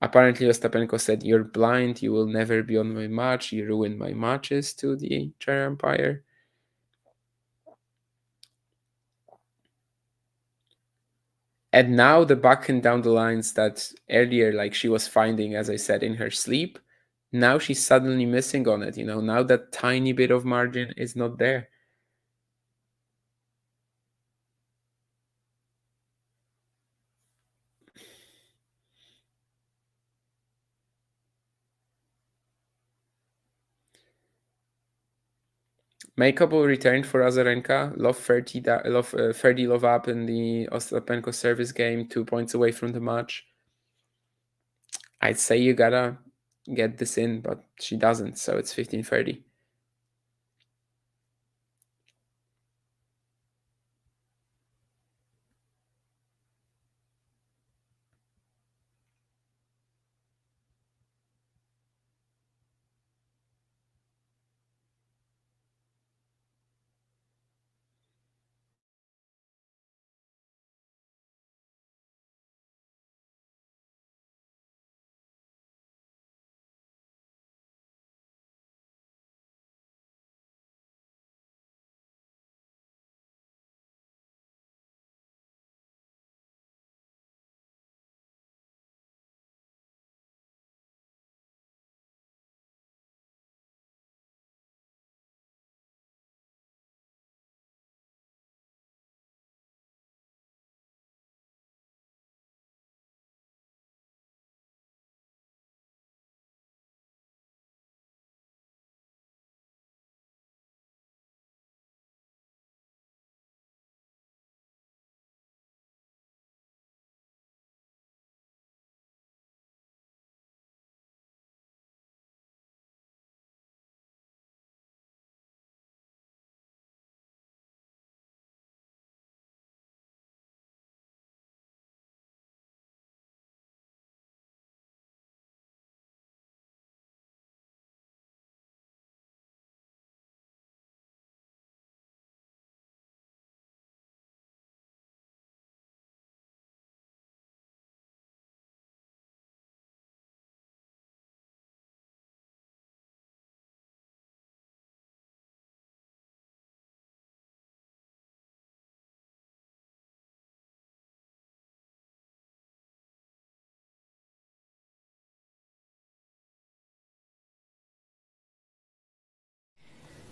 Apparently, Ostapenko said, "You're blind. You will never be on my match. You ruin my matches," to the chair umpire. And now the backhand down the lines that earlier, like she was finding, as I said, in her sleep, Now she's suddenly missing on it. Now that tiny bit of margin is not there. Makeable return for Azarenka. Love 30, love 30 love up in the Ostapenko service game, 2 points away from the match. I'd say you gotta get this in, but she doesn't, so it's 15-30.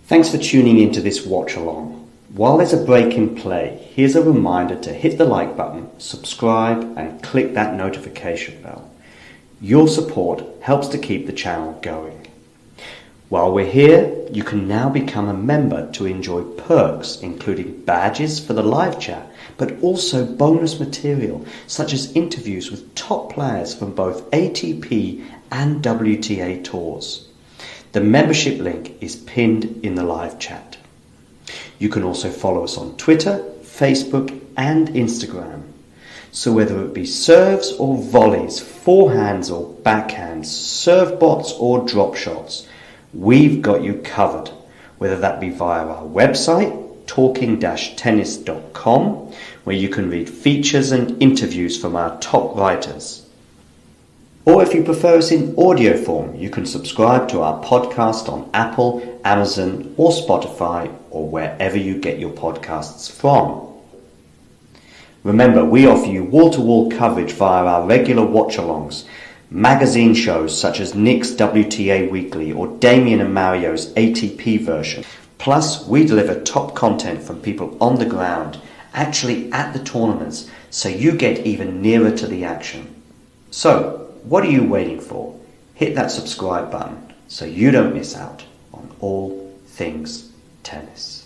Thanks for tuning into this watch along. While there's a break in play, here's a reminder to hit the like button, subscribe and click that notification bell. Your support helps to keep the channel going. While we're here, you can now become a member to enjoy perks including badges for the live chat, but also bonus material such as interviews with top players from both ATP and WTA tours. The membership link is pinned in the live chat. You can also follow us on Twitter, Facebook and Instagram. So whether it be serves or volleys, forehands or backhands, serve bots or drop shots, we've got you covered. Whether that be via our website, talking-tennis.com, where you can read features and interviews from our top writers. Or if you prefer us in audio form, you can subscribe to our podcast on Apple, Amazon or Spotify or wherever you get your podcasts from. Remember, we offer you wall-to-wall coverage via our regular watch-alongs, magazine shows such as Nick's WTA Weekly or Damien and Mario's ATP version. Plus, we deliver top content from people on the ground, actually at the tournaments, so you get even nearer to the action. So, what are you waiting for? Hit that subscribe button so you don't miss out on all things tennis.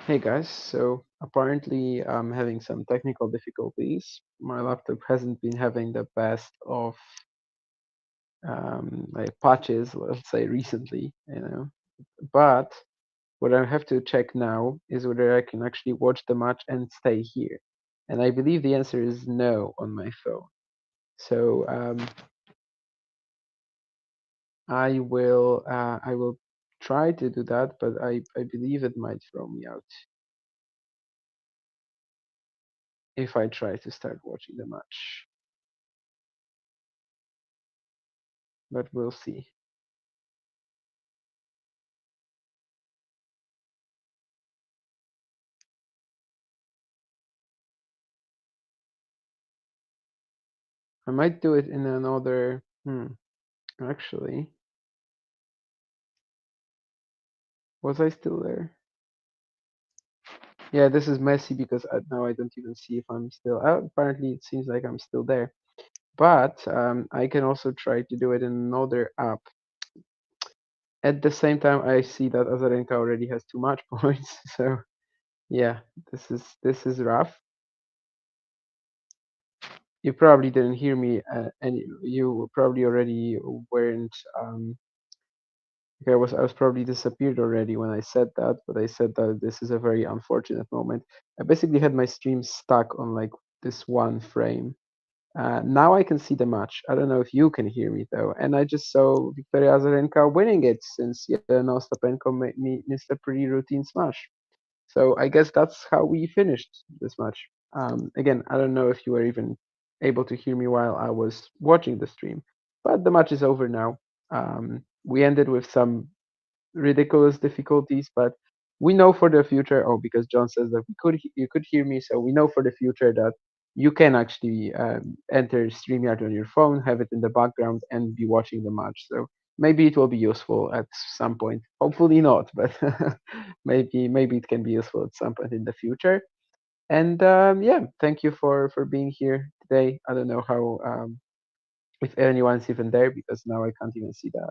Hey guys, so apparently I'm having some technical difficulties. My laptop hasn't been having the best of like patches, let's say recently, But what I have to check now is whether I can actually watch the match and stay here. And I believe the answer is no on my phone. So I will try to do that, but I believe it might throw me out if I try to start watching the match. But we'll see. I might do it in another. Actually, was I still there? Yeah, this is messy because now I don't even see if I'm still. Apparently, it seems like I'm still there. But I can also try to do it in another app. At the same time, I see that Azarenka already has too much points. So yeah, this is rough. You probably didn't hear me, and you probably already weren't. I was probably disappeared already when I said that, but I said that this is a very unfortunate moment. I basically had my stream stuck on like this one frame. Now I can see the match. I don't know if you can hear me though, and I just saw Victoria Azarenka winning it since Jelena Ostapenko missed a pretty routine smash. So I guess that's how we finished this match. Again, I don't know if you were even able to hear me while I was watching the stream, but the match is over now. We ended with some ridiculous difficulties, but we know for the future. Oh, because John says that you could hear me, so we know for the future that you can actually enter StreamYard on your phone, have it in the background, and be watching the match. So maybe it will be useful at some point. Hopefully not, but maybe it can be useful at some point in the future. And yeah, thank you for being here today. I don't know how if anyone's even there because now I can't even see the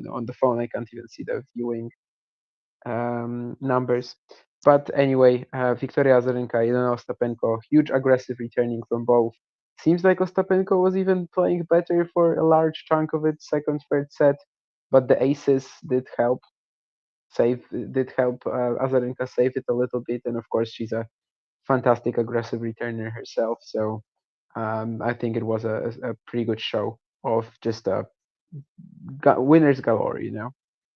on the phone. I can't even see the viewing numbers. But anyway, Victoria Azarenka, Jelena Ostapenko, huge aggressive returning from both. Seems like Ostapenko was even playing better for a large chunk of its second, third set, but the aces did help Azarenka save it a little bit, and of course she's a fantastic aggressive returner herself. So I think it was a pretty good show of just winners galore,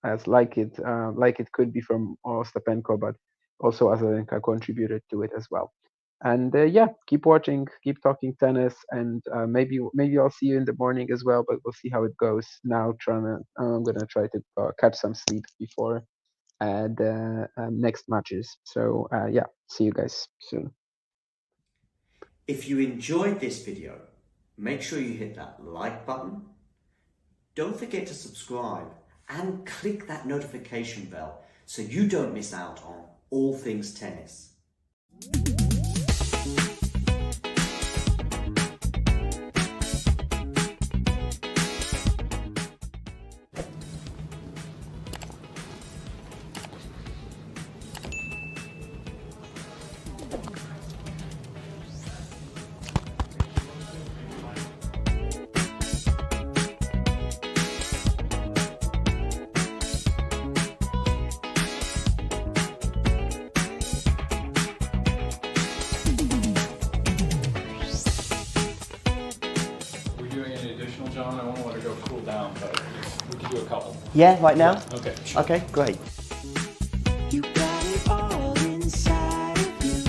as like it could be from Ostapenko, but also Azarenka contributed to it as well. And yeah, keep watching, keep talking tennis, and maybe I'll see you in the morning as well. But we'll see how it goes. Now, I'm gonna try to catch some sleep before the next matches. So yeah, see you guys soon. If you enjoyed this video, make sure you hit that like button. Don't forget to subscribe and click that notification bell so you don't miss out on all things tennis. John, I won't let her go cool down, but we can do a couple. Yeah, right now? Yeah, okay, sure. Okay, great. You got it all inside of you.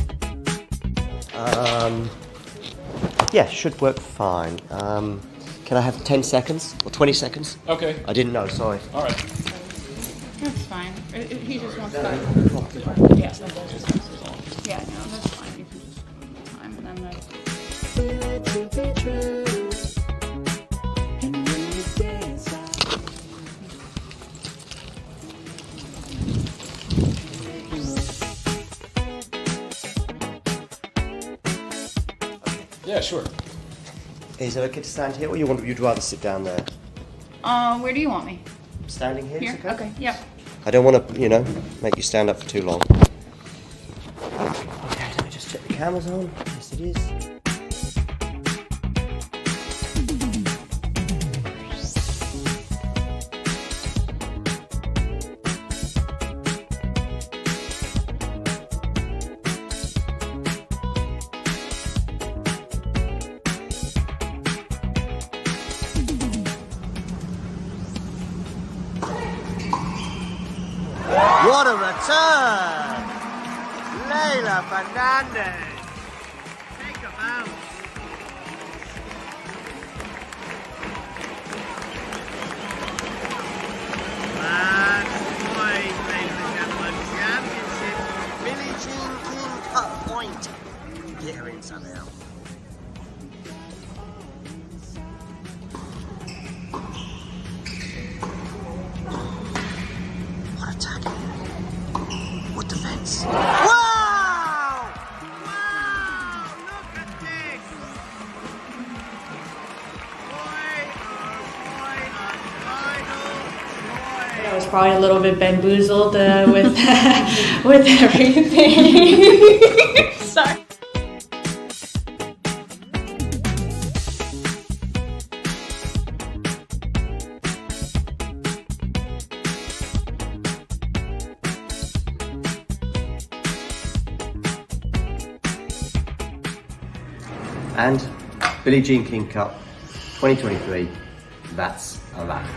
Yeah, should work fine. Can I have 10 seconds or 20 seconds? Okay, I didn't know, sorry. all right. That's fine. He just wants time. Yeah, yeah, no, that's fine. You can just time and I'm not. Feel it to be true. And when you dance, Yeah, sure. Is it okay to stand here or you'd rather sit down there? Where do you want me? Standing here? Here? Is okay? Okay, yeah. I don't want to, make you stand up for too long. camera's on? Yes, it is. What a return! Leila Fernandez. Take a bounce. Match point, ladies and gentlemen. Championship Billie Jean King Cup point. Get her in somehow. What attack? What defense? Wow! Wow! Look at this! I was probably a little bit bamboozled with with everything. Sorry. And Billie Jean King Cup 2023, that's a wrap.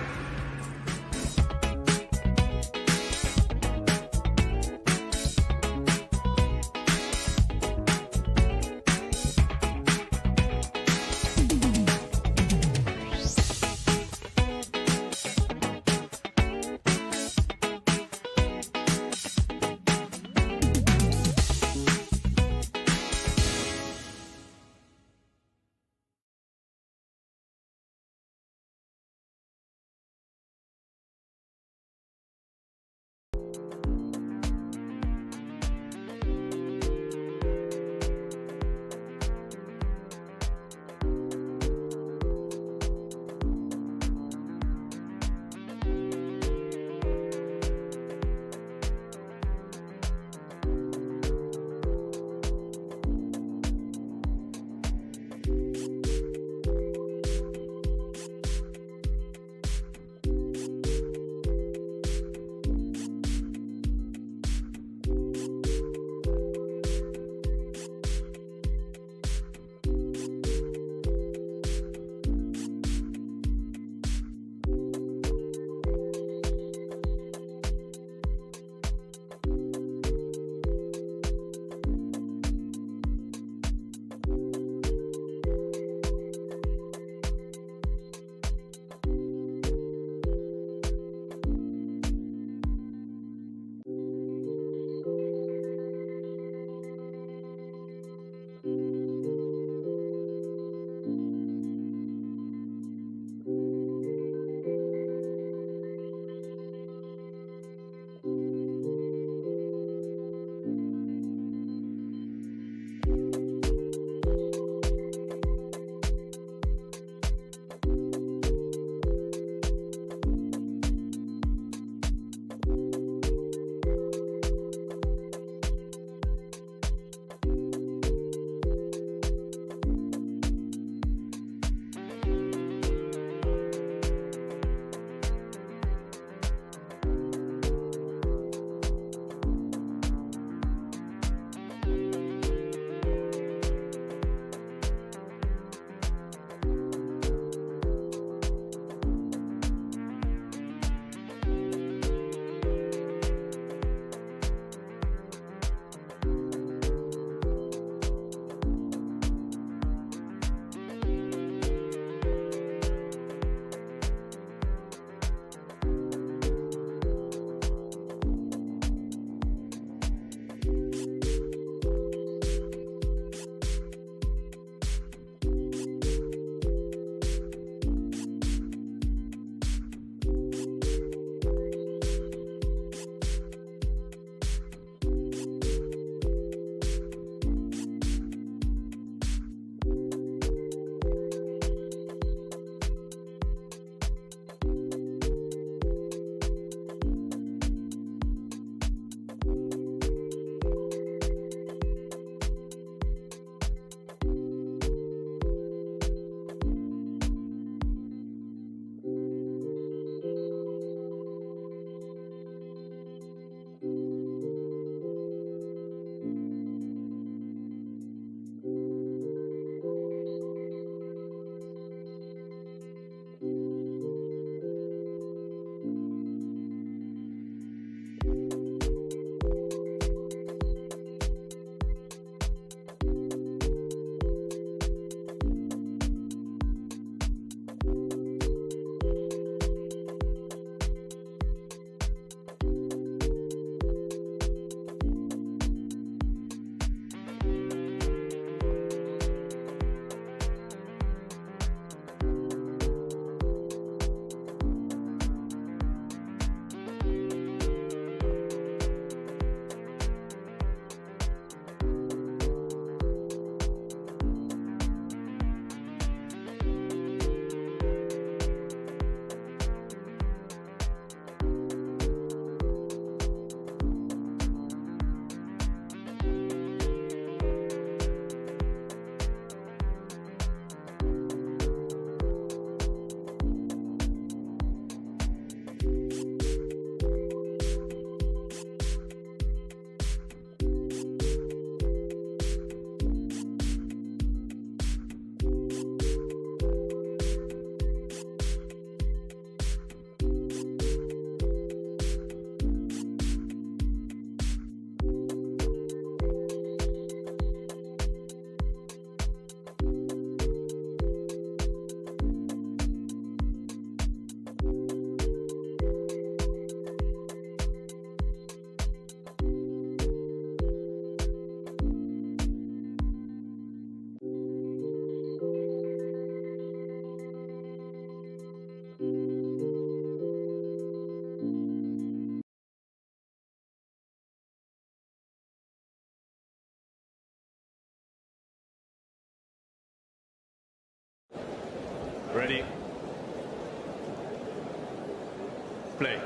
Play.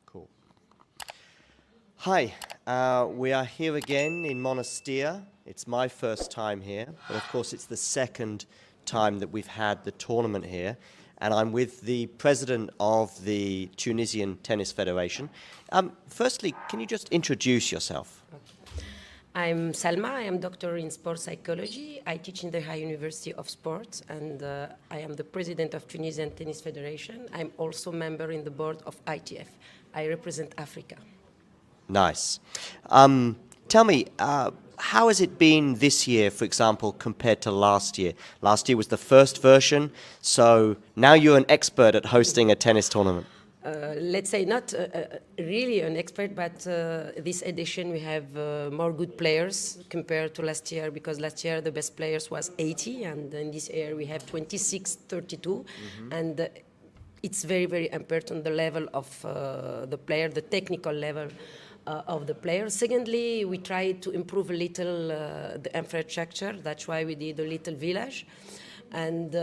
Cool. Hi, we are here again in Monastir. It's my first time here, but of course it's the second time that we've had the tournament here. And I'm with the president of the Tunisian Tennis Federation. Firstly, can you just introduce yourself? I'm Salma. I am doctor in sports psychology. I teach in the High University of Sports, and I am the president of Tunisian Tennis Federation. I'm also member in the board of ITF. I represent Africa. Nice. Tell me, how has it been this year, for example, compared to last year? Last year was the first version, so now you're an expert at hosting a tennis tournament. Let's say not really an expert, but this edition we have more good players compared to last year, because last year the best players was 80, and in this year we have 26, 32, and it's very, very important the level of the player, the technical level of the player. Secondly, we tried to improve a little the infrastructure. That's why we did a little village. And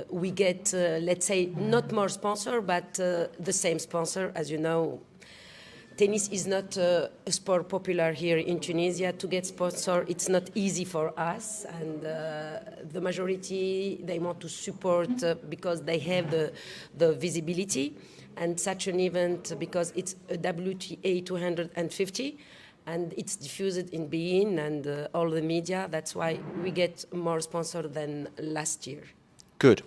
we get, let's say, not more sponsor, but the same sponsor. As you know, tennis is not a sport popular here in Tunisia. To get sponsor, it's not easy for us. And the majority, they want to support because they have the visibility. And such an event, because it's a WTA 250, and it's diffused in beIN and all the media. That's why we get more sponsor than last year. Good.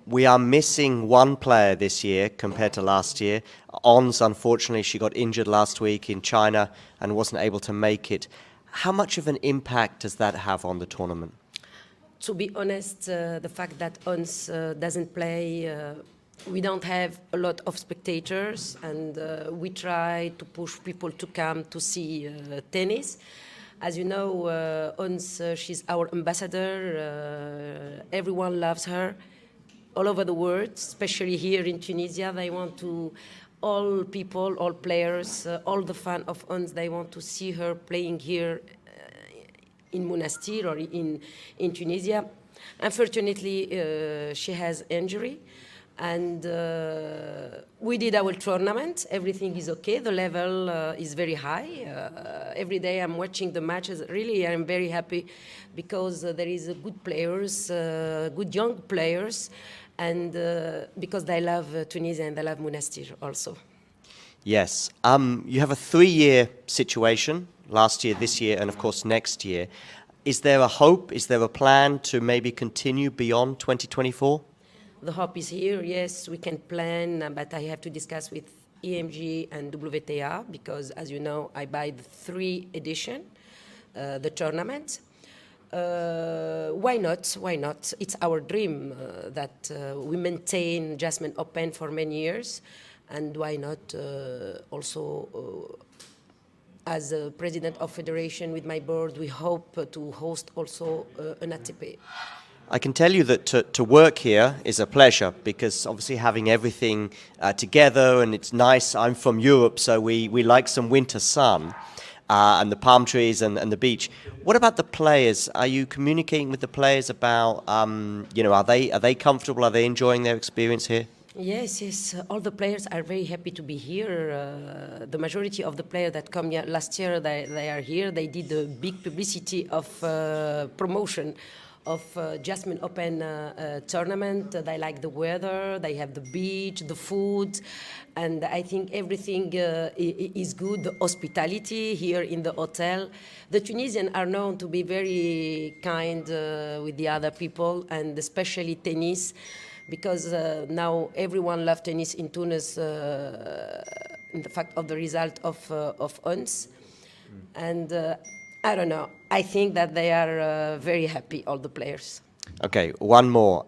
We are missing one player this year compared to last year. Ons, unfortunately, she got injured last week in China and wasn't able to make it. How much of an impact does that have on the tournament? To be honest, the fact that Ons doesn't play, we don't have a lot of spectators, and we try to push people to come to see tennis. As you know, Ons, she's our ambassador. Everyone loves her all over the world, especially here in Tunisia. They want to, all people, all players, all the fans of Ons, they want to see her playing here in Monastir or in Tunisia. Unfortunately, she has injury. And we did our tournament. Everything is okay. The level is very high. Every day I'm watching the matches. Really, I'm very happy because there is good players, good young players, and because they love Tunisia and they love Monastir also. Yes. You have a 3-year situation, last year, this year, and of course next year. Is there a hope? Is there a plan to maybe continue beyond 2024? The hope is here. Yes, we can plan, but I have to discuss with EMG and WTA because, as you know, I buy the 3 edition, the tournament. Why not? Why not? It's our dream that we maintain Jasmine Open for many years, and why not also as a president of federation with my board, we hope to host also an ATP. I can tell you that to work here is a pleasure because obviously having everything together, and it's nice. I'm from Europe, so we like some winter sun and the palm trees and the beach. What about the players? Are you communicating with the players about, are they comfortable? Are they enjoying their experience here? Yes, yes. All the players are very happy to be here. The majority of the players that come here last year, they are here. They did a big publicity of promotion of Jasmine Open tournament. They like the weather, they have the beach, the food, and I think everything is good. The hospitality here in the hotel. The Tunisians are known to be very kind with the other people, and especially tennis, because now everyone loves tennis in Tunis in the fact of the result of Ons. And I don't know. I think that they are very happy, all the players. Okay, one more.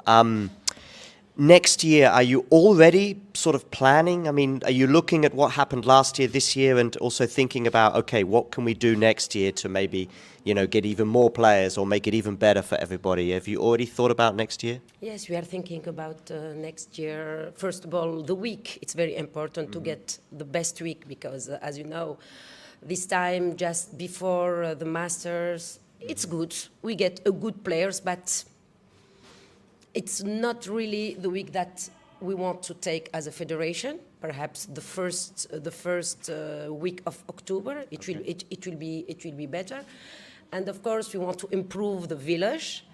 Next year, are you already sort of planning? I mean, are you looking at what happened last year, this year, and also thinking about, okay, what can we do next year to maybe, get even more players or make it even better for everybody? Have you already thought about next year? Yes, we are thinking about next year. First of all, the week. It's very important to get the best week because, as you know, this time, just before the Masters, it's good. We get a good players, but it's not really the week that we want to take as a federation. Perhaps the first week of October, it will be better. And of course, we want to improve the village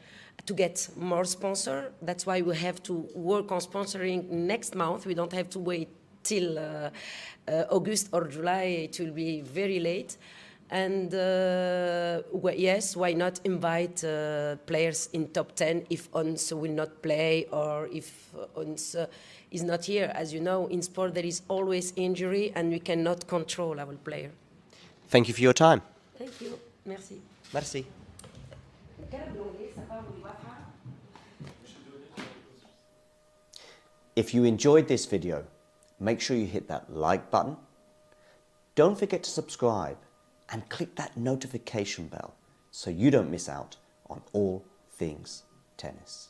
to get more sponsor. That's why we have to work on sponsoring next month. We don't have to wait till August or July. It will be very late. And yes, why not invite players in top 10 if Ons will not play or if Ons is not here. As you know, in sport there is always injury and we cannot control our player. Thank you for your time. Thank you. Merci. Merci. If you enjoyed this video, make sure you hit that like button. Don't forget to subscribe and click that notification bell so you don't miss out on all things tennis.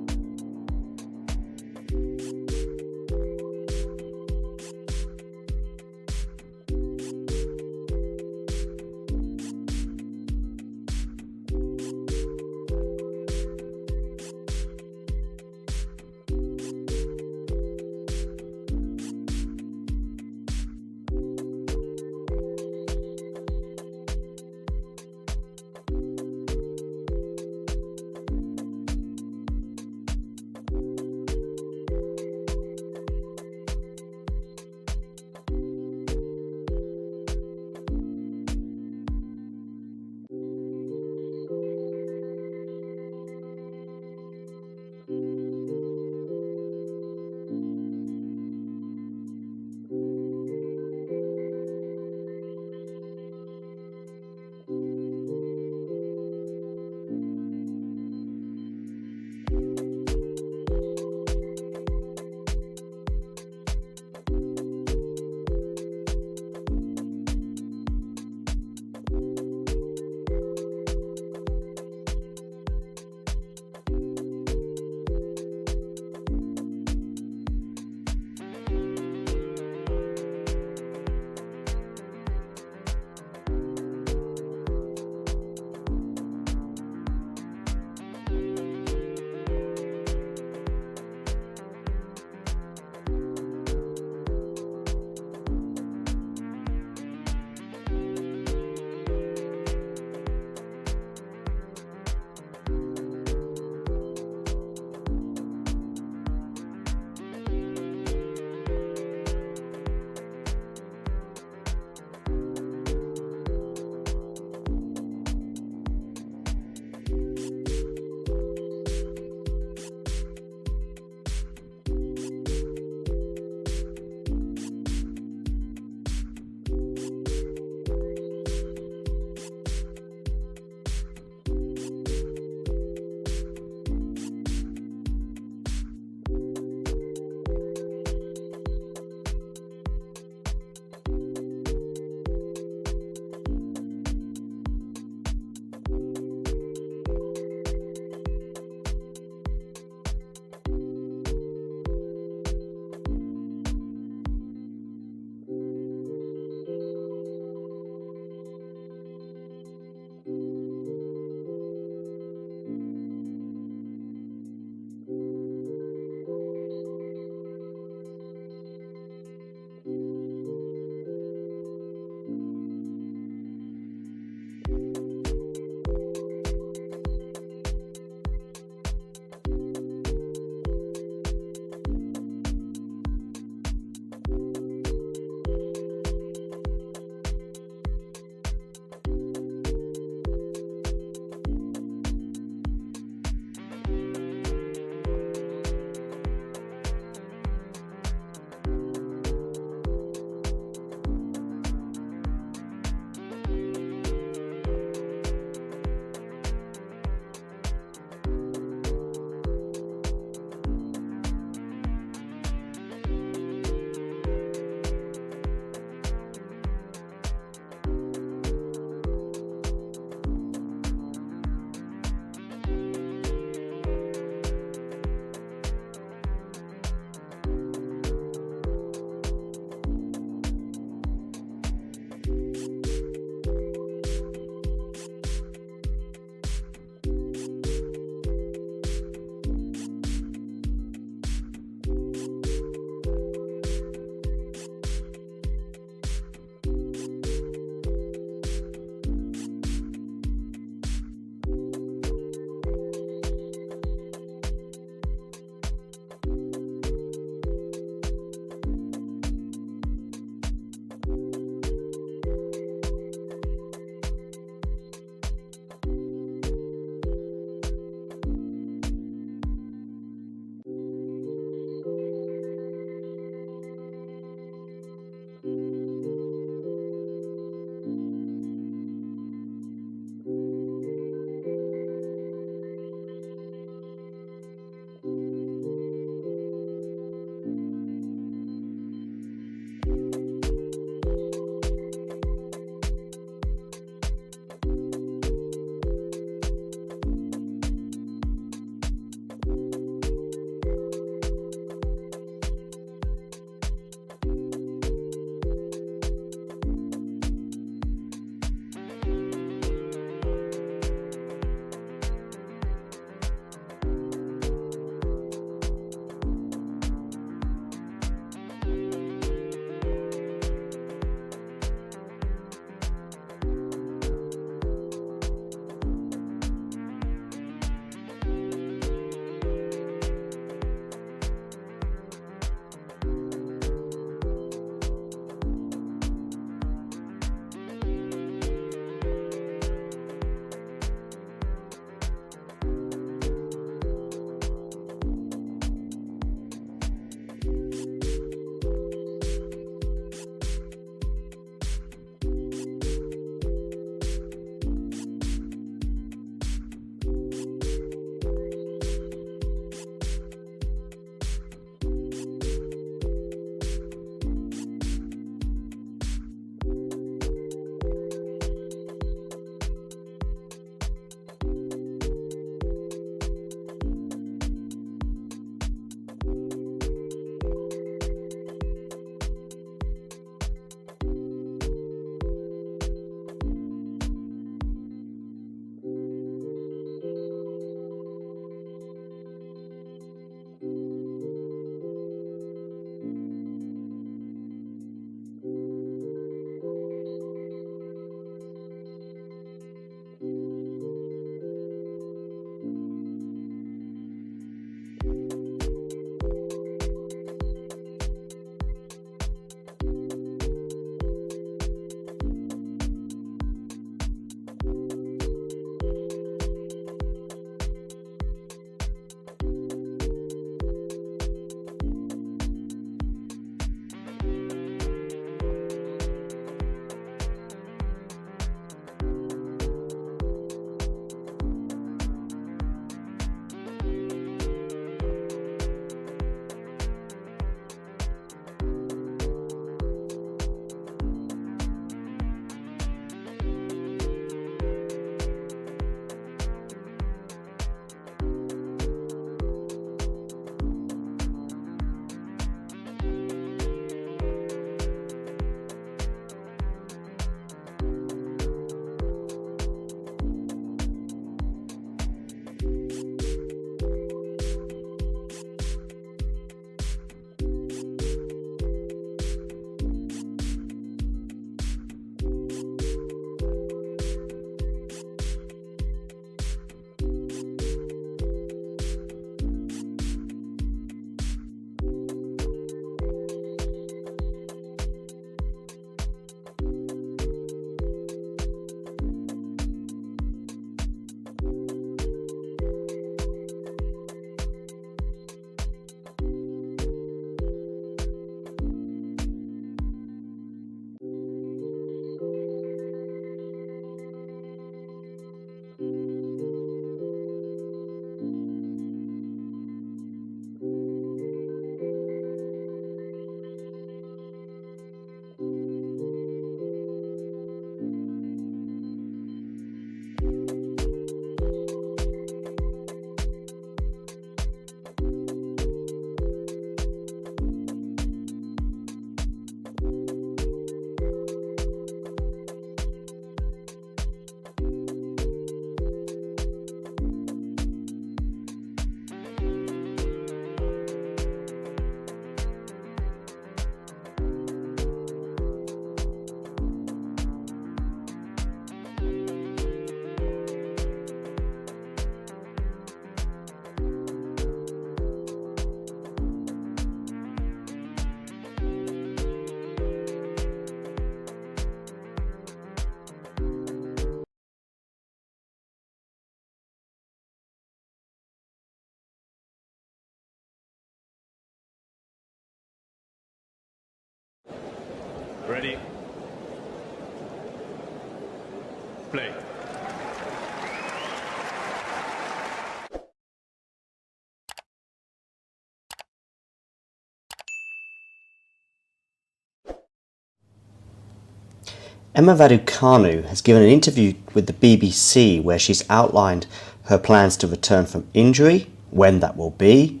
Emma Raducanu has given an interview with the BBC where she's outlined her plans to return from injury, when that will be.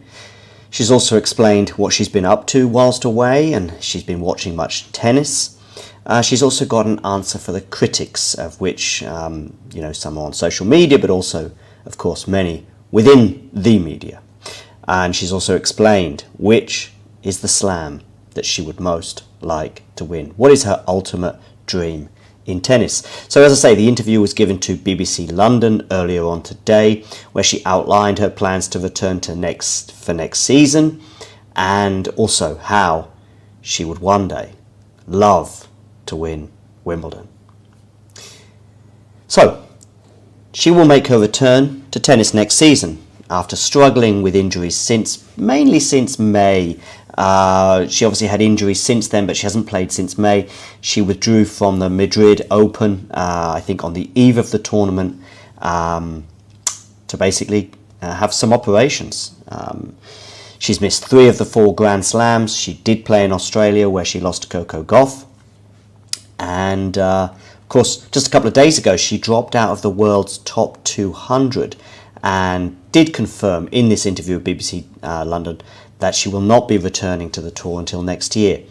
She's also explained what she's been up to whilst away, and she's been watching much tennis. She's also got an answer for the critics, of which, some are on social media, but also, of course, many within the media. And she's also explained which is the slam that she would most like to win. What is her ultimate dream in tennis? So as I say, the interview was given to BBC London earlier on today, where she outlined her plans to return to next season, and also how she would one day love to win Wimbledon. So she will make her return to tennis next season after struggling with injuries mainly since May. She obviously had injuries since then, but she hasn't played since May. She withdrew from the Madrid Open, I think on the eve of the tournament, to basically have some operations. She's missed 3 of the 4 Grand Slams. She did play in Australia, where she lost to Coco Gauff. And, of course, just a couple of days ago, she dropped out of the world's top 200 and did confirm in this interview with BBC London that she will not be returning to the tour until next year.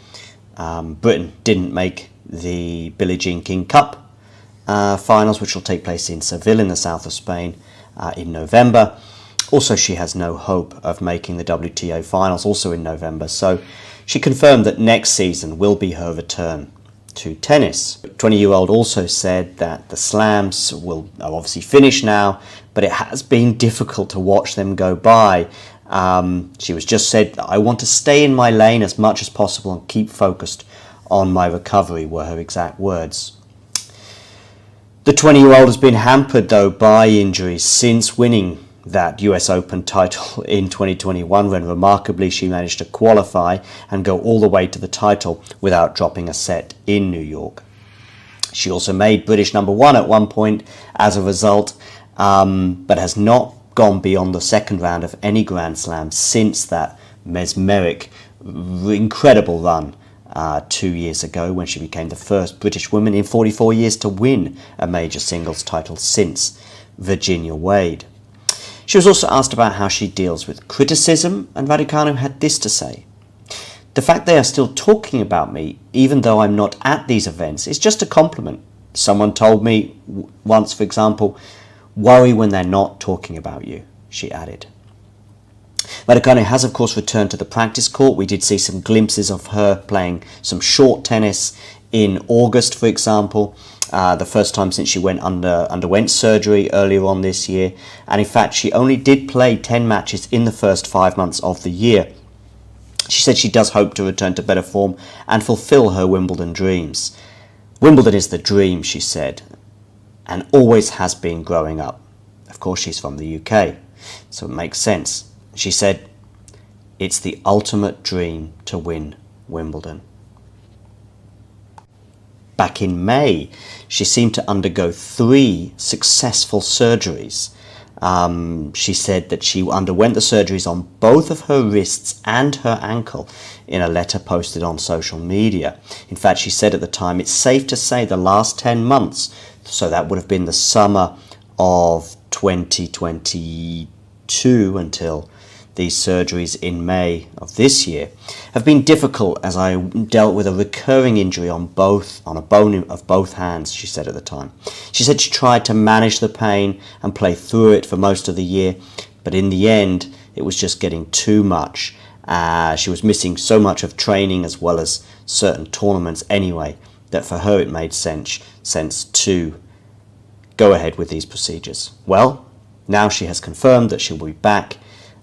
Britain didn't make the Billie Jean King Cup finals, which will take place in Seville in the south of Spain in November. Also, she has no hope of making the WTA finals, also in November. So she confirmed that next season will be her return to tennis. 20-year-old also said that the slams are obviously finished now, but it has been difficult to watch them go by. She was just said, "I want to stay in my lane as much as possible and keep focused on my recovery," were her exact words. The 20-year-old has been hampered though by injuries since winning that US Open title in 2021, when remarkably she managed to qualify and go all the way to the title without dropping a set in New York. She also made British #1 at one point as a result, but has not gone beyond the second round of any Grand Slam since that mesmeric, incredible run 2 years ago, when she became the first British woman in 44 years to win a major singles title since Virginia Wade. She was also asked about how she deals with criticism, and Raducanu had this to say: "The fact they are still talking about me, even though I'm not at these events, is just a compliment. Someone told me once, for example, 'Worry when they're not talking about you,'" she added. Raducanu has, of course, returned to the practice court. We did see some glimpses of her playing some short tennis in August, for example, the first time since she underwent surgery earlier on this year. And in fact, she only did play 10 matches in the first 5 months of the year. She said she does hope to return to better form and fulfill her Wimbledon dreams. "Wimbledon is the dream," she said, "and always has been growing up." Of course, she's from the UK, so it makes sense. She said, "It's the ultimate dream to win Wimbledon." Back in May, she seemed to undergo 3 successful surgeries. She said that she underwent the surgeries on both of her wrists and her ankle in a letter posted on social media. In fact, she said at the time, "It's safe to say the last 10 months, so that would have been the summer of 2022 until these surgeries in May of this year, have been difficult as I dealt with a recurring injury on a bone of both hands," she said at the time. She said she tried to manage the pain and play through it for most of the year, but in the end it was just getting too much. She was missing so much of training as well as certain tournaments anyway, that for her it made sense to go ahead with these procedures. Well, now she has confirmed that she'll be back.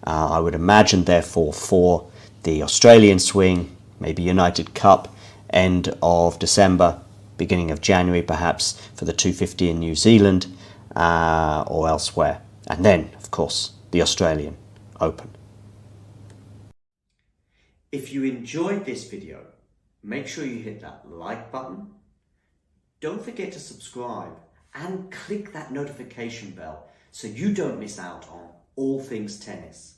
I would imagine, therefore, for the Australian swing, maybe United Cup, end of December, beginning of January perhaps, for the 250 in New Zealand or elsewhere. And then, of course, the Australian Open. If you enjoyed this video, make sure you hit that like button. Don't forget to subscribe and click that notification bell so you don't miss out on all things tennis.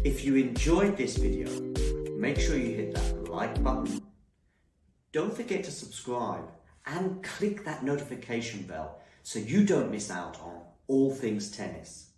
If you enjoyed this video, make sure you hit that like button. Don't forget to subscribe and click that notification bell so you don't miss out on all things tennis.